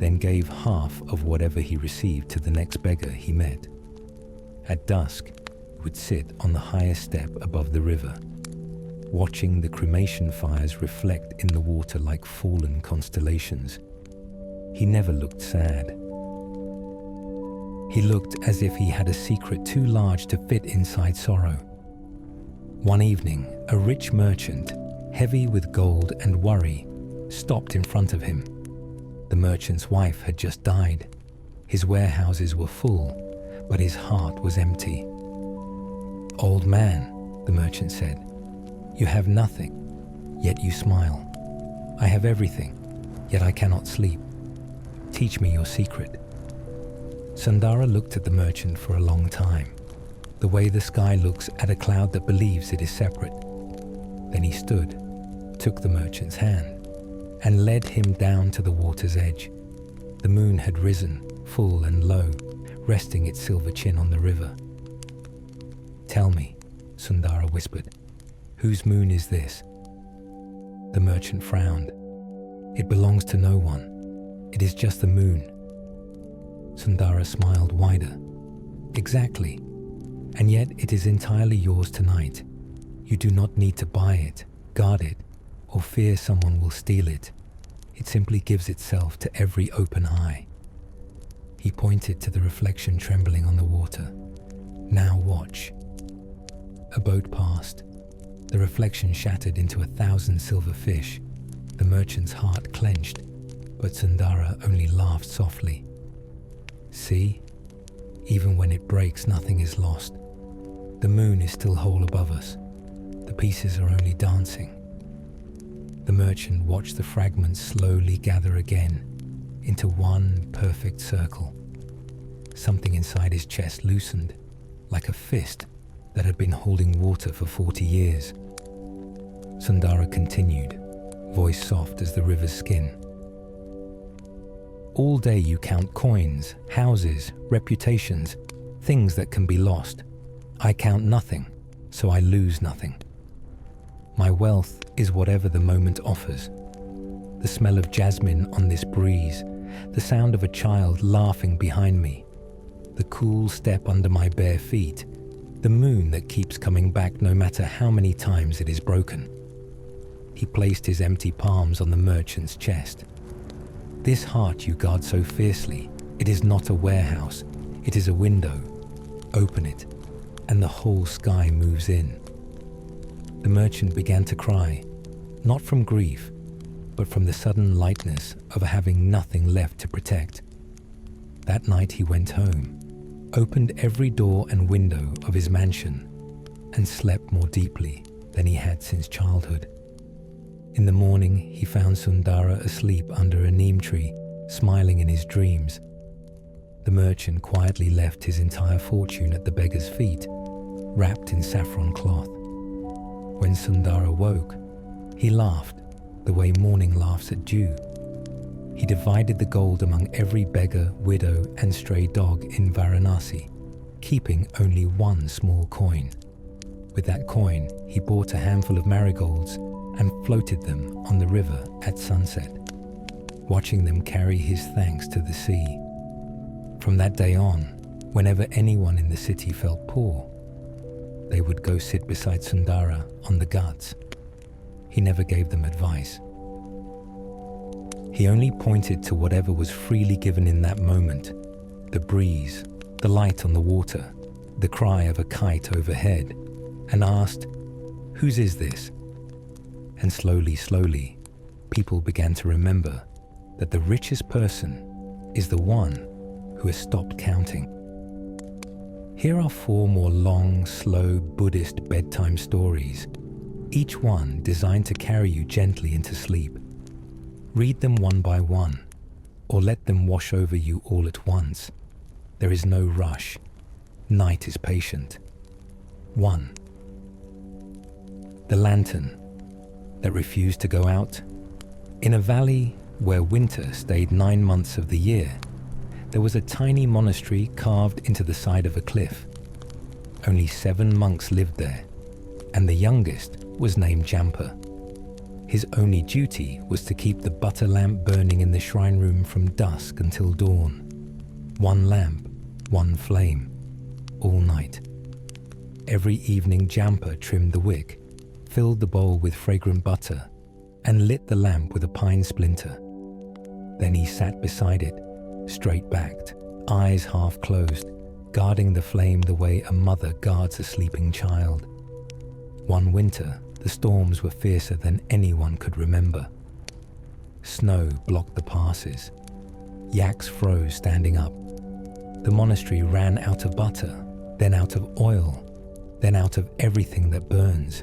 then gave half of whatever he received to the next beggar he met. At dusk, would sit on the highest step above the river, watching the cremation fires reflect in the water like fallen constellations. He never looked sad. He looked as if he had a secret too large to fit inside sorrow. One evening, a rich merchant, heavy with gold and worry, stopped in front of him. The merchant's wife had just died. His warehouses were full, but his heart was empty. "Old man," the merchant said, "you have nothing, yet you smile. I have everything, yet I cannot sleep. Teach me your secret." Sundara looked at the merchant for a long time, the way the sky looks at a cloud that believes it is separate. Then he stood, took the merchant's hand, and led him down to the water's edge. The moon had risen, full and low, resting its silver chin on the river. "Tell me," Sundara whispered, "whose moon is this?" The merchant frowned. "It belongs to no one. It is just the moon." Sundara smiled wider. "Exactly. And yet it is entirely yours tonight. You do not need to buy it, guard it, or fear someone will steal it. It simply gives itself to every open eye." He pointed to the reflection trembling on the water. "Now watch." A boat passed. The reflection shattered into 1,000 silver fish. The merchant's heart clenched, but Sundara only laughed softly. "See? Even when it breaks, nothing is lost. The moon is still whole above us. The pieces are only dancing." The merchant watched the fragments slowly gather again into one perfect circle. Something inside his chest loosened, like a fist that had been holding water for 40 years. Sundara continued, voice soft as the river's skin. "All day you count coins, houses, reputations, things that can be lost. I count nothing, so I lose nothing. My wealth is whatever the moment offers. The smell of jasmine on this breeze, the sound of a child laughing behind me, the cool step under my bare feet, the moon that keeps coming back no matter how many times it is broken." He placed his empty palms on the merchant's chest. "This heart you guard so fiercely, it is not a warehouse, it is a window. Open it, and the whole sky moves in." The merchant began to cry, not from grief, but from the sudden lightness of having nothing left to protect. That night he went home, opened every door and window of his mansion, and slept more deeply than he had since childhood. In the morning, he found Sundara asleep under a neem tree, smiling in his dreams. The merchant quietly left his entire fortune at the beggar's feet, wrapped in saffron cloth. When Sundara woke, he laughed the way morning laughs at dew. He divided the gold among every beggar, widow, and stray dog in Varanasi, keeping only one small coin. With that coin, he bought a handful of marigolds and floated them on the river at sunset, watching them carry his thanks to the sea. From that day on, whenever anyone in the city felt poor, they would go sit beside Sundara on the ghats. He never gave them advice. He only pointed to whatever was freely given in that moment: the breeze, the light on the water, the cry of a kite overhead, and asked, "Whose is this?" And slowly, people began to remember that the richest person is the one who has stopped counting. Here are 4 more long, slow Buddhist bedtime stories, each one designed to carry you gently into sleep. Read them one by one, or let them wash over you all at once. There is no rush. Night is patient. 1. The lantern that refused to go out. In a valley where winter stayed 9 months of the year, there was a tiny monastery carved into the side of a cliff. Only 7 monks lived there, and the youngest was named Jampa. His only duty was to keep the butter lamp burning in the shrine room from dusk until dawn. 1 lamp, 1 flame, all night. Every evening Jampa trimmed the wick, filled the bowl with fragrant butter, and lit the lamp with a pine splinter. Then he sat beside it, straight-backed, eyes half closed, guarding the flame the way a mother guards a sleeping child. One winter, the storms were fiercer than anyone could remember. Snow blocked the passes. Yaks froze standing up. The monastery ran out of butter, then out of oil, then out of everything that burns.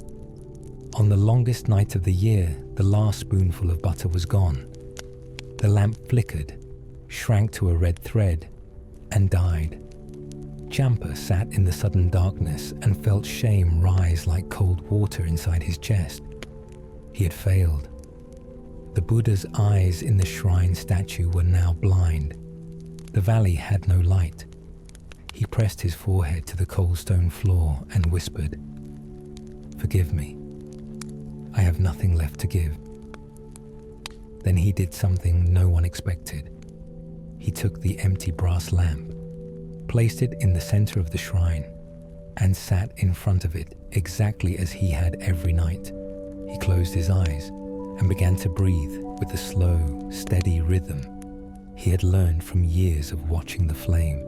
On the longest night of the year, the last spoonful of butter was gone. The lamp flickered, shrank to a red thread, and died. Jampa sat in the sudden darkness and felt shame rise like cold water inside his chest. He had failed. The Buddha's eyes in the shrine statue were now blind. The valley had no light. He pressed his forehead to the cold stone floor and whispered, "Forgive me. I have nothing left to give." Then he did something no one expected. He took the empty brass lamp, placed it in the center of the shrine, and sat in front of it exactly as he had every night. He closed his eyes and began to breathe with the slow, steady rhythm he had learned from years of watching the flame.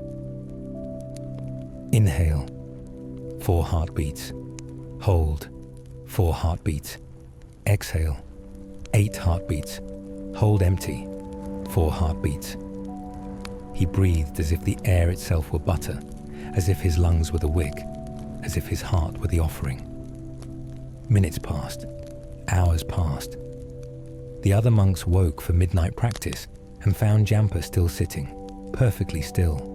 Inhale, 4 heartbeats. Hold, 4 heartbeats. Exhale, 8 heartbeats. Hold empty, 4 heartbeats. He breathed as if the air itself were butter, as if his lungs were the wick, as if his heart were the offering. Minutes passed, hours passed. The other monks woke for midnight practice and found Jampa still sitting, perfectly still,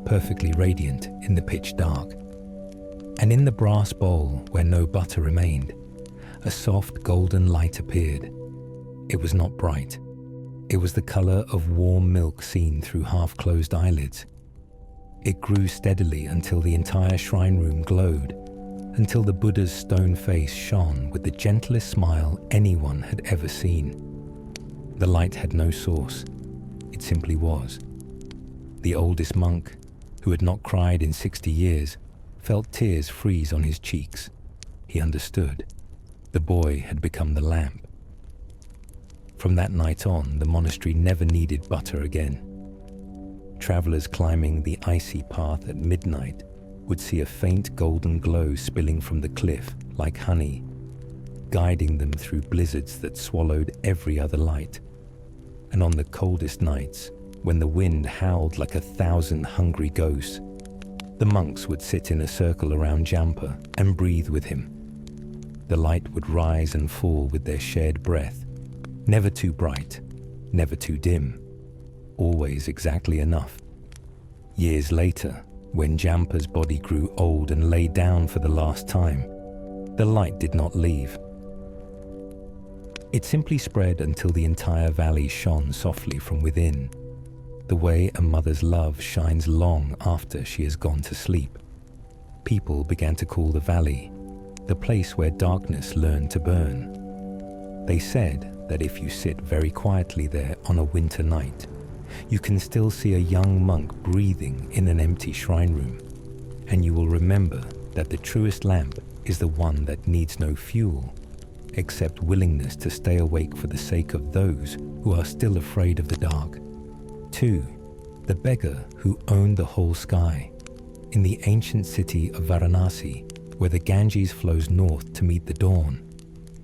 perfectly radiant in the pitch dark. And in the brass bowl where no butter remained, a soft golden light appeared. It was not bright. It was the color of warm milk seen through half-closed eyelids. It grew steadily until the entire shrine room glowed, until the Buddha's stone face shone with the gentlest smile anyone had ever seen. The light had no source. It simply was. The oldest monk, who had not cried in 60 years, felt tears freeze on his cheeks. He understood. The boy had become the lamp. From that night on, the monastery never needed butter again. Travelers climbing the icy path at midnight would see a faint golden glow spilling from the cliff like honey, guiding them through blizzards that swallowed every other light. And on the coldest nights, when the wind howled like 1,000 hungry ghosts, the monks would sit in a circle around Jampa and breathe with him. The light would rise and fall with their shared breath, never too bright, never too dim, always exactly enough. Years later, when Jampa's body grew old and lay down for the last time, the light did not leave. It simply spread until the entire valley shone softly from within, the way a mother's love shines long after she has gone to sleep. People began to call the valley the place where darkness learned to burn. They said that if you sit very quietly there on a winter night, you can still see a young monk breathing in an empty shrine room, and you will remember that the truest lamp is the one that needs no fuel, except willingness to stay awake for the sake of those who are still afraid of the dark. 2. The beggar who owned the whole sky. In the ancient city of Varanasi, where the Ganges flows north to meet the dawn,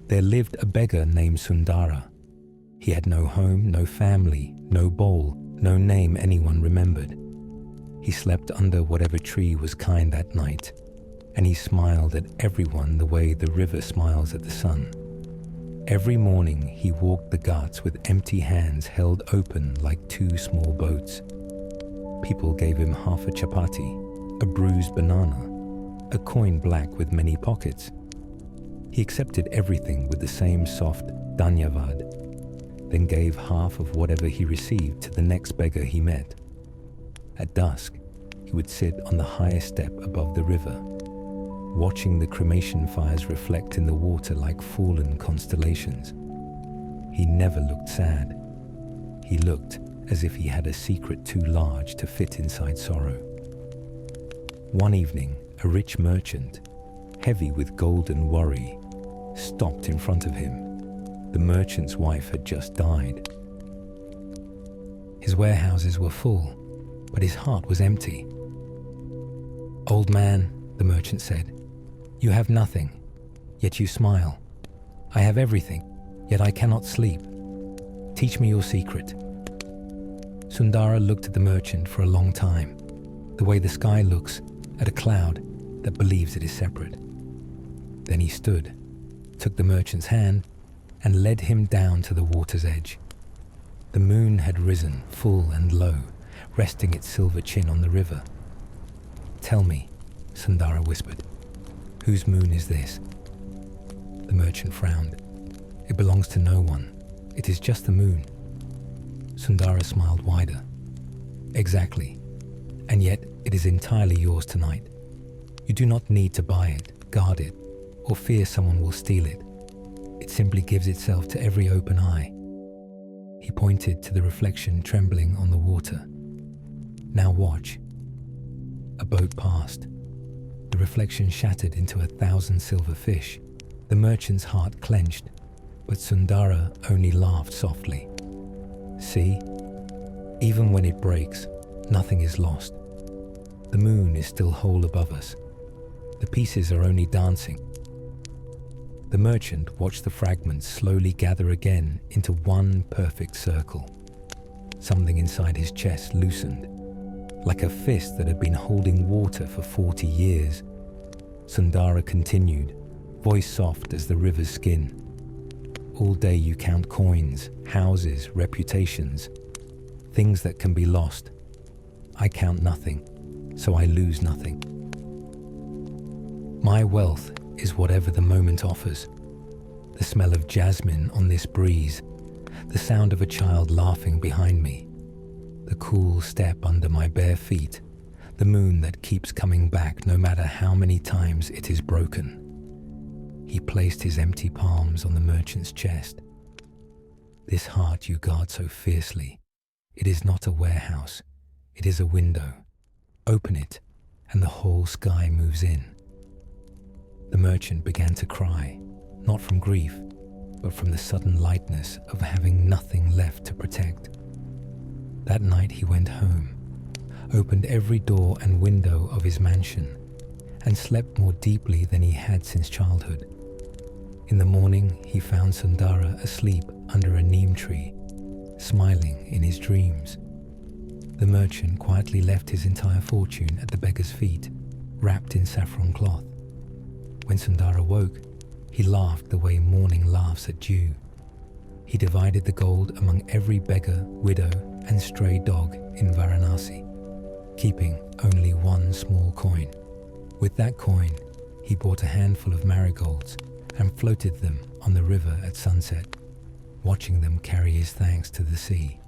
there lived a beggar named Sundara. He had no home, no family, no bowl, no name anyone remembered. He slept under whatever tree was kind that night, and he smiled at everyone the way the river smiles at the sun. Every morning he walked the ghats with empty hands held open like 2 small boats. People gave him half a chapati, a bruised banana, a coin black with many pockets. He accepted everything with the same soft dhanyavad, then gave half of whatever he received to the next beggar he met. At dusk, he would sit on the highest step above the river, watching the cremation fires reflect in the water like fallen constellations. He never looked sad. He looked as if he had a secret too large to fit inside sorrow. One evening, a rich merchant, heavy with golden worry, stopped in front of him. The merchant's wife had just died. His warehouses were full, but his heart was empty. "Old man," the merchant said, "you have nothing, yet you smile. I have everything, yet I cannot sleep. Teach me your secret." Sundara looked at the merchant for a long time, the way the sky looks at a cloud that believes it is separate. Then he stood, took the merchant's hand, and led him down to the water's edge. The moon had risen full and low, resting its silver chin on the river. "Tell me," Sundara whispered, "whose moon is this?" The merchant frowned. "It belongs to no one. It is just the moon." Sundara smiled wider. "Exactly. And yet it is entirely yours tonight. You do not need to buy it, guard it, or fear someone will steal it. It simply gives itself to every open eye." He pointed to the reflection trembling on the water. "Now watch." A boat passed. The reflection shattered into 1,000 silver fish. The merchant's heart clenched, but Sundara only laughed softly. "See? Even when it breaks, nothing is lost. The moon is still whole above us. The pieces are only dancing." The merchant watched the fragments slowly gather again into one perfect circle. Something inside his chest loosened, like a fist that had been holding water for 40 years. Sundara continued, voice soft as the river's skin. "All day you count coins, houses, reputations, things that can be lost. I count nothing, so I lose nothing. My wealth is whatever the moment offers. The smell of jasmine on this breeze, the sound of a child laughing behind me, the cool step under my bare feet, the moon that keeps coming back no matter how many times it is broken." He placed his empty palms on the merchant's chest. "This heart you guard so fiercely, it is not a warehouse, it is a window. Open it, and the whole sky moves in." The merchant began to cry, not from grief, but from the sudden lightness of having nothing left to protect. That night he went home, opened every door and window of his mansion, and slept more deeply than he had since childhood. In the morning, he found Sundara asleep under a neem tree, smiling in his dreams. The merchant quietly left his entire fortune at the beggar's feet, wrapped in saffron cloth. When Sundara woke, he laughed the way morning laughs at dew. He divided the gold among every beggar, widow, and stray dog in Varanasi, keeping only one small coin. With that coin, he bought a handful of marigolds and floated them on the river at sunset, watching them carry his thanks to the sea.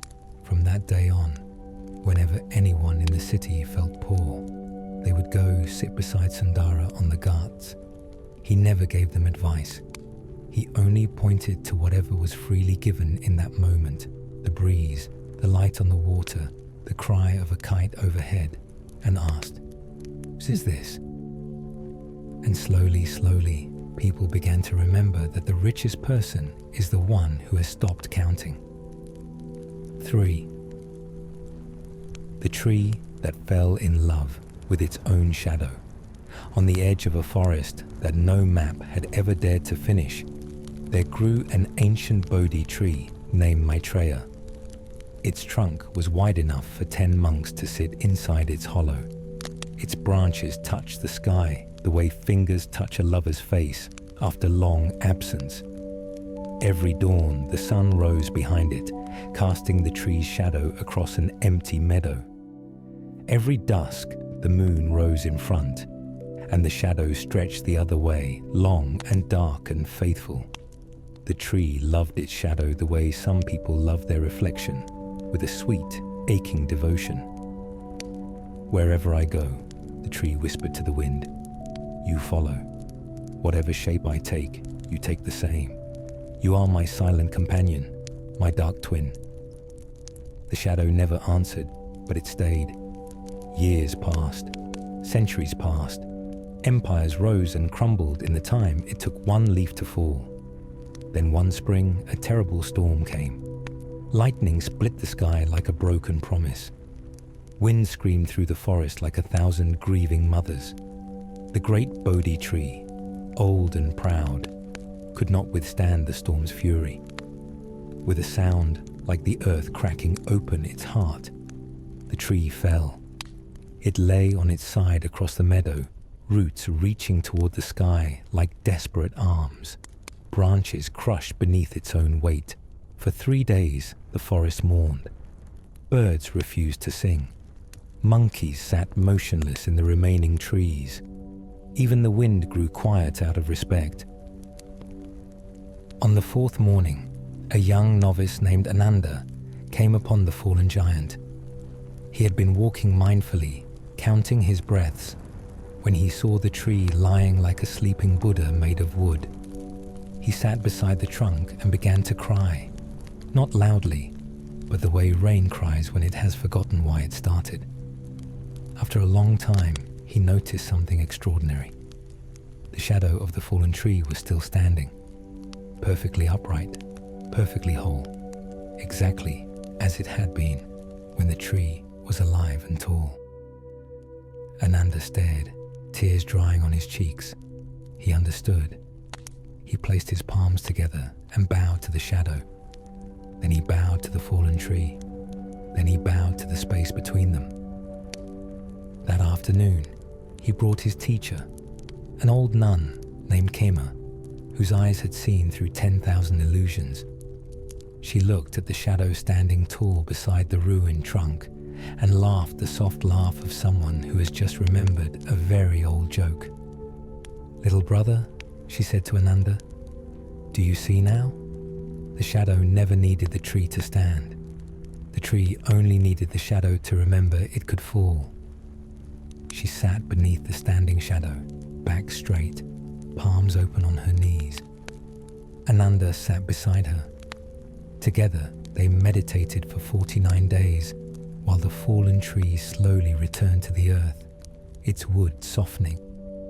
From that day on, whenever anyone in the city felt poor, they would go sit beside Sundara on the ghats. He never gave them advice. He only pointed to whatever was freely given in that moment, the breeze, the light on the water, the cry of a kite overhead, and asked, "What is this?" And slowly, people began to remember that the richest person is the one who has stopped counting. 3. The tree that fell in love with its own shadow. On the edge of a forest that no map had ever dared to finish, there grew an ancient Bodhi tree named Maitreya. Its trunk was wide enough for 10 monks to sit inside its hollow. Its branches touched the sky the way fingers touch a lover's face after long absence. Every dawn, the sun rose behind it, casting the tree's shadow across an empty meadow. Every dusk, the moon rose in front, and the shadow stretched the other way, long and dark and faithful. The tree loved its shadow the way some people love their reflection, with a sweet, aching devotion. "Wherever I go," the tree whispered to the wind, "you follow. Whatever shape I take, you take the same. You are my silent companion, my dark twin." The shadow never answered, but it stayed. Years passed, centuries passed, Empires rose and crumbled in the time it took one leaf to fall. Then one spring, a terrible storm came. Lightning split the sky like a broken promise. Wind screamed through the forest like 1,000 grieving mothers. The great Bodhi tree, old and proud, could not withstand the storm's fury. With a sound like the earth cracking open its heart, the tree fell. It lay on its side across the meadow, roots reaching toward the sky like desperate arms, branches crushed beneath its own weight. For 3 days, the forest mourned. Birds refused to sing. Monkeys sat motionless in the remaining trees. Even the wind grew quiet out of respect. On the 4th morning, a young novice named Ananda came upon the fallen giant. He had been walking mindfully, counting his breaths, when he saw the tree lying like a sleeping Buddha made of wood. He sat beside the trunk and began to cry, not loudly, but the way rain cries when it has forgotten why it started. After a long time, he noticed something extraordinary. The shadow of the fallen tree was still standing, perfectly upright, perfectly whole, exactly as it had been when the tree was alive and tall. Ananda stared, tears drying on his cheeks. He understood. He placed his palms together and bowed to the shadow. Then he bowed to the fallen tree. Then he bowed to the space between them. That afternoon, he brought his teacher, an old nun named Kema, whose eyes had seen through 10,000 illusions. She looked at the shadow standing tall beside the ruined trunk and laughed the soft laugh of someone who has just remembered a very old joke. "Little brother," she said to Ananda, "do you see now? The shadow never needed the tree to stand. The tree only needed the shadow to remember it could fall." She sat beneath the standing shadow, back straight, palms open on her knees. Ananda sat beside her. Together, they meditated for 49 days, while the fallen tree slowly returned to the earth, its wood softening,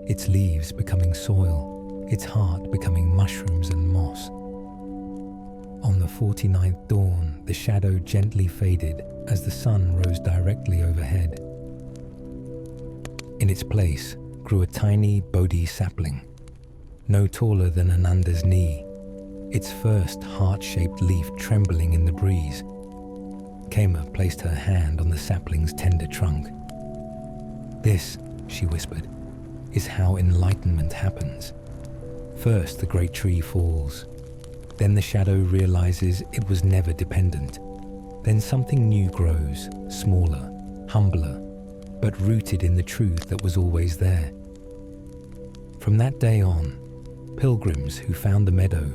its leaves becoming soil, its heart becoming mushrooms and moss. On the 49th dawn, the shadow gently faded as the sun rose directly overhead. In its place grew a tiny Bodhi sapling, no taller than Ananda's knee, its first heart-shaped leaf trembling in the breeze. Kema placed her hand on the sapling's tender trunk. "This," she whispered, "is how enlightenment happens. First the great tree falls. Then the shadow realizes it was never dependent. Then something new grows, smaller, humbler, but rooted in the truth that was always there." From that day on, pilgrims who found the meadow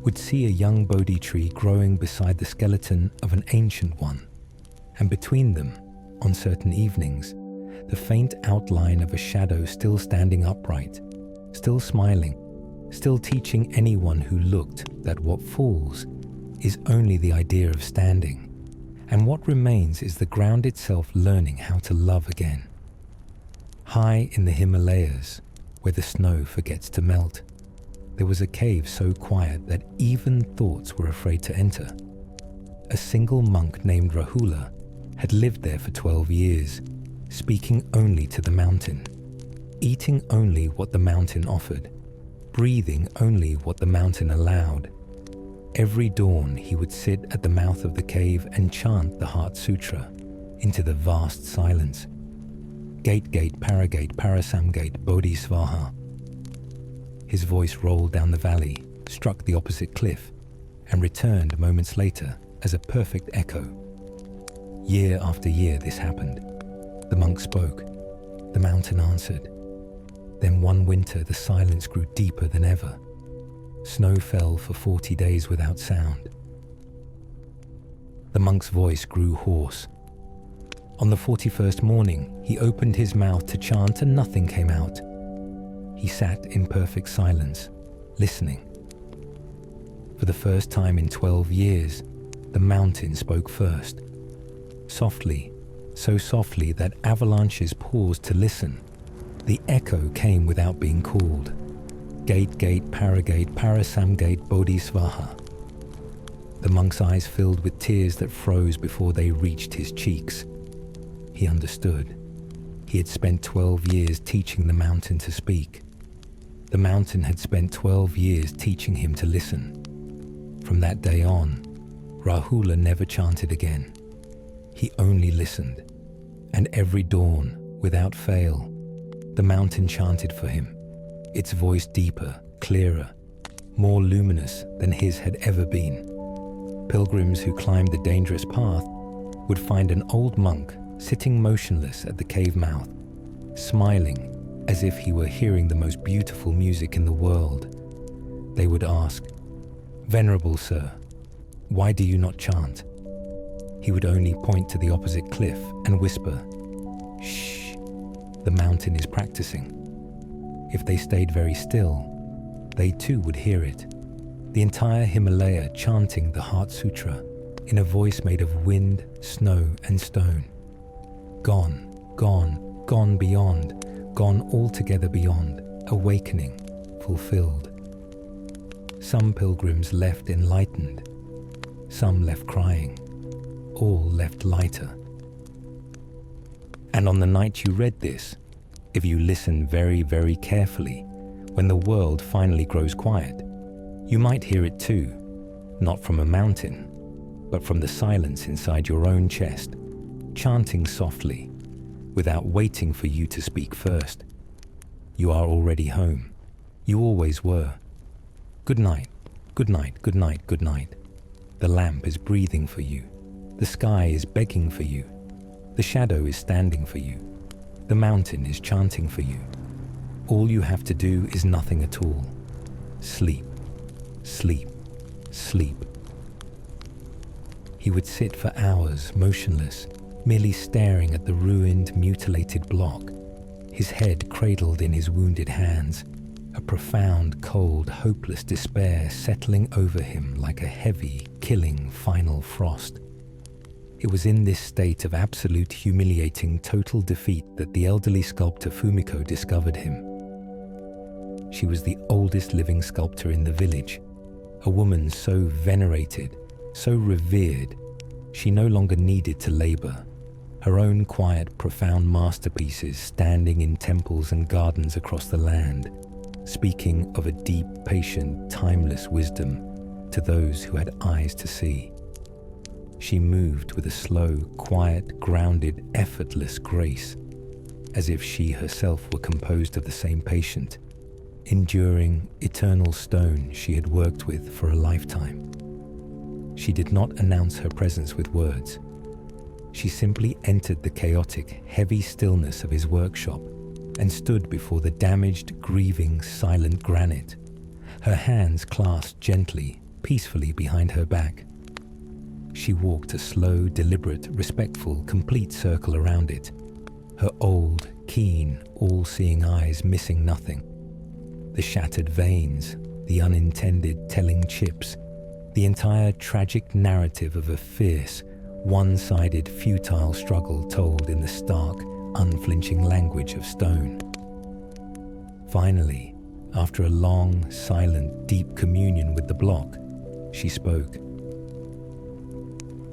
would see a young Bodhi tree growing beside the skeleton of an ancient one, and between them, on certain evenings, the faint outline of a shadow still standing upright, still smiling, still teaching anyone who looked that what falls is only the idea of standing, and what remains is the ground itself learning how to love again. High in the Himalayas, where the snow forgets to melt, there was a cave so quiet that even thoughts were afraid to enter. A single monk named Rahula had lived there for 12 years, speaking only to the mountain, eating only what the mountain offered, breathing only what the mountain allowed. Every dawn he would sit at the mouth of the cave and chant the Heart Sutra into the vast silence. Gate, gate, paragate, parasamgate, bodhisvaha. His voice rolled down the valley, struck the opposite cliff, and returned moments later as a perfect echo. Year after year this happened. The monk spoke. The mountain answered. Then one winter the silence grew deeper than ever. Snow fell for 40 days without sound. The monk's voice grew hoarse. On the 41st morning, he opened his mouth to chant and nothing came out. He sat in perfect silence, listening. For the first time in 12 years, the mountain spoke first. Softly, so softly that avalanches paused to listen. The echo came without being called. Gate, gate, paragate, parasamgate, bodhisvaha. The monk's eyes filled with tears that froze before they reached his cheeks. He understood. He had spent 12 years teaching the mountain to speak. The mountain had spent 12 years teaching him to listen. From that day on, Rahula never chanted again. He only listened. And every dawn, without fail, the mountain chanted for him, its voice deeper, clearer, more luminous than his had ever been. Pilgrims who climbed the dangerous path would find an old monk sitting motionless at the cave mouth, smiling as if he were hearing the most beautiful music in the world. They would ask, "Venerable sir, why do you not chant?" He would only point to the opposite cliff and whisper, "Shh, the mountain is practicing." If they stayed very still, they too would hear it. The entire Himalaya chanting the Heart Sutra in a voice made of wind, snow, and stone. Gone, gone, gone beyond, gone altogether beyond, awakening, fulfilled. Some pilgrims left enlightened, some left crying, all left lighter. And on the night you read this, if you listen very, very carefully, when the world finally grows quiet, you might hear it too, not from a mountain, but from the silence inside your own chest, chanting softly, without waiting for you to speak first. You are already home. You always were. Good night, good night, good night, good night. The lamp is breathing for you. The sky is begging for you. The shadow is standing for you. The mountain is chanting for you. All you have to do is nothing at all. Sleep, sleep, sleep. He would sit for hours motionless, merely staring at the ruined, mutilated block, his head cradled in his wounded hands, a profound, cold, hopeless despair settling over him like a heavy, killing, final frost. It was in this state of absolute, humiliating, total defeat that the elderly sculptor Fumiko discovered him. She was the oldest living sculptor in the village, a woman so venerated, so revered, she no longer needed to labor. Her own quiet, profound masterpieces standing in temples and gardens across the land, speaking of a deep, patient, timeless wisdom to those who had eyes to see. She moved with a slow, quiet, grounded, effortless grace, as if she herself were composed of the same patient, enduring, eternal stone she had worked with for a lifetime. She did not announce her presence with words. She simply entered the chaotic, heavy stillness of his workshop and stood before the damaged, grieving, silent granite, her hands clasped gently, peacefully behind her back. She walked a slow, deliberate, respectful, complete circle around it, her old, keen, all-seeing eyes missing nothing. The shattered veins, the unintended telling chips, the entire tragic narrative of a fierce, one-sided, futile struggle told in the stark, unflinching language of stone. Finally, after a long, silent, deep communion with the block, she spoke.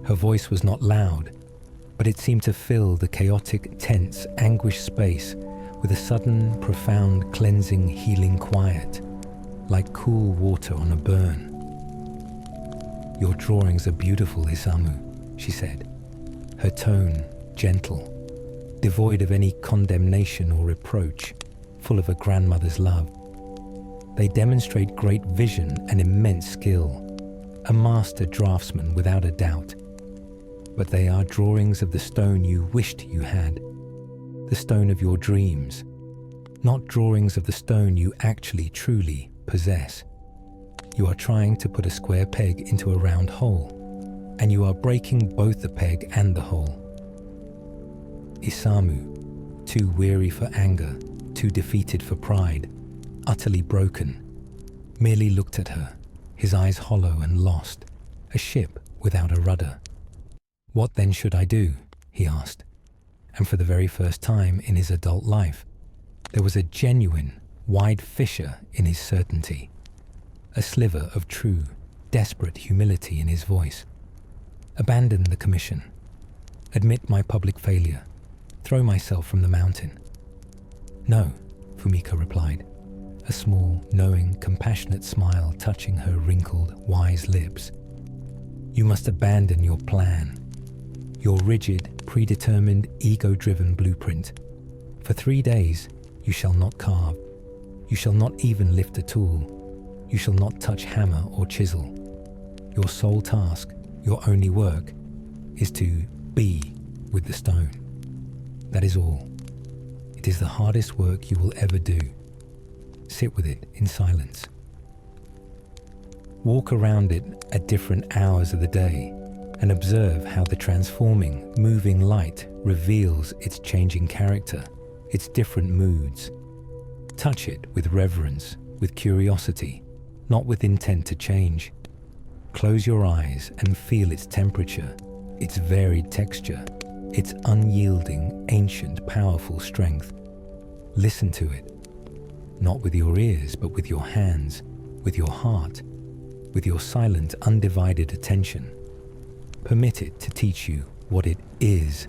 Her voice was not loud, but it seemed to fill the chaotic, tense, anguished space with a sudden, profound, cleansing, healing quiet, like cool water on a burn. "Your drawings are beautiful, Isamu," she said, her tone gentle, devoid of any condemnation or reproach, full of a grandmother's love. "They demonstrate great vision and immense skill, a master draftsman without a doubt. But they are drawings of the stone you wished you had, the stone of your dreams, not drawings of the stone you actually, truly possess. You are trying to put a square peg into a round hole, and you are breaking both the peg and the hole." Isamu, too weary for anger, too defeated for pride, utterly broken, merely looked at her, his eyes hollow and lost, a ship without a rudder. "What then should I do?" he asked, and for the very first time in his adult life, There was a genuine, wide fissure in his certainty, a sliver of true, desperate humility in his voice. Abandon the commission. Admit my public failure. Throw myself from the mountain. No, Fumika replied, a small, knowing, compassionate smile touching her wrinkled, wise lips. You must abandon your plan, your rigid, predetermined, ego-driven blueprint. For 3 days, you shall not carve. You shall not even lift a tool. You shall not touch hammer or chisel. Your sole task, your only work, is to be with the stone. That is all. It is the hardest work you will ever do. Sit with it in silence. Walk around it at different hours of the day and observe how the transforming, moving light reveals its changing character, its different moods. Touch it with reverence, with curiosity, not with intent to change. Close your eyes and feel its temperature, its varied texture, its unyielding, ancient, powerful strength. Listen to it, not with your ears, but with your hands, with your heart, with your silent, undivided attention. Permit it to teach you what it is.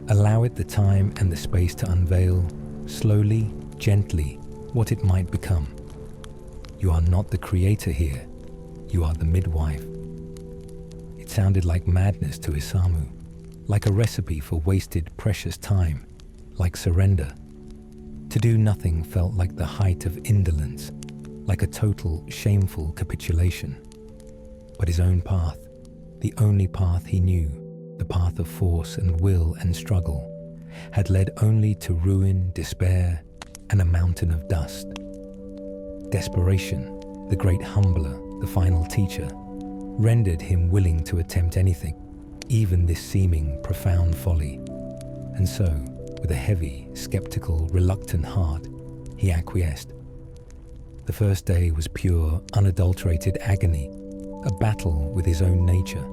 Allow it the time and the space to unveil, slowly, gently, what it might become. You are not the creator here. You are the midwife. It sounded like madness to Isamu, like a recipe for wasted, precious time, like surrender. To do nothing felt like the height of indolence, like a total, shameful capitulation. But his own path, the only path he knew, the path of force and will and struggle, had led only to ruin, despair, and a mountain of dust. Desperation, the great humbler, the final teacher, rendered him willing to attempt anything, even this seeming profound folly. And so, with a heavy, skeptical, reluctant heart, he acquiesced. The first day was pure, unadulterated agony, a battle with his own nature.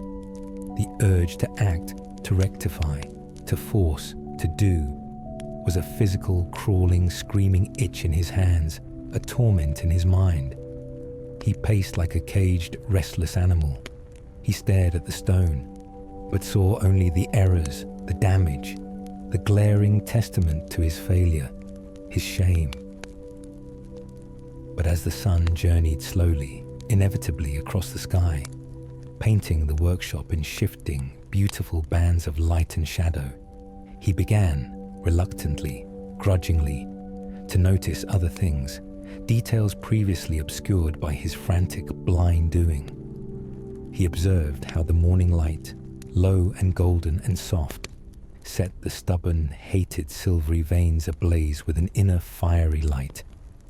The urge to act, to rectify, to force, to do, was a physical, crawling, screaming itch in his hands, a torment in his mind. He paced like a caged, restless animal. He stared at the stone, but saw only the errors, the damage, the glaring testament to his failure, his shame. But as the sun journeyed slowly, inevitably across the sky, painting the workshop in shifting, beautiful bands of light and shadow, he began, reluctantly, grudgingly, to notice other things, details previously obscured by his frantic, blind doing. He observed how the morning light, low and golden and soft, set the stubborn, hated silvery veins ablaze with an inner fiery light,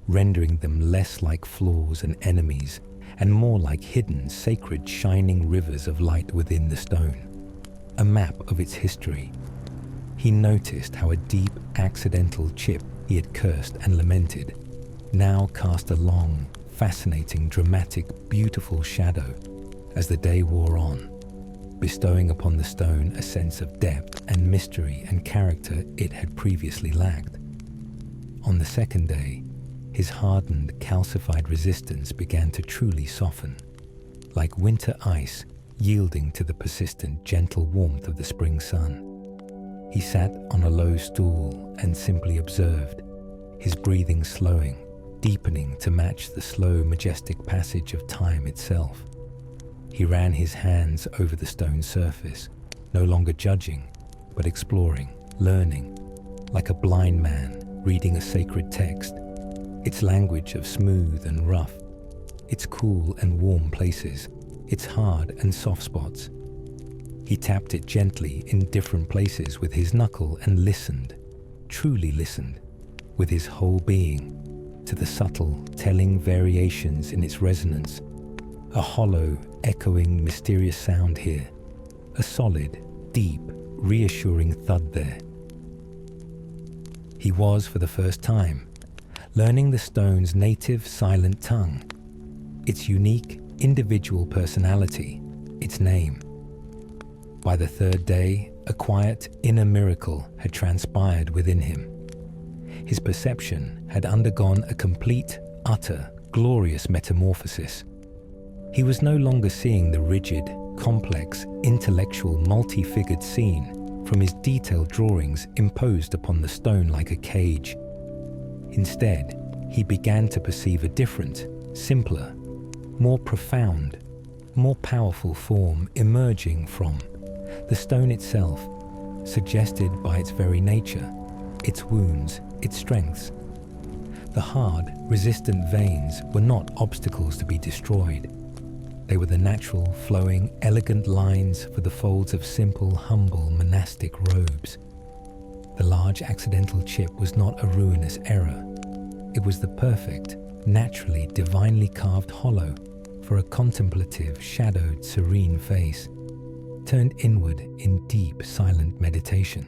rendering them less like flaws and enemies and more like hidden, sacred, shining rivers of light within the stone. A map of its history. He noticed how a deep, accidental chip he had cursed and lamented now cast a long, fascinating, dramatic, beautiful shadow as the day wore on, bestowing upon the stone a sense of depth and mystery and character it had previously lacked. On the second day, his hardened, calcified resistance began to truly soften, like winter ice yielding to the persistent, gentle warmth of the spring sun. He sat on a low stool and simply observed, his breathing slowing, deepening to match the slow, majestic passage of time itself. He ran his hands over the stone surface, no longer judging, but exploring, learning, like a blind man reading a sacred text, its language of smooth and rough, its cool and warm places, its hard and soft spots. He tapped it gently in different places with his knuckle and listened, truly listened, with his whole being, to the subtle, telling variations in its resonance. A hollow, echoing, mysterious sound here. A solid, deep, reassuring thud there. He was, for the first time, learning the stone's native silent tongue, its unique, individual personality, its name. By the third day, a quiet, inner miracle had transpired within him. His perception had undergone a complete, utter, glorious metamorphosis. He was no longer seeing the rigid, complex, intellectual, multi-figured scene from his detailed drawings imposed upon the stone like a cage. Instead, he began to perceive a different, simpler, more profound, more powerful form emerging from the stone itself, suggested by its very nature, its wounds, its strengths. The hard, resistant veins were not obstacles to be destroyed. They were the natural, flowing, elegant lines for the folds of simple, humble, monastic robes. The large accidental chip was not a ruinous error. It was the perfect, naturally, divinely carved hollow for a contemplative, shadowed, serene face, turned inward in deep, silent meditation.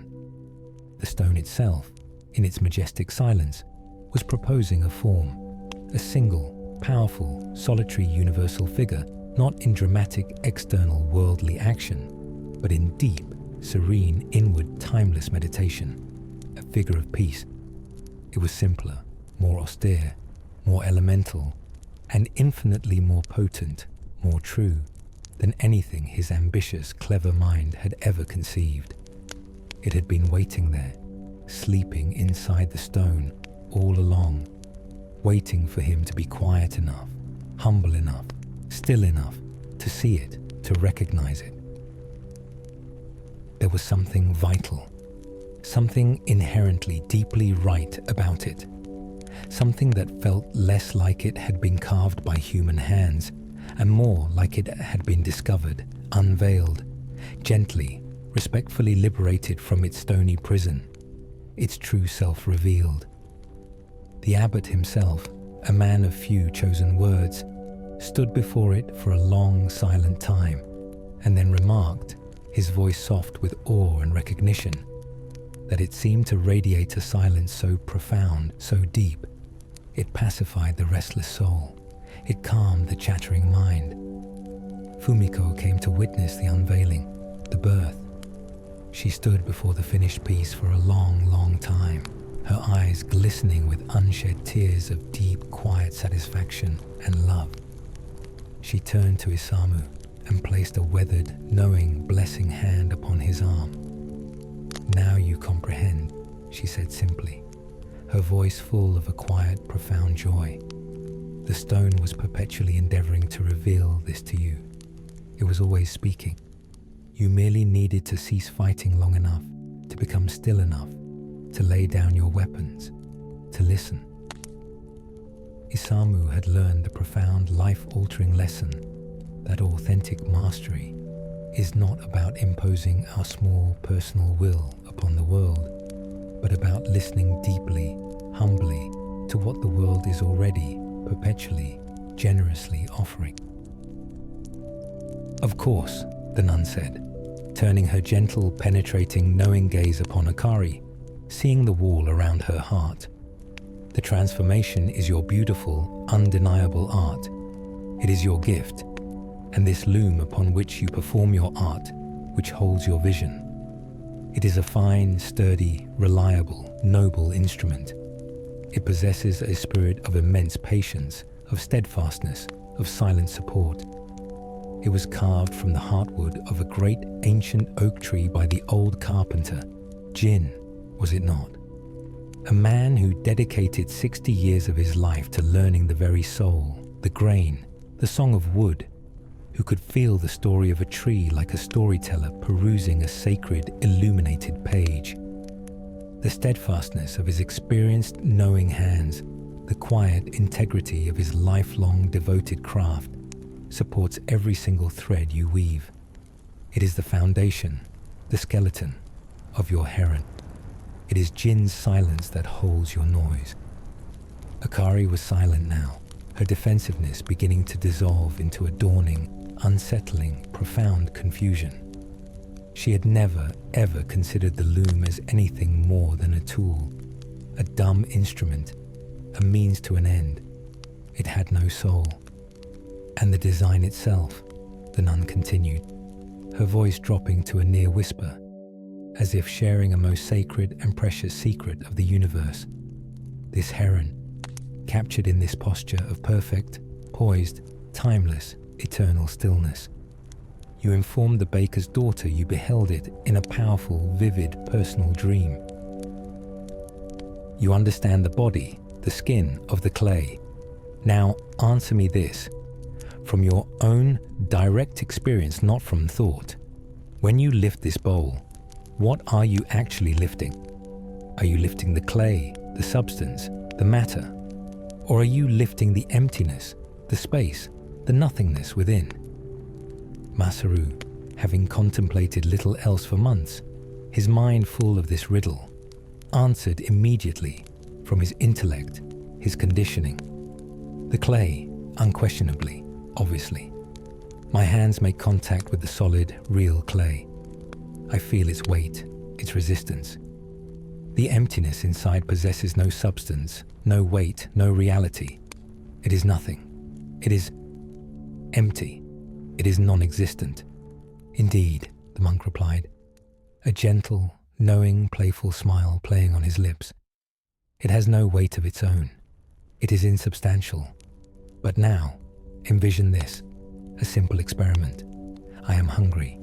The stone itself, in its majestic silence, was proposing a form, a single, powerful, solitary universal figure, not in dramatic, external, worldly action, but in deep, serene, inward, timeless meditation, a figure of peace. It was simpler, more austere, more elemental, and infinitely more potent, more true, than anything his ambitious, clever mind had ever conceived. It had been waiting there, sleeping inside the stone all along, waiting for him to be quiet enough, humble enough, still enough to see it, to recognize it. There was something vital, something inherently deeply right about it, something that felt less like it had been carved by human hands and more like it had been discovered, unveiled, gently, respectfully liberated from its stony prison, its true self revealed. The abbot himself, a man of few chosen words, stood before it for a long, silent time, and then remarked, his voice soft with awe and recognition, that it seemed to radiate a silence so profound, so deep, it pacified the restless soul, it calmed the chattering mind. Fumiko came to witness the unveiling, the birth. She stood before the finished piece for a long, long time, her eyes glistening with unshed tears of deep, quiet satisfaction and love. She turned to Isamu and placed a weathered, knowing, blessing hand upon his arm. "Now you comprehend," she said simply, her voice full of a quiet, profound joy. The stone was perpetually endeavoring to reveal this to you. It was always speaking. You merely needed to cease fighting long enough, to become still enough, to lay down your weapons, to listen. Isamu had learned the profound, life-altering lesson that authentic mastery is not about imposing our small personal will upon the world, but about listening deeply, humbly, to what the world is already, perpetually, generously offering. "Of course," the nun said, turning her gentle, penetrating, knowing gaze upon Akari, seeing the wall around her heart. "The transformation is your beautiful, undeniable art. It is your gift, and this loom upon which you perform your art, which holds your vision. It is a fine, sturdy, reliable, noble instrument. It possesses a spirit of immense patience, of steadfastness, of silent support. It was carved from the heartwood of a great ancient oak tree by the old carpenter, Jin, was it not? A man who dedicated 60 years of his life to learning the very soul, the grain, the song of wood, who could feel the story of a tree like a storyteller perusing a sacred, illuminated page. The steadfastness of his experienced, knowing hands, the quiet integrity of his lifelong devoted craft, supports every single thread you weave. It is the foundation, the skeleton, of your heron. It is Jin's silence that holds your noise." Akari was silent now, her defensiveness beginning to dissolve into a dawning, unsettling, profound confusion. She had never, ever considered the loom as anything more than a tool, a dumb instrument, a means to an end. It had no soul. "And the design itself," the nun continued, her voice dropping to a near whisper, as if sharing a most sacred and precious secret of the universe, this heron, captured in this posture of perfect, poised, timeless, eternal stillness. You informed the baker's daughter you beheld it in a powerful, vivid, personal dream. You understand the body, the skin of the clay. Now answer me this, from your own direct experience, not from thought. When you lift this bowl, what are you actually lifting? Are you lifting the clay, the substance, the matter? Or are you lifting the emptiness, the space, the nothingness within? Masaru, having contemplated little else for months, his mind full of this riddle, answered immediately from his intellect, his conditioning. The clay, unquestionably, obviously. My hands make contact with the solid, real clay. I feel its weight, its resistance. The emptiness inside possesses no substance, no weight, no reality. It is nothing. It is empty. It is non-existent. Indeed, the monk replied, a gentle, knowing, playful smile playing on his lips. It has no weight of its own. It is insubstantial. But now, envision this, a simple experiment. I am hungry.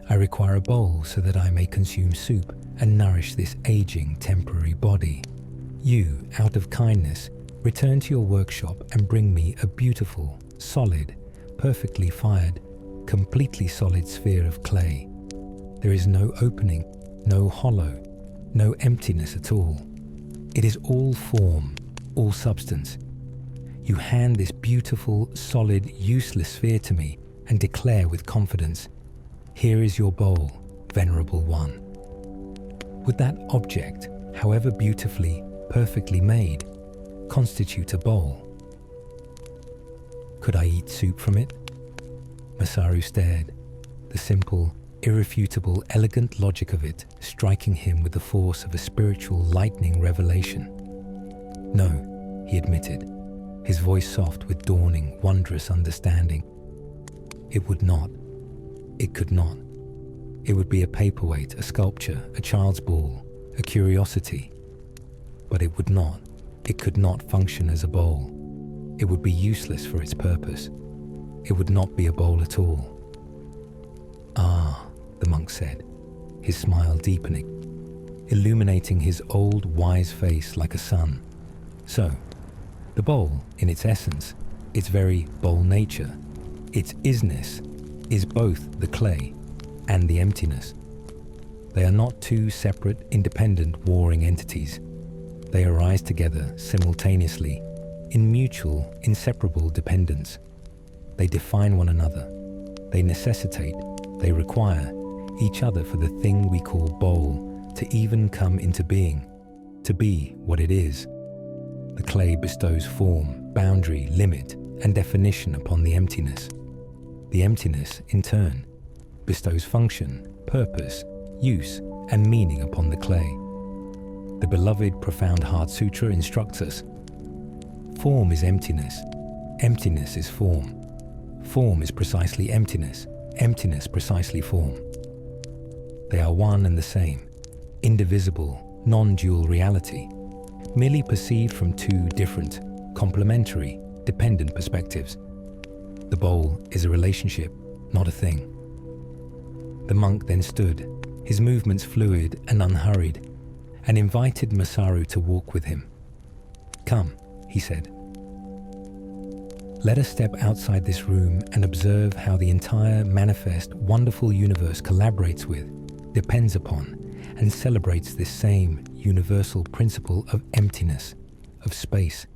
I require a bowl so that I may consume soup and nourish this aging, temporary body. You, out of kindness, return to your workshop and bring me a beautiful, solid, perfectly fired, completely solid sphere of clay. There is no opening, no hollow, no emptiness at all. It is all form, all substance. You hand this beautiful, solid, useless sphere to me and declare with confidence, here is your bowl, venerable one. Would that object, however beautifully, perfectly made, constitute a bowl? Could I eat soup from it? Masaru stared, the simple, irrefutable, elegant logic of it striking him with the force of a spiritual lightning revelation. No, he admitted, his voice soft with dawning, wondrous understanding. It would not. It could not. It would be a paperweight, a sculpture, a child's ball, a curiosity. But it would not. It could not function as a bowl. It would be useless for its purpose. It would not be a bowl at all. Ah, the monk said, his smile deepening, illuminating his old wise face like a sun. So, the bowl, in its essence, its very bowl nature, its isness, is both the clay and the emptiness. They are not two separate, independent, warring entities. They arise together simultaneously, in mutual, inseparable dependence. They define one another. They necessitate, they require each other for the thing we call bowl to even come into being, to be what it is. The clay bestows form, boundary, limit, and definition upon the emptiness. The emptiness, in turn, bestows function, purpose, use, and meaning upon the clay. The beloved Profound Heart Sutra instructs us, form is emptiness, emptiness is form. Form is precisely emptiness, emptiness precisely form. They are one and the same, indivisible, non-dual reality, merely perceived from two different, complementary, dependent perspectives. The bowl is a relationship, not a thing. The monk then stood, his movements fluid and unhurried, and invited Masaru to walk with him. Come, he said. Let us step outside this room and observe how the entire manifest, wonderful universe collaborates with, depends upon, and celebrates this same universal principle of emptiness, of space.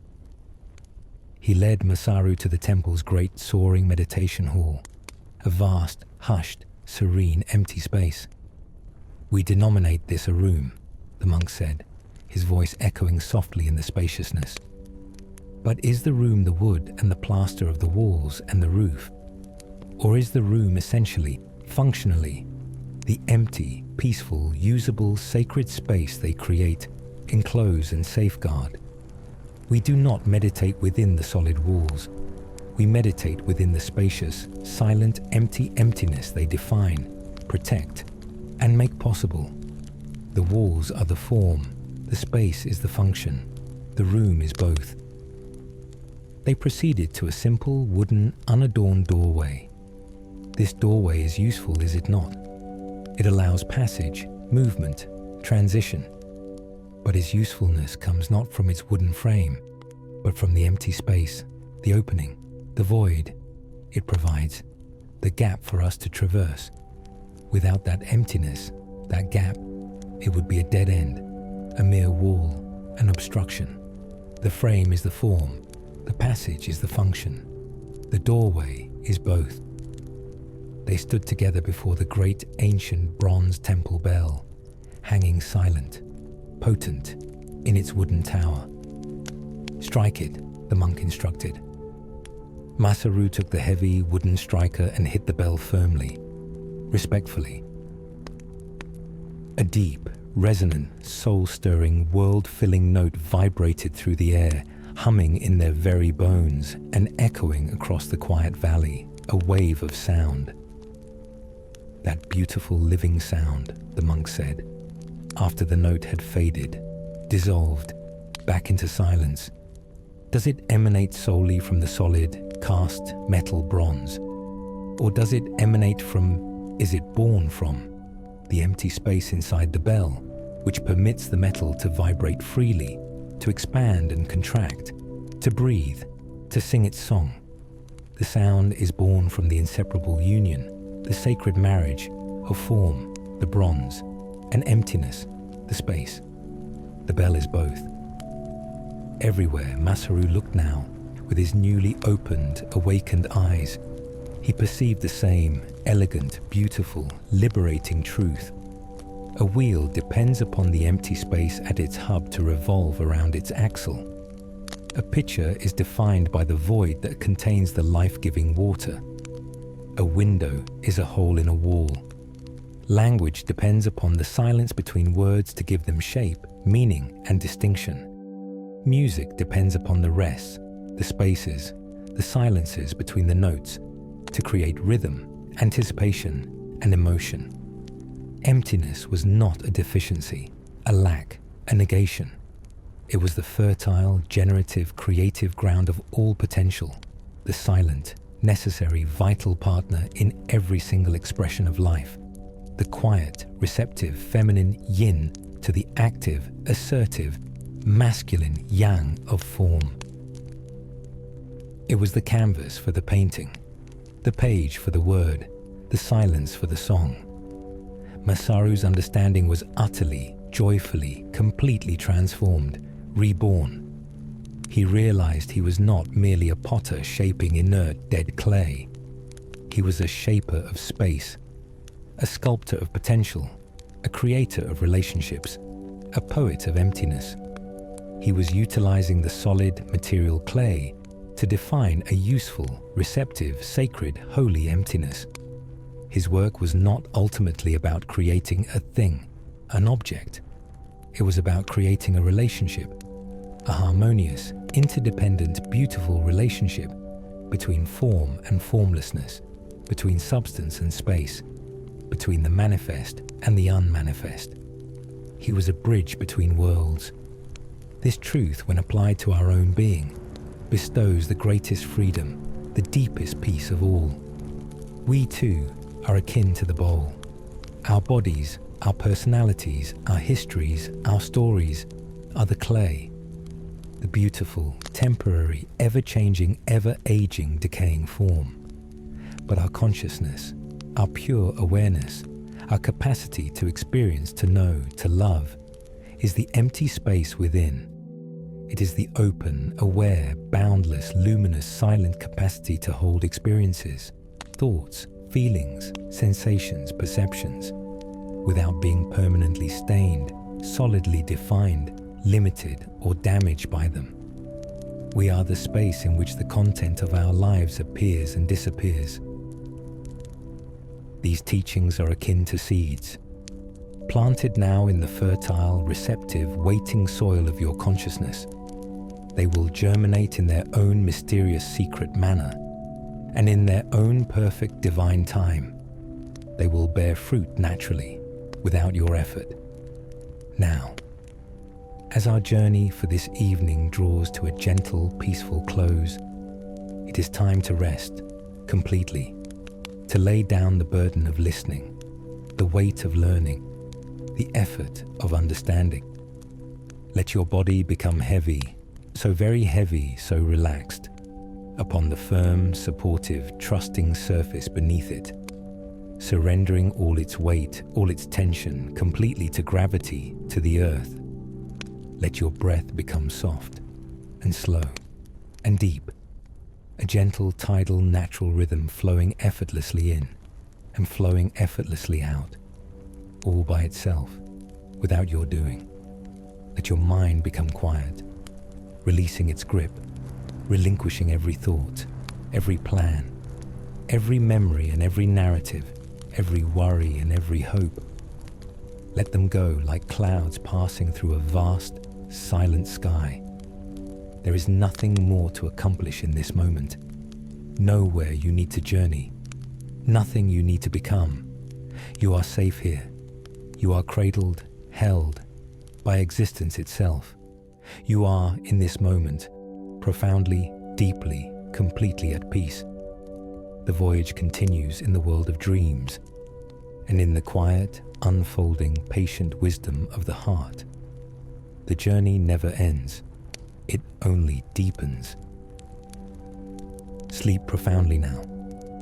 He led Masaru to the temple's great soaring meditation hall, a vast, hushed, serene, empty space. We denominate this a room, the monk said, his voice echoing softly in the spaciousness. But is the room the wood and the plaster of the walls and the roof? Or is the room essentially, functionally, the empty, peaceful, usable, sacred space they create, enclose and safeguard? We do not meditate within the solid walls. We meditate within the spacious, silent, empty emptiness they define, protect, and make possible. The walls are the form, the space is the function. The room is both. They proceeded to a simple, wooden, unadorned doorway. This doorway is useful, is it not? It allows passage, movement, transition. But its usefulness comes not from its wooden frame, but from the empty space, the opening, the void it provides, the gap for us to traverse. Without that emptiness, that gap, it would be a dead end, a mere wall, an obstruction. The frame is the form, the passage is the function, the doorway is both. They stood together before the great ancient bronze temple bell, hanging silent, potent, in its wooden tower. "Strike it," the monk instructed. Masaru took the heavy wooden striker and hit the bell firmly, respectfully. A deep, resonant, soul-stirring, world-filling note vibrated through the air, humming in their very bones and echoing across the quiet valley, a wave of sound. "That beautiful living sound," the monk said, after the note had faded, dissolved, back into silence. "Does it emanate solely from the solid, cast metal bronze? Or does it emanate from, is it born from, the empty space inside the bell, which permits the metal to vibrate freely, to expand and contract, to breathe, to sing its song? The sound is born from the inseparable union, the sacred marriage of form, the bronze, and emptiness, the space. The bell is both." Everywhere Masaru looked now, with his newly opened, awakened eyes, he perceived the same elegant, beautiful, liberating truth. A wheel depends upon the empty space at its hub to revolve around its axle. A pitcher is defined by the void that contains the life-giving water. A window is a hole in a wall. Language depends upon the silence between words to give them shape, meaning, and distinction. Music depends upon the rests, the spaces, the silences between the notes to create rhythm, anticipation, and emotion. Emptiness was not a deficiency, a lack, a negation. It was the fertile, generative, creative ground of all potential, the silent, necessary, vital partner in every single expression of life, the quiet, receptive, feminine yin to the active, assertive, masculine yang of form. It was the canvas for the painting, the page for the word, the silence for the song. Masaru's understanding was utterly, joyfully, completely transformed, reborn. He realized he was not merely a potter shaping inert, dead clay. He was a shaper of space, a sculptor of potential, a creator of relationships, a poet of emptiness. He was utilizing the solid material clay to define a useful, receptive, sacred, holy emptiness. His work was not ultimately about creating a thing, an object. It was about creating a relationship, a harmonious, interdependent, beautiful relationship between form and formlessness, between substance and space, between the manifest and the unmanifest. He was a bridge between worlds. This truth, when applied to our own being, bestows the greatest freedom, the deepest peace of all. We too are akin to the bowl. Our bodies, our personalities, our histories, our stories are the clay, the beautiful, temporary, ever-changing, ever-aging, decaying form. But our consciousness, our pure awareness, our capacity to experience, to know, to love, is the empty space within. It is the open, aware, boundless, luminous, silent capacity to hold experiences, thoughts, feelings, sensations, perceptions, without being permanently stained, solidly defined, limited, or damaged by them. We are the space in which the content of our lives appears and disappears. These teachings are akin to seeds, planted now in the fertile, receptive, waiting soil of your consciousness. They will germinate in their own mysterious secret manner, and in their own perfect divine time. They will bear fruit naturally, without your effort. Now, As our journey for this evening draws to a gentle, peaceful close, it is time to rest completely, to lay down the burden of listening, the weight of learning, the effort of understanding. Let your body become heavy, so very heavy, so relaxed, upon the firm, supportive, trusting surface beneath it, surrendering all its weight, all its tension completely to gravity, to the earth. Let your breath become soft and slow and deep, a gentle, tidal, natural rhythm flowing effortlessly in and flowing effortlessly out, all by itself, without your doing. Let your mind become quiet, releasing its grip, relinquishing every thought, every plan, every memory and every narrative, every worry and every hope. Let them go like clouds passing through a vast, silent sky. There is nothing more to accomplish in this moment. Nowhere you need to journey. Nothing you need to become. You are safe here. You are cradled, held by existence itself. You are, in this moment, profoundly, deeply, completely at peace. The voyage continues in the world of dreams, and in the quiet, unfolding, patient wisdom of the heart. The journey never ends. It only deepens. Sleep profoundly now.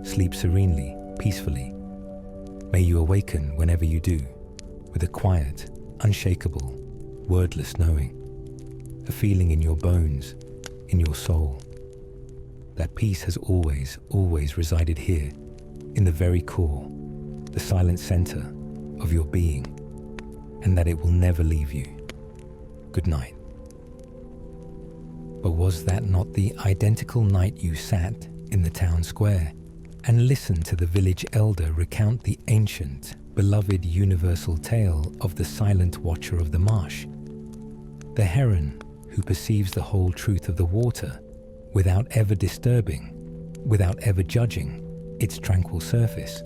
Sleep serenely, peacefully. May you awaken whenever you do, with a quiet, unshakable, wordless knowing, a feeling in your bones, in your soul. That peace has always, always resided here, in the very core, the silent center of your being, and that it will never leave you. Good night. But was that not the identical night you sat in the town square and listened to the village elder recount the ancient, beloved universal tale of the silent watcher of the marsh? The heron who perceives the whole truth of the water without ever disturbing, without ever judging its tranquil surface.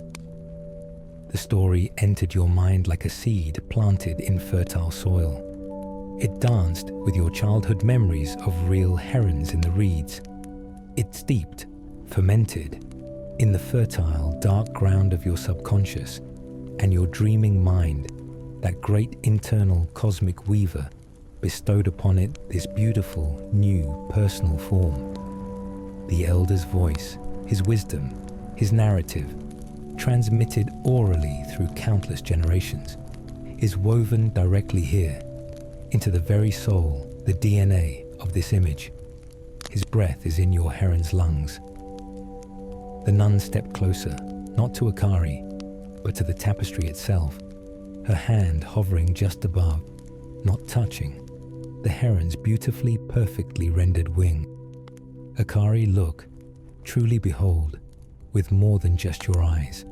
The story entered your mind like a seed planted in fertile soil. It danced with your childhood memories of real herons in the reeds. It steeped, fermented, in the fertile, dark ground of your subconscious, and your dreaming mind, that great internal cosmic weaver, bestowed upon it this beautiful, new, personal form. The elder's voice, his wisdom, his narrative, transmitted orally through countless generations, is woven directly here, into the very soul, the DNA of this image. His breath is in your heron's lungs. The nun stepped closer, not to Akari, but to the tapestry itself, her hand hovering just above, not touching, the heron's beautifully, perfectly rendered wing. Akari, look, truly behold, with more than just your eyes.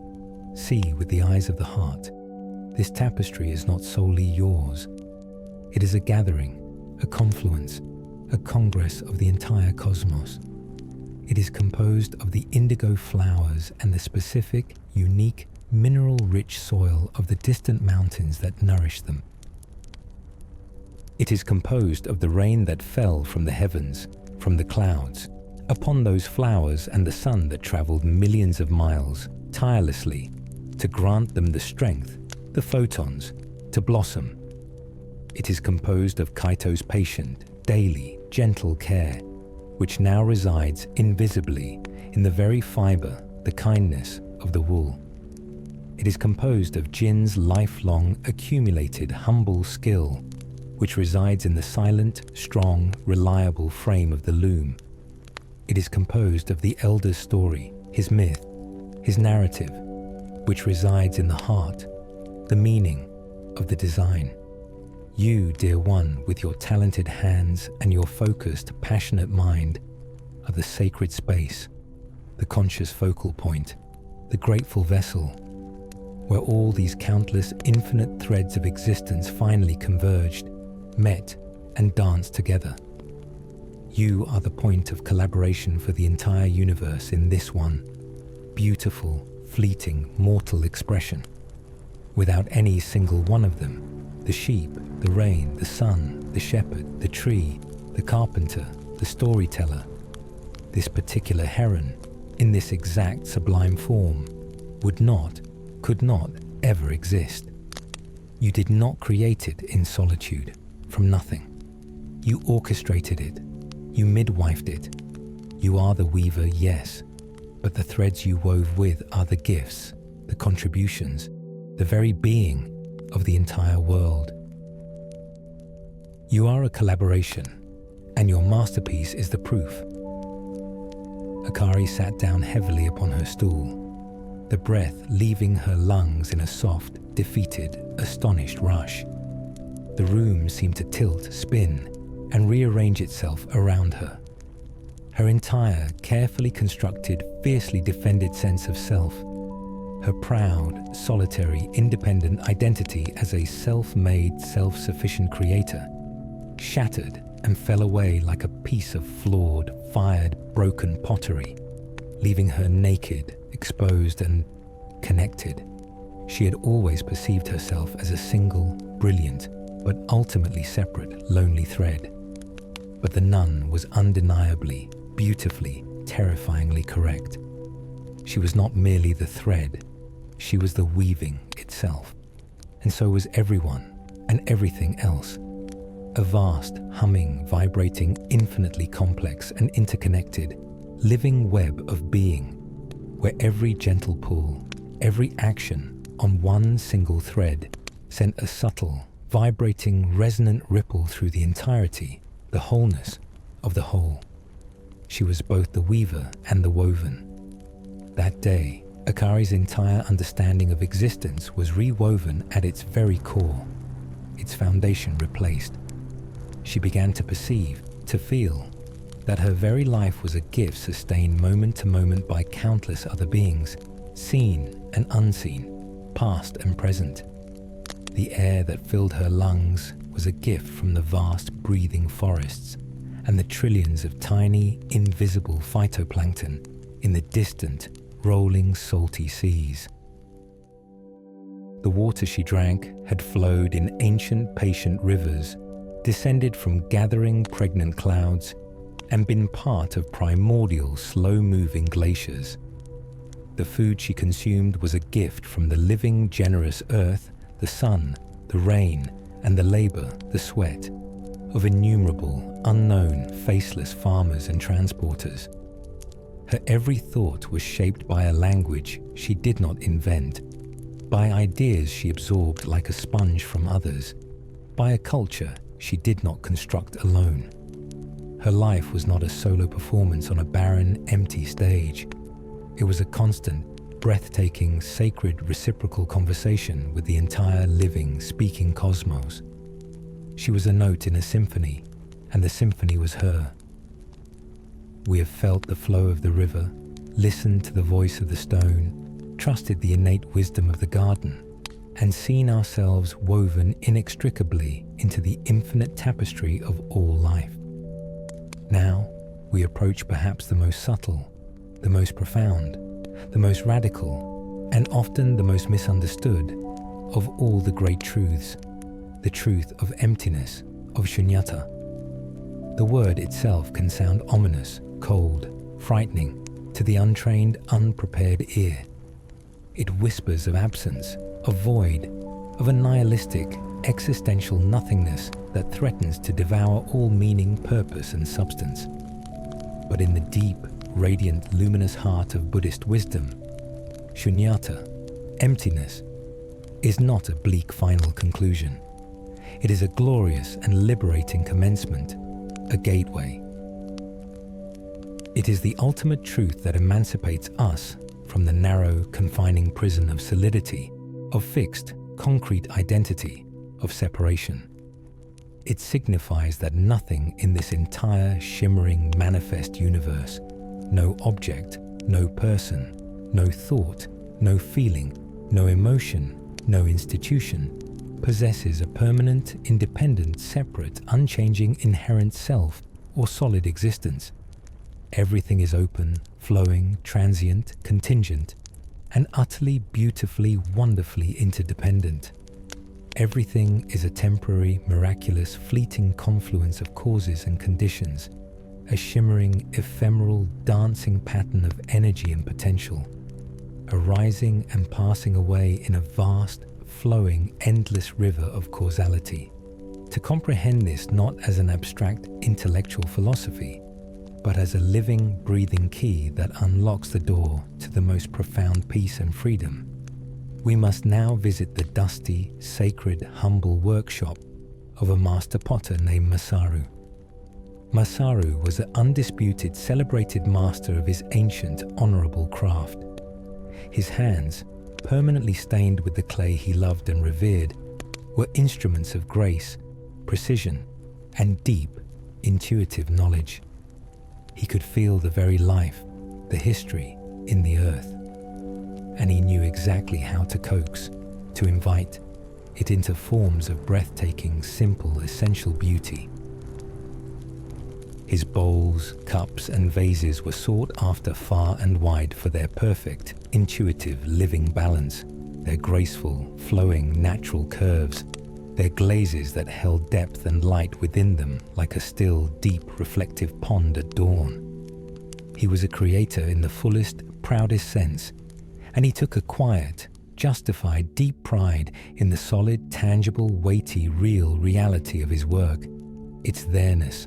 See with the eyes of the heart. This tapestry is not solely yours. It is a gathering, a confluence, a congress of the entire cosmos. It is composed of the indigo flowers and the specific, unique, mineral-rich soil of the distant mountains that nourish them. It is composed of the rain that fell from the heavens, from the clouds, upon those flowers and the sun that traveled millions of miles, tirelessly, to grant them the strength, the photons, to blossom. It is composed of Kaito's patient, daily, gentle care, which now resides invisibly in the very fiber, the kindness of the wool. It is composed of Jin's lifelong, accumulated, humble skill, which resides in the silent, strong, reliable frame of the loom. It is composed of the elder's story, his myth, his narrative, which resides in the heart, the meaning of the design. You, dear one, with your talented hands and your focused, passionate mind, are the sacred space, the conscious focal point, the grateful vessel, where all these countless infinite threads of existence finally converged, met, and danced together. You are the point of collaboration for the entire universe in this one beautiful, fleeting, mortal expression. Without any single one of them, the sheep, the rain, the sun, the shepherd, the tree, the carpenter, the storyteller. This particular heron, in this exact sublime form, would not, could not ever exist. You did not create it in solitude, from nothing. You orchestrated it. You midwifed it. You are the weaver, yes, but the threads you wove with are the gifts, the contributions, the very being of the entire world. You are a collaboration, and your masterpiece is the proof. Akari sat down heavily upon her stool, the breath leaving her lungs in a soft, defeated, astonished rush. The room seemed to tilt, spin, and rearrange itself around her. Her entire, carefully constructed, fiercely defended sense of self, her proud, solitary, independent identity as a self-made, self-sufficient creator, shattered and fell away like a piece of flawed, fired, broken pottery, leaving her naked, exposed, and connected. She had always perceived herself as a single, brilliant, but ultimately separate, lonely thread. But the nun was undeniably, beautifully, terrifyingly correct. She was not merely the thread, she was the weaving itself. And so was everyone and everything else. A vast, humming, vibrating, infinitely complex and interconnected, living web of being, where every gentle pull, every action on one single thread sent a subtle, vibrating, resonant ripple through the entirety, the wholeness of the whole. She was both the weaver and the woven. That day, Akari's entire understanding of existence was rewoven at its very core, its foundation replaced. She began to perceive, to feel, that her very life was a gift sustained moment to moment by countless other beings, seen and unseen, past and present. The air that filled her lungs was a gift from the vast breathing forests and the trillions of tiny, invisible phytoplankton in the distant, rolling, salty seas. The water she drank had flowed in ancient, patient rivers, descended from gathering, pregnant clouds, and been part of primordial, slow-moving glaciers. The food she consumed was a gift from the living, generous earth, the sun, the rain, and the labor, the sweat, of innumerable, unknown, faceless farmers and transporters. Her every thought was shaped by a language she did not invent, by ideas she absorbed like a sponge from others, by a culture she did not construct alone. Her life was not a solo performance on a barren, empty stage. It was a constant, breathtaking, sacred, reciprocal conversation with the entire living, speaking cosmos. She was a note in a symphony, and the symphony was her. We have felt the flow of the river, listened to the voice of the stone, trusted the innate wisdom of the garden, and seen ourselves woven inextricably into the infinite tapestry of all life. Now, we approach perhaps the most subtle, the most profound, the most radical, and often the most misunderstood of all the great truths, the truth of emptiness, of shunyata. The word itself can sound ominous, cold, frightening to the untrained, unprepared ear. It whispers of absence, of void, of a nihilistic, existential nothingness that threatens to devour all meaning, purpose, and substance. But in the deep, radiant, luminous heart of Buddhist wisdom, shunyata, emptiness, is not a bleak final conclusion. It is a glorious and liberating commencement, a gateway. It is the ultimate truth that emancipates us from the narrow, confining prison of solidity, of fixed, concrete identity, of separation. It signifies that nothing in this entire shimmering manifest universe, no object, no person, no thought, no feeling, no emotion, no institution, possesses a permanent, independent, separate, unchanging, inherent self or solid existence. Everything is open, flowing, transient, contingent, and utterly, beautifully, wonderfully interdependent. Everything is a temporary, miraculous, fleeting confluence of causes and conditions, a shimmering, ephemeral, dancing pattern of energy and potential, arising and passing away in a vast, flowing, endless river of causality. To comprehend this not as an abstract intellectual philosophy, but as a living, breathing key that unlocks the door to the most profound peace and freedom, we must now visit the dusty, sacred, humble workshop of a master potter named Masaru. Masaru was the undisputed, celebrated master of his ancient, honorable craft. His hands, permanently stained with the clay he loved and revered, were instruments of grace, precision, and deep, intuitive knowledge. He could feel the very life, the history, in the earth, and he knew exactly how to coax, to invite it into forms of breathtaking, simple, essential beauty. His bowls, cups, and vases were sought after far and wide for their perfect, intuitive, living balance, their graceful, flowing, natural curves, their glazes that held depth and light within them like a still, deep, reflective pond at dawn. He was a creator in the fullest, proudest sense, and he took a quiet, justified, deep pride in the solid, tangible, weighty, real reality of his work, its there-ness.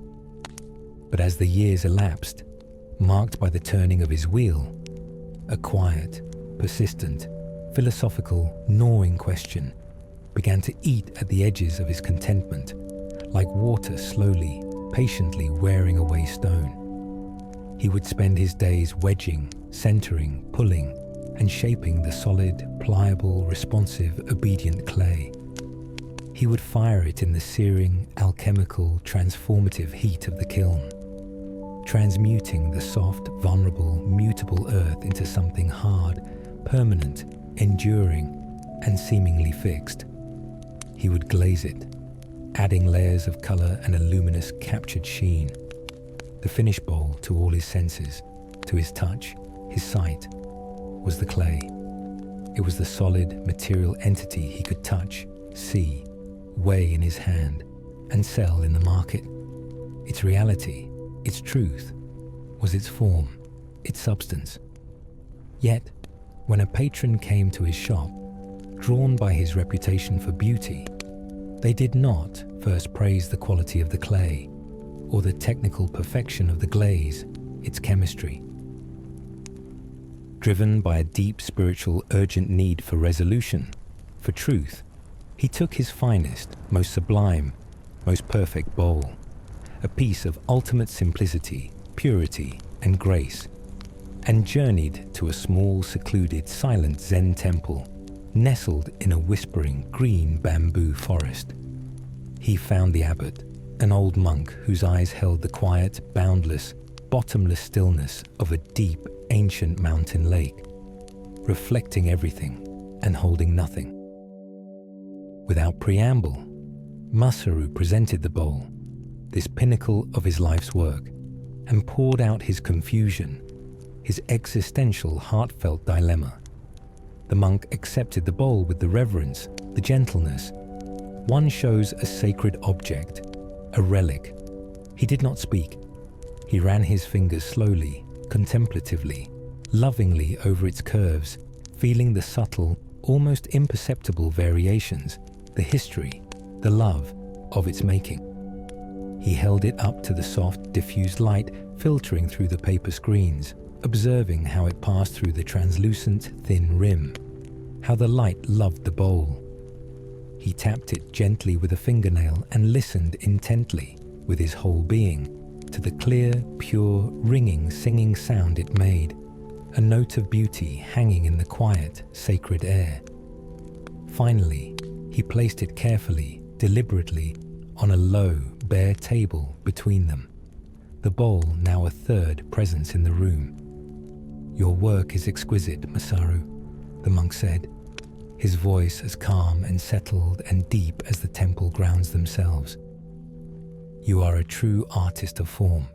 But as the years elapsed, marked by the turning of his wheel, a quiet, persistent, philosophical, gnawing question began to eat at the edges of his contentment, like water slowly, patiently wearing away stone. He would spend his days wedging, centering, pulling, and shaping the solid, pliable, responsive, obedient clay. He would fire it in the searing, alchemical, transformative heat of the kiln, transmuting the soft, vulnerable, mutable earth into something hard, permanent, enduring, and seemingly fixed. He would glaze it, adding layers of color and a luminous, captured sheen. The finished bowl, to all his senses, to his touch, his sight, was the clay. It was the solid, material entity he could touch, see, weigh in his hand, and sell in the market. Its reality, its truth, was its form, its substance. Yet, when a patron came to his shop, drawn by his reputation for beauty, they did not first praise the quality of the clay or the technical perfection of the glaze, its chemistry. Driven by a deep spiritual urgent need for resolution, for truth, he took his finest, most sublime, most perfect bowl, a piece of ultimate simplicity, purity, and grace, and journeyed to a small, secluded, silent Zen temple, nestled in a whispering green bamboo forest. He found the abbot, an old monk whose eyes held the quiet, boundless, bottomless stillness of a deep, ancient mountain lake, reflecting everything and holding nothing. Without preamble, Masaru presented the bowl, this pinnacle of his life's work, and poured out his confusion, his existential, heartfelt dilemma. The monk accepted the bowl with the reverence, the gentleness. One shows a sacred object, a relic. He did not speak. He ran his fingers slowly, contemplatively, lovingly over its curves, feeling the subtle, almost imperceptible variations, the history, the love of its making. He held it up to the soft, diffused light filtering through the paper screens, observing how it passed through the translucent, thin rim, how the light loved the bowl. He tapped it gently with a fingernail and listened intently, with his whole being, to the clear, pure, ringing, singing sound it made, a note of beauty hanging in the quiet, sacred air. Finally, he placed it carefully, deliberately, on a low, bare table between them, the bowl now a third presence in the room. "Your work is exquisite, Masaru," the monk said, his voice as calm and settled and deep as the temple grounds themselves. "You are a true artist of form.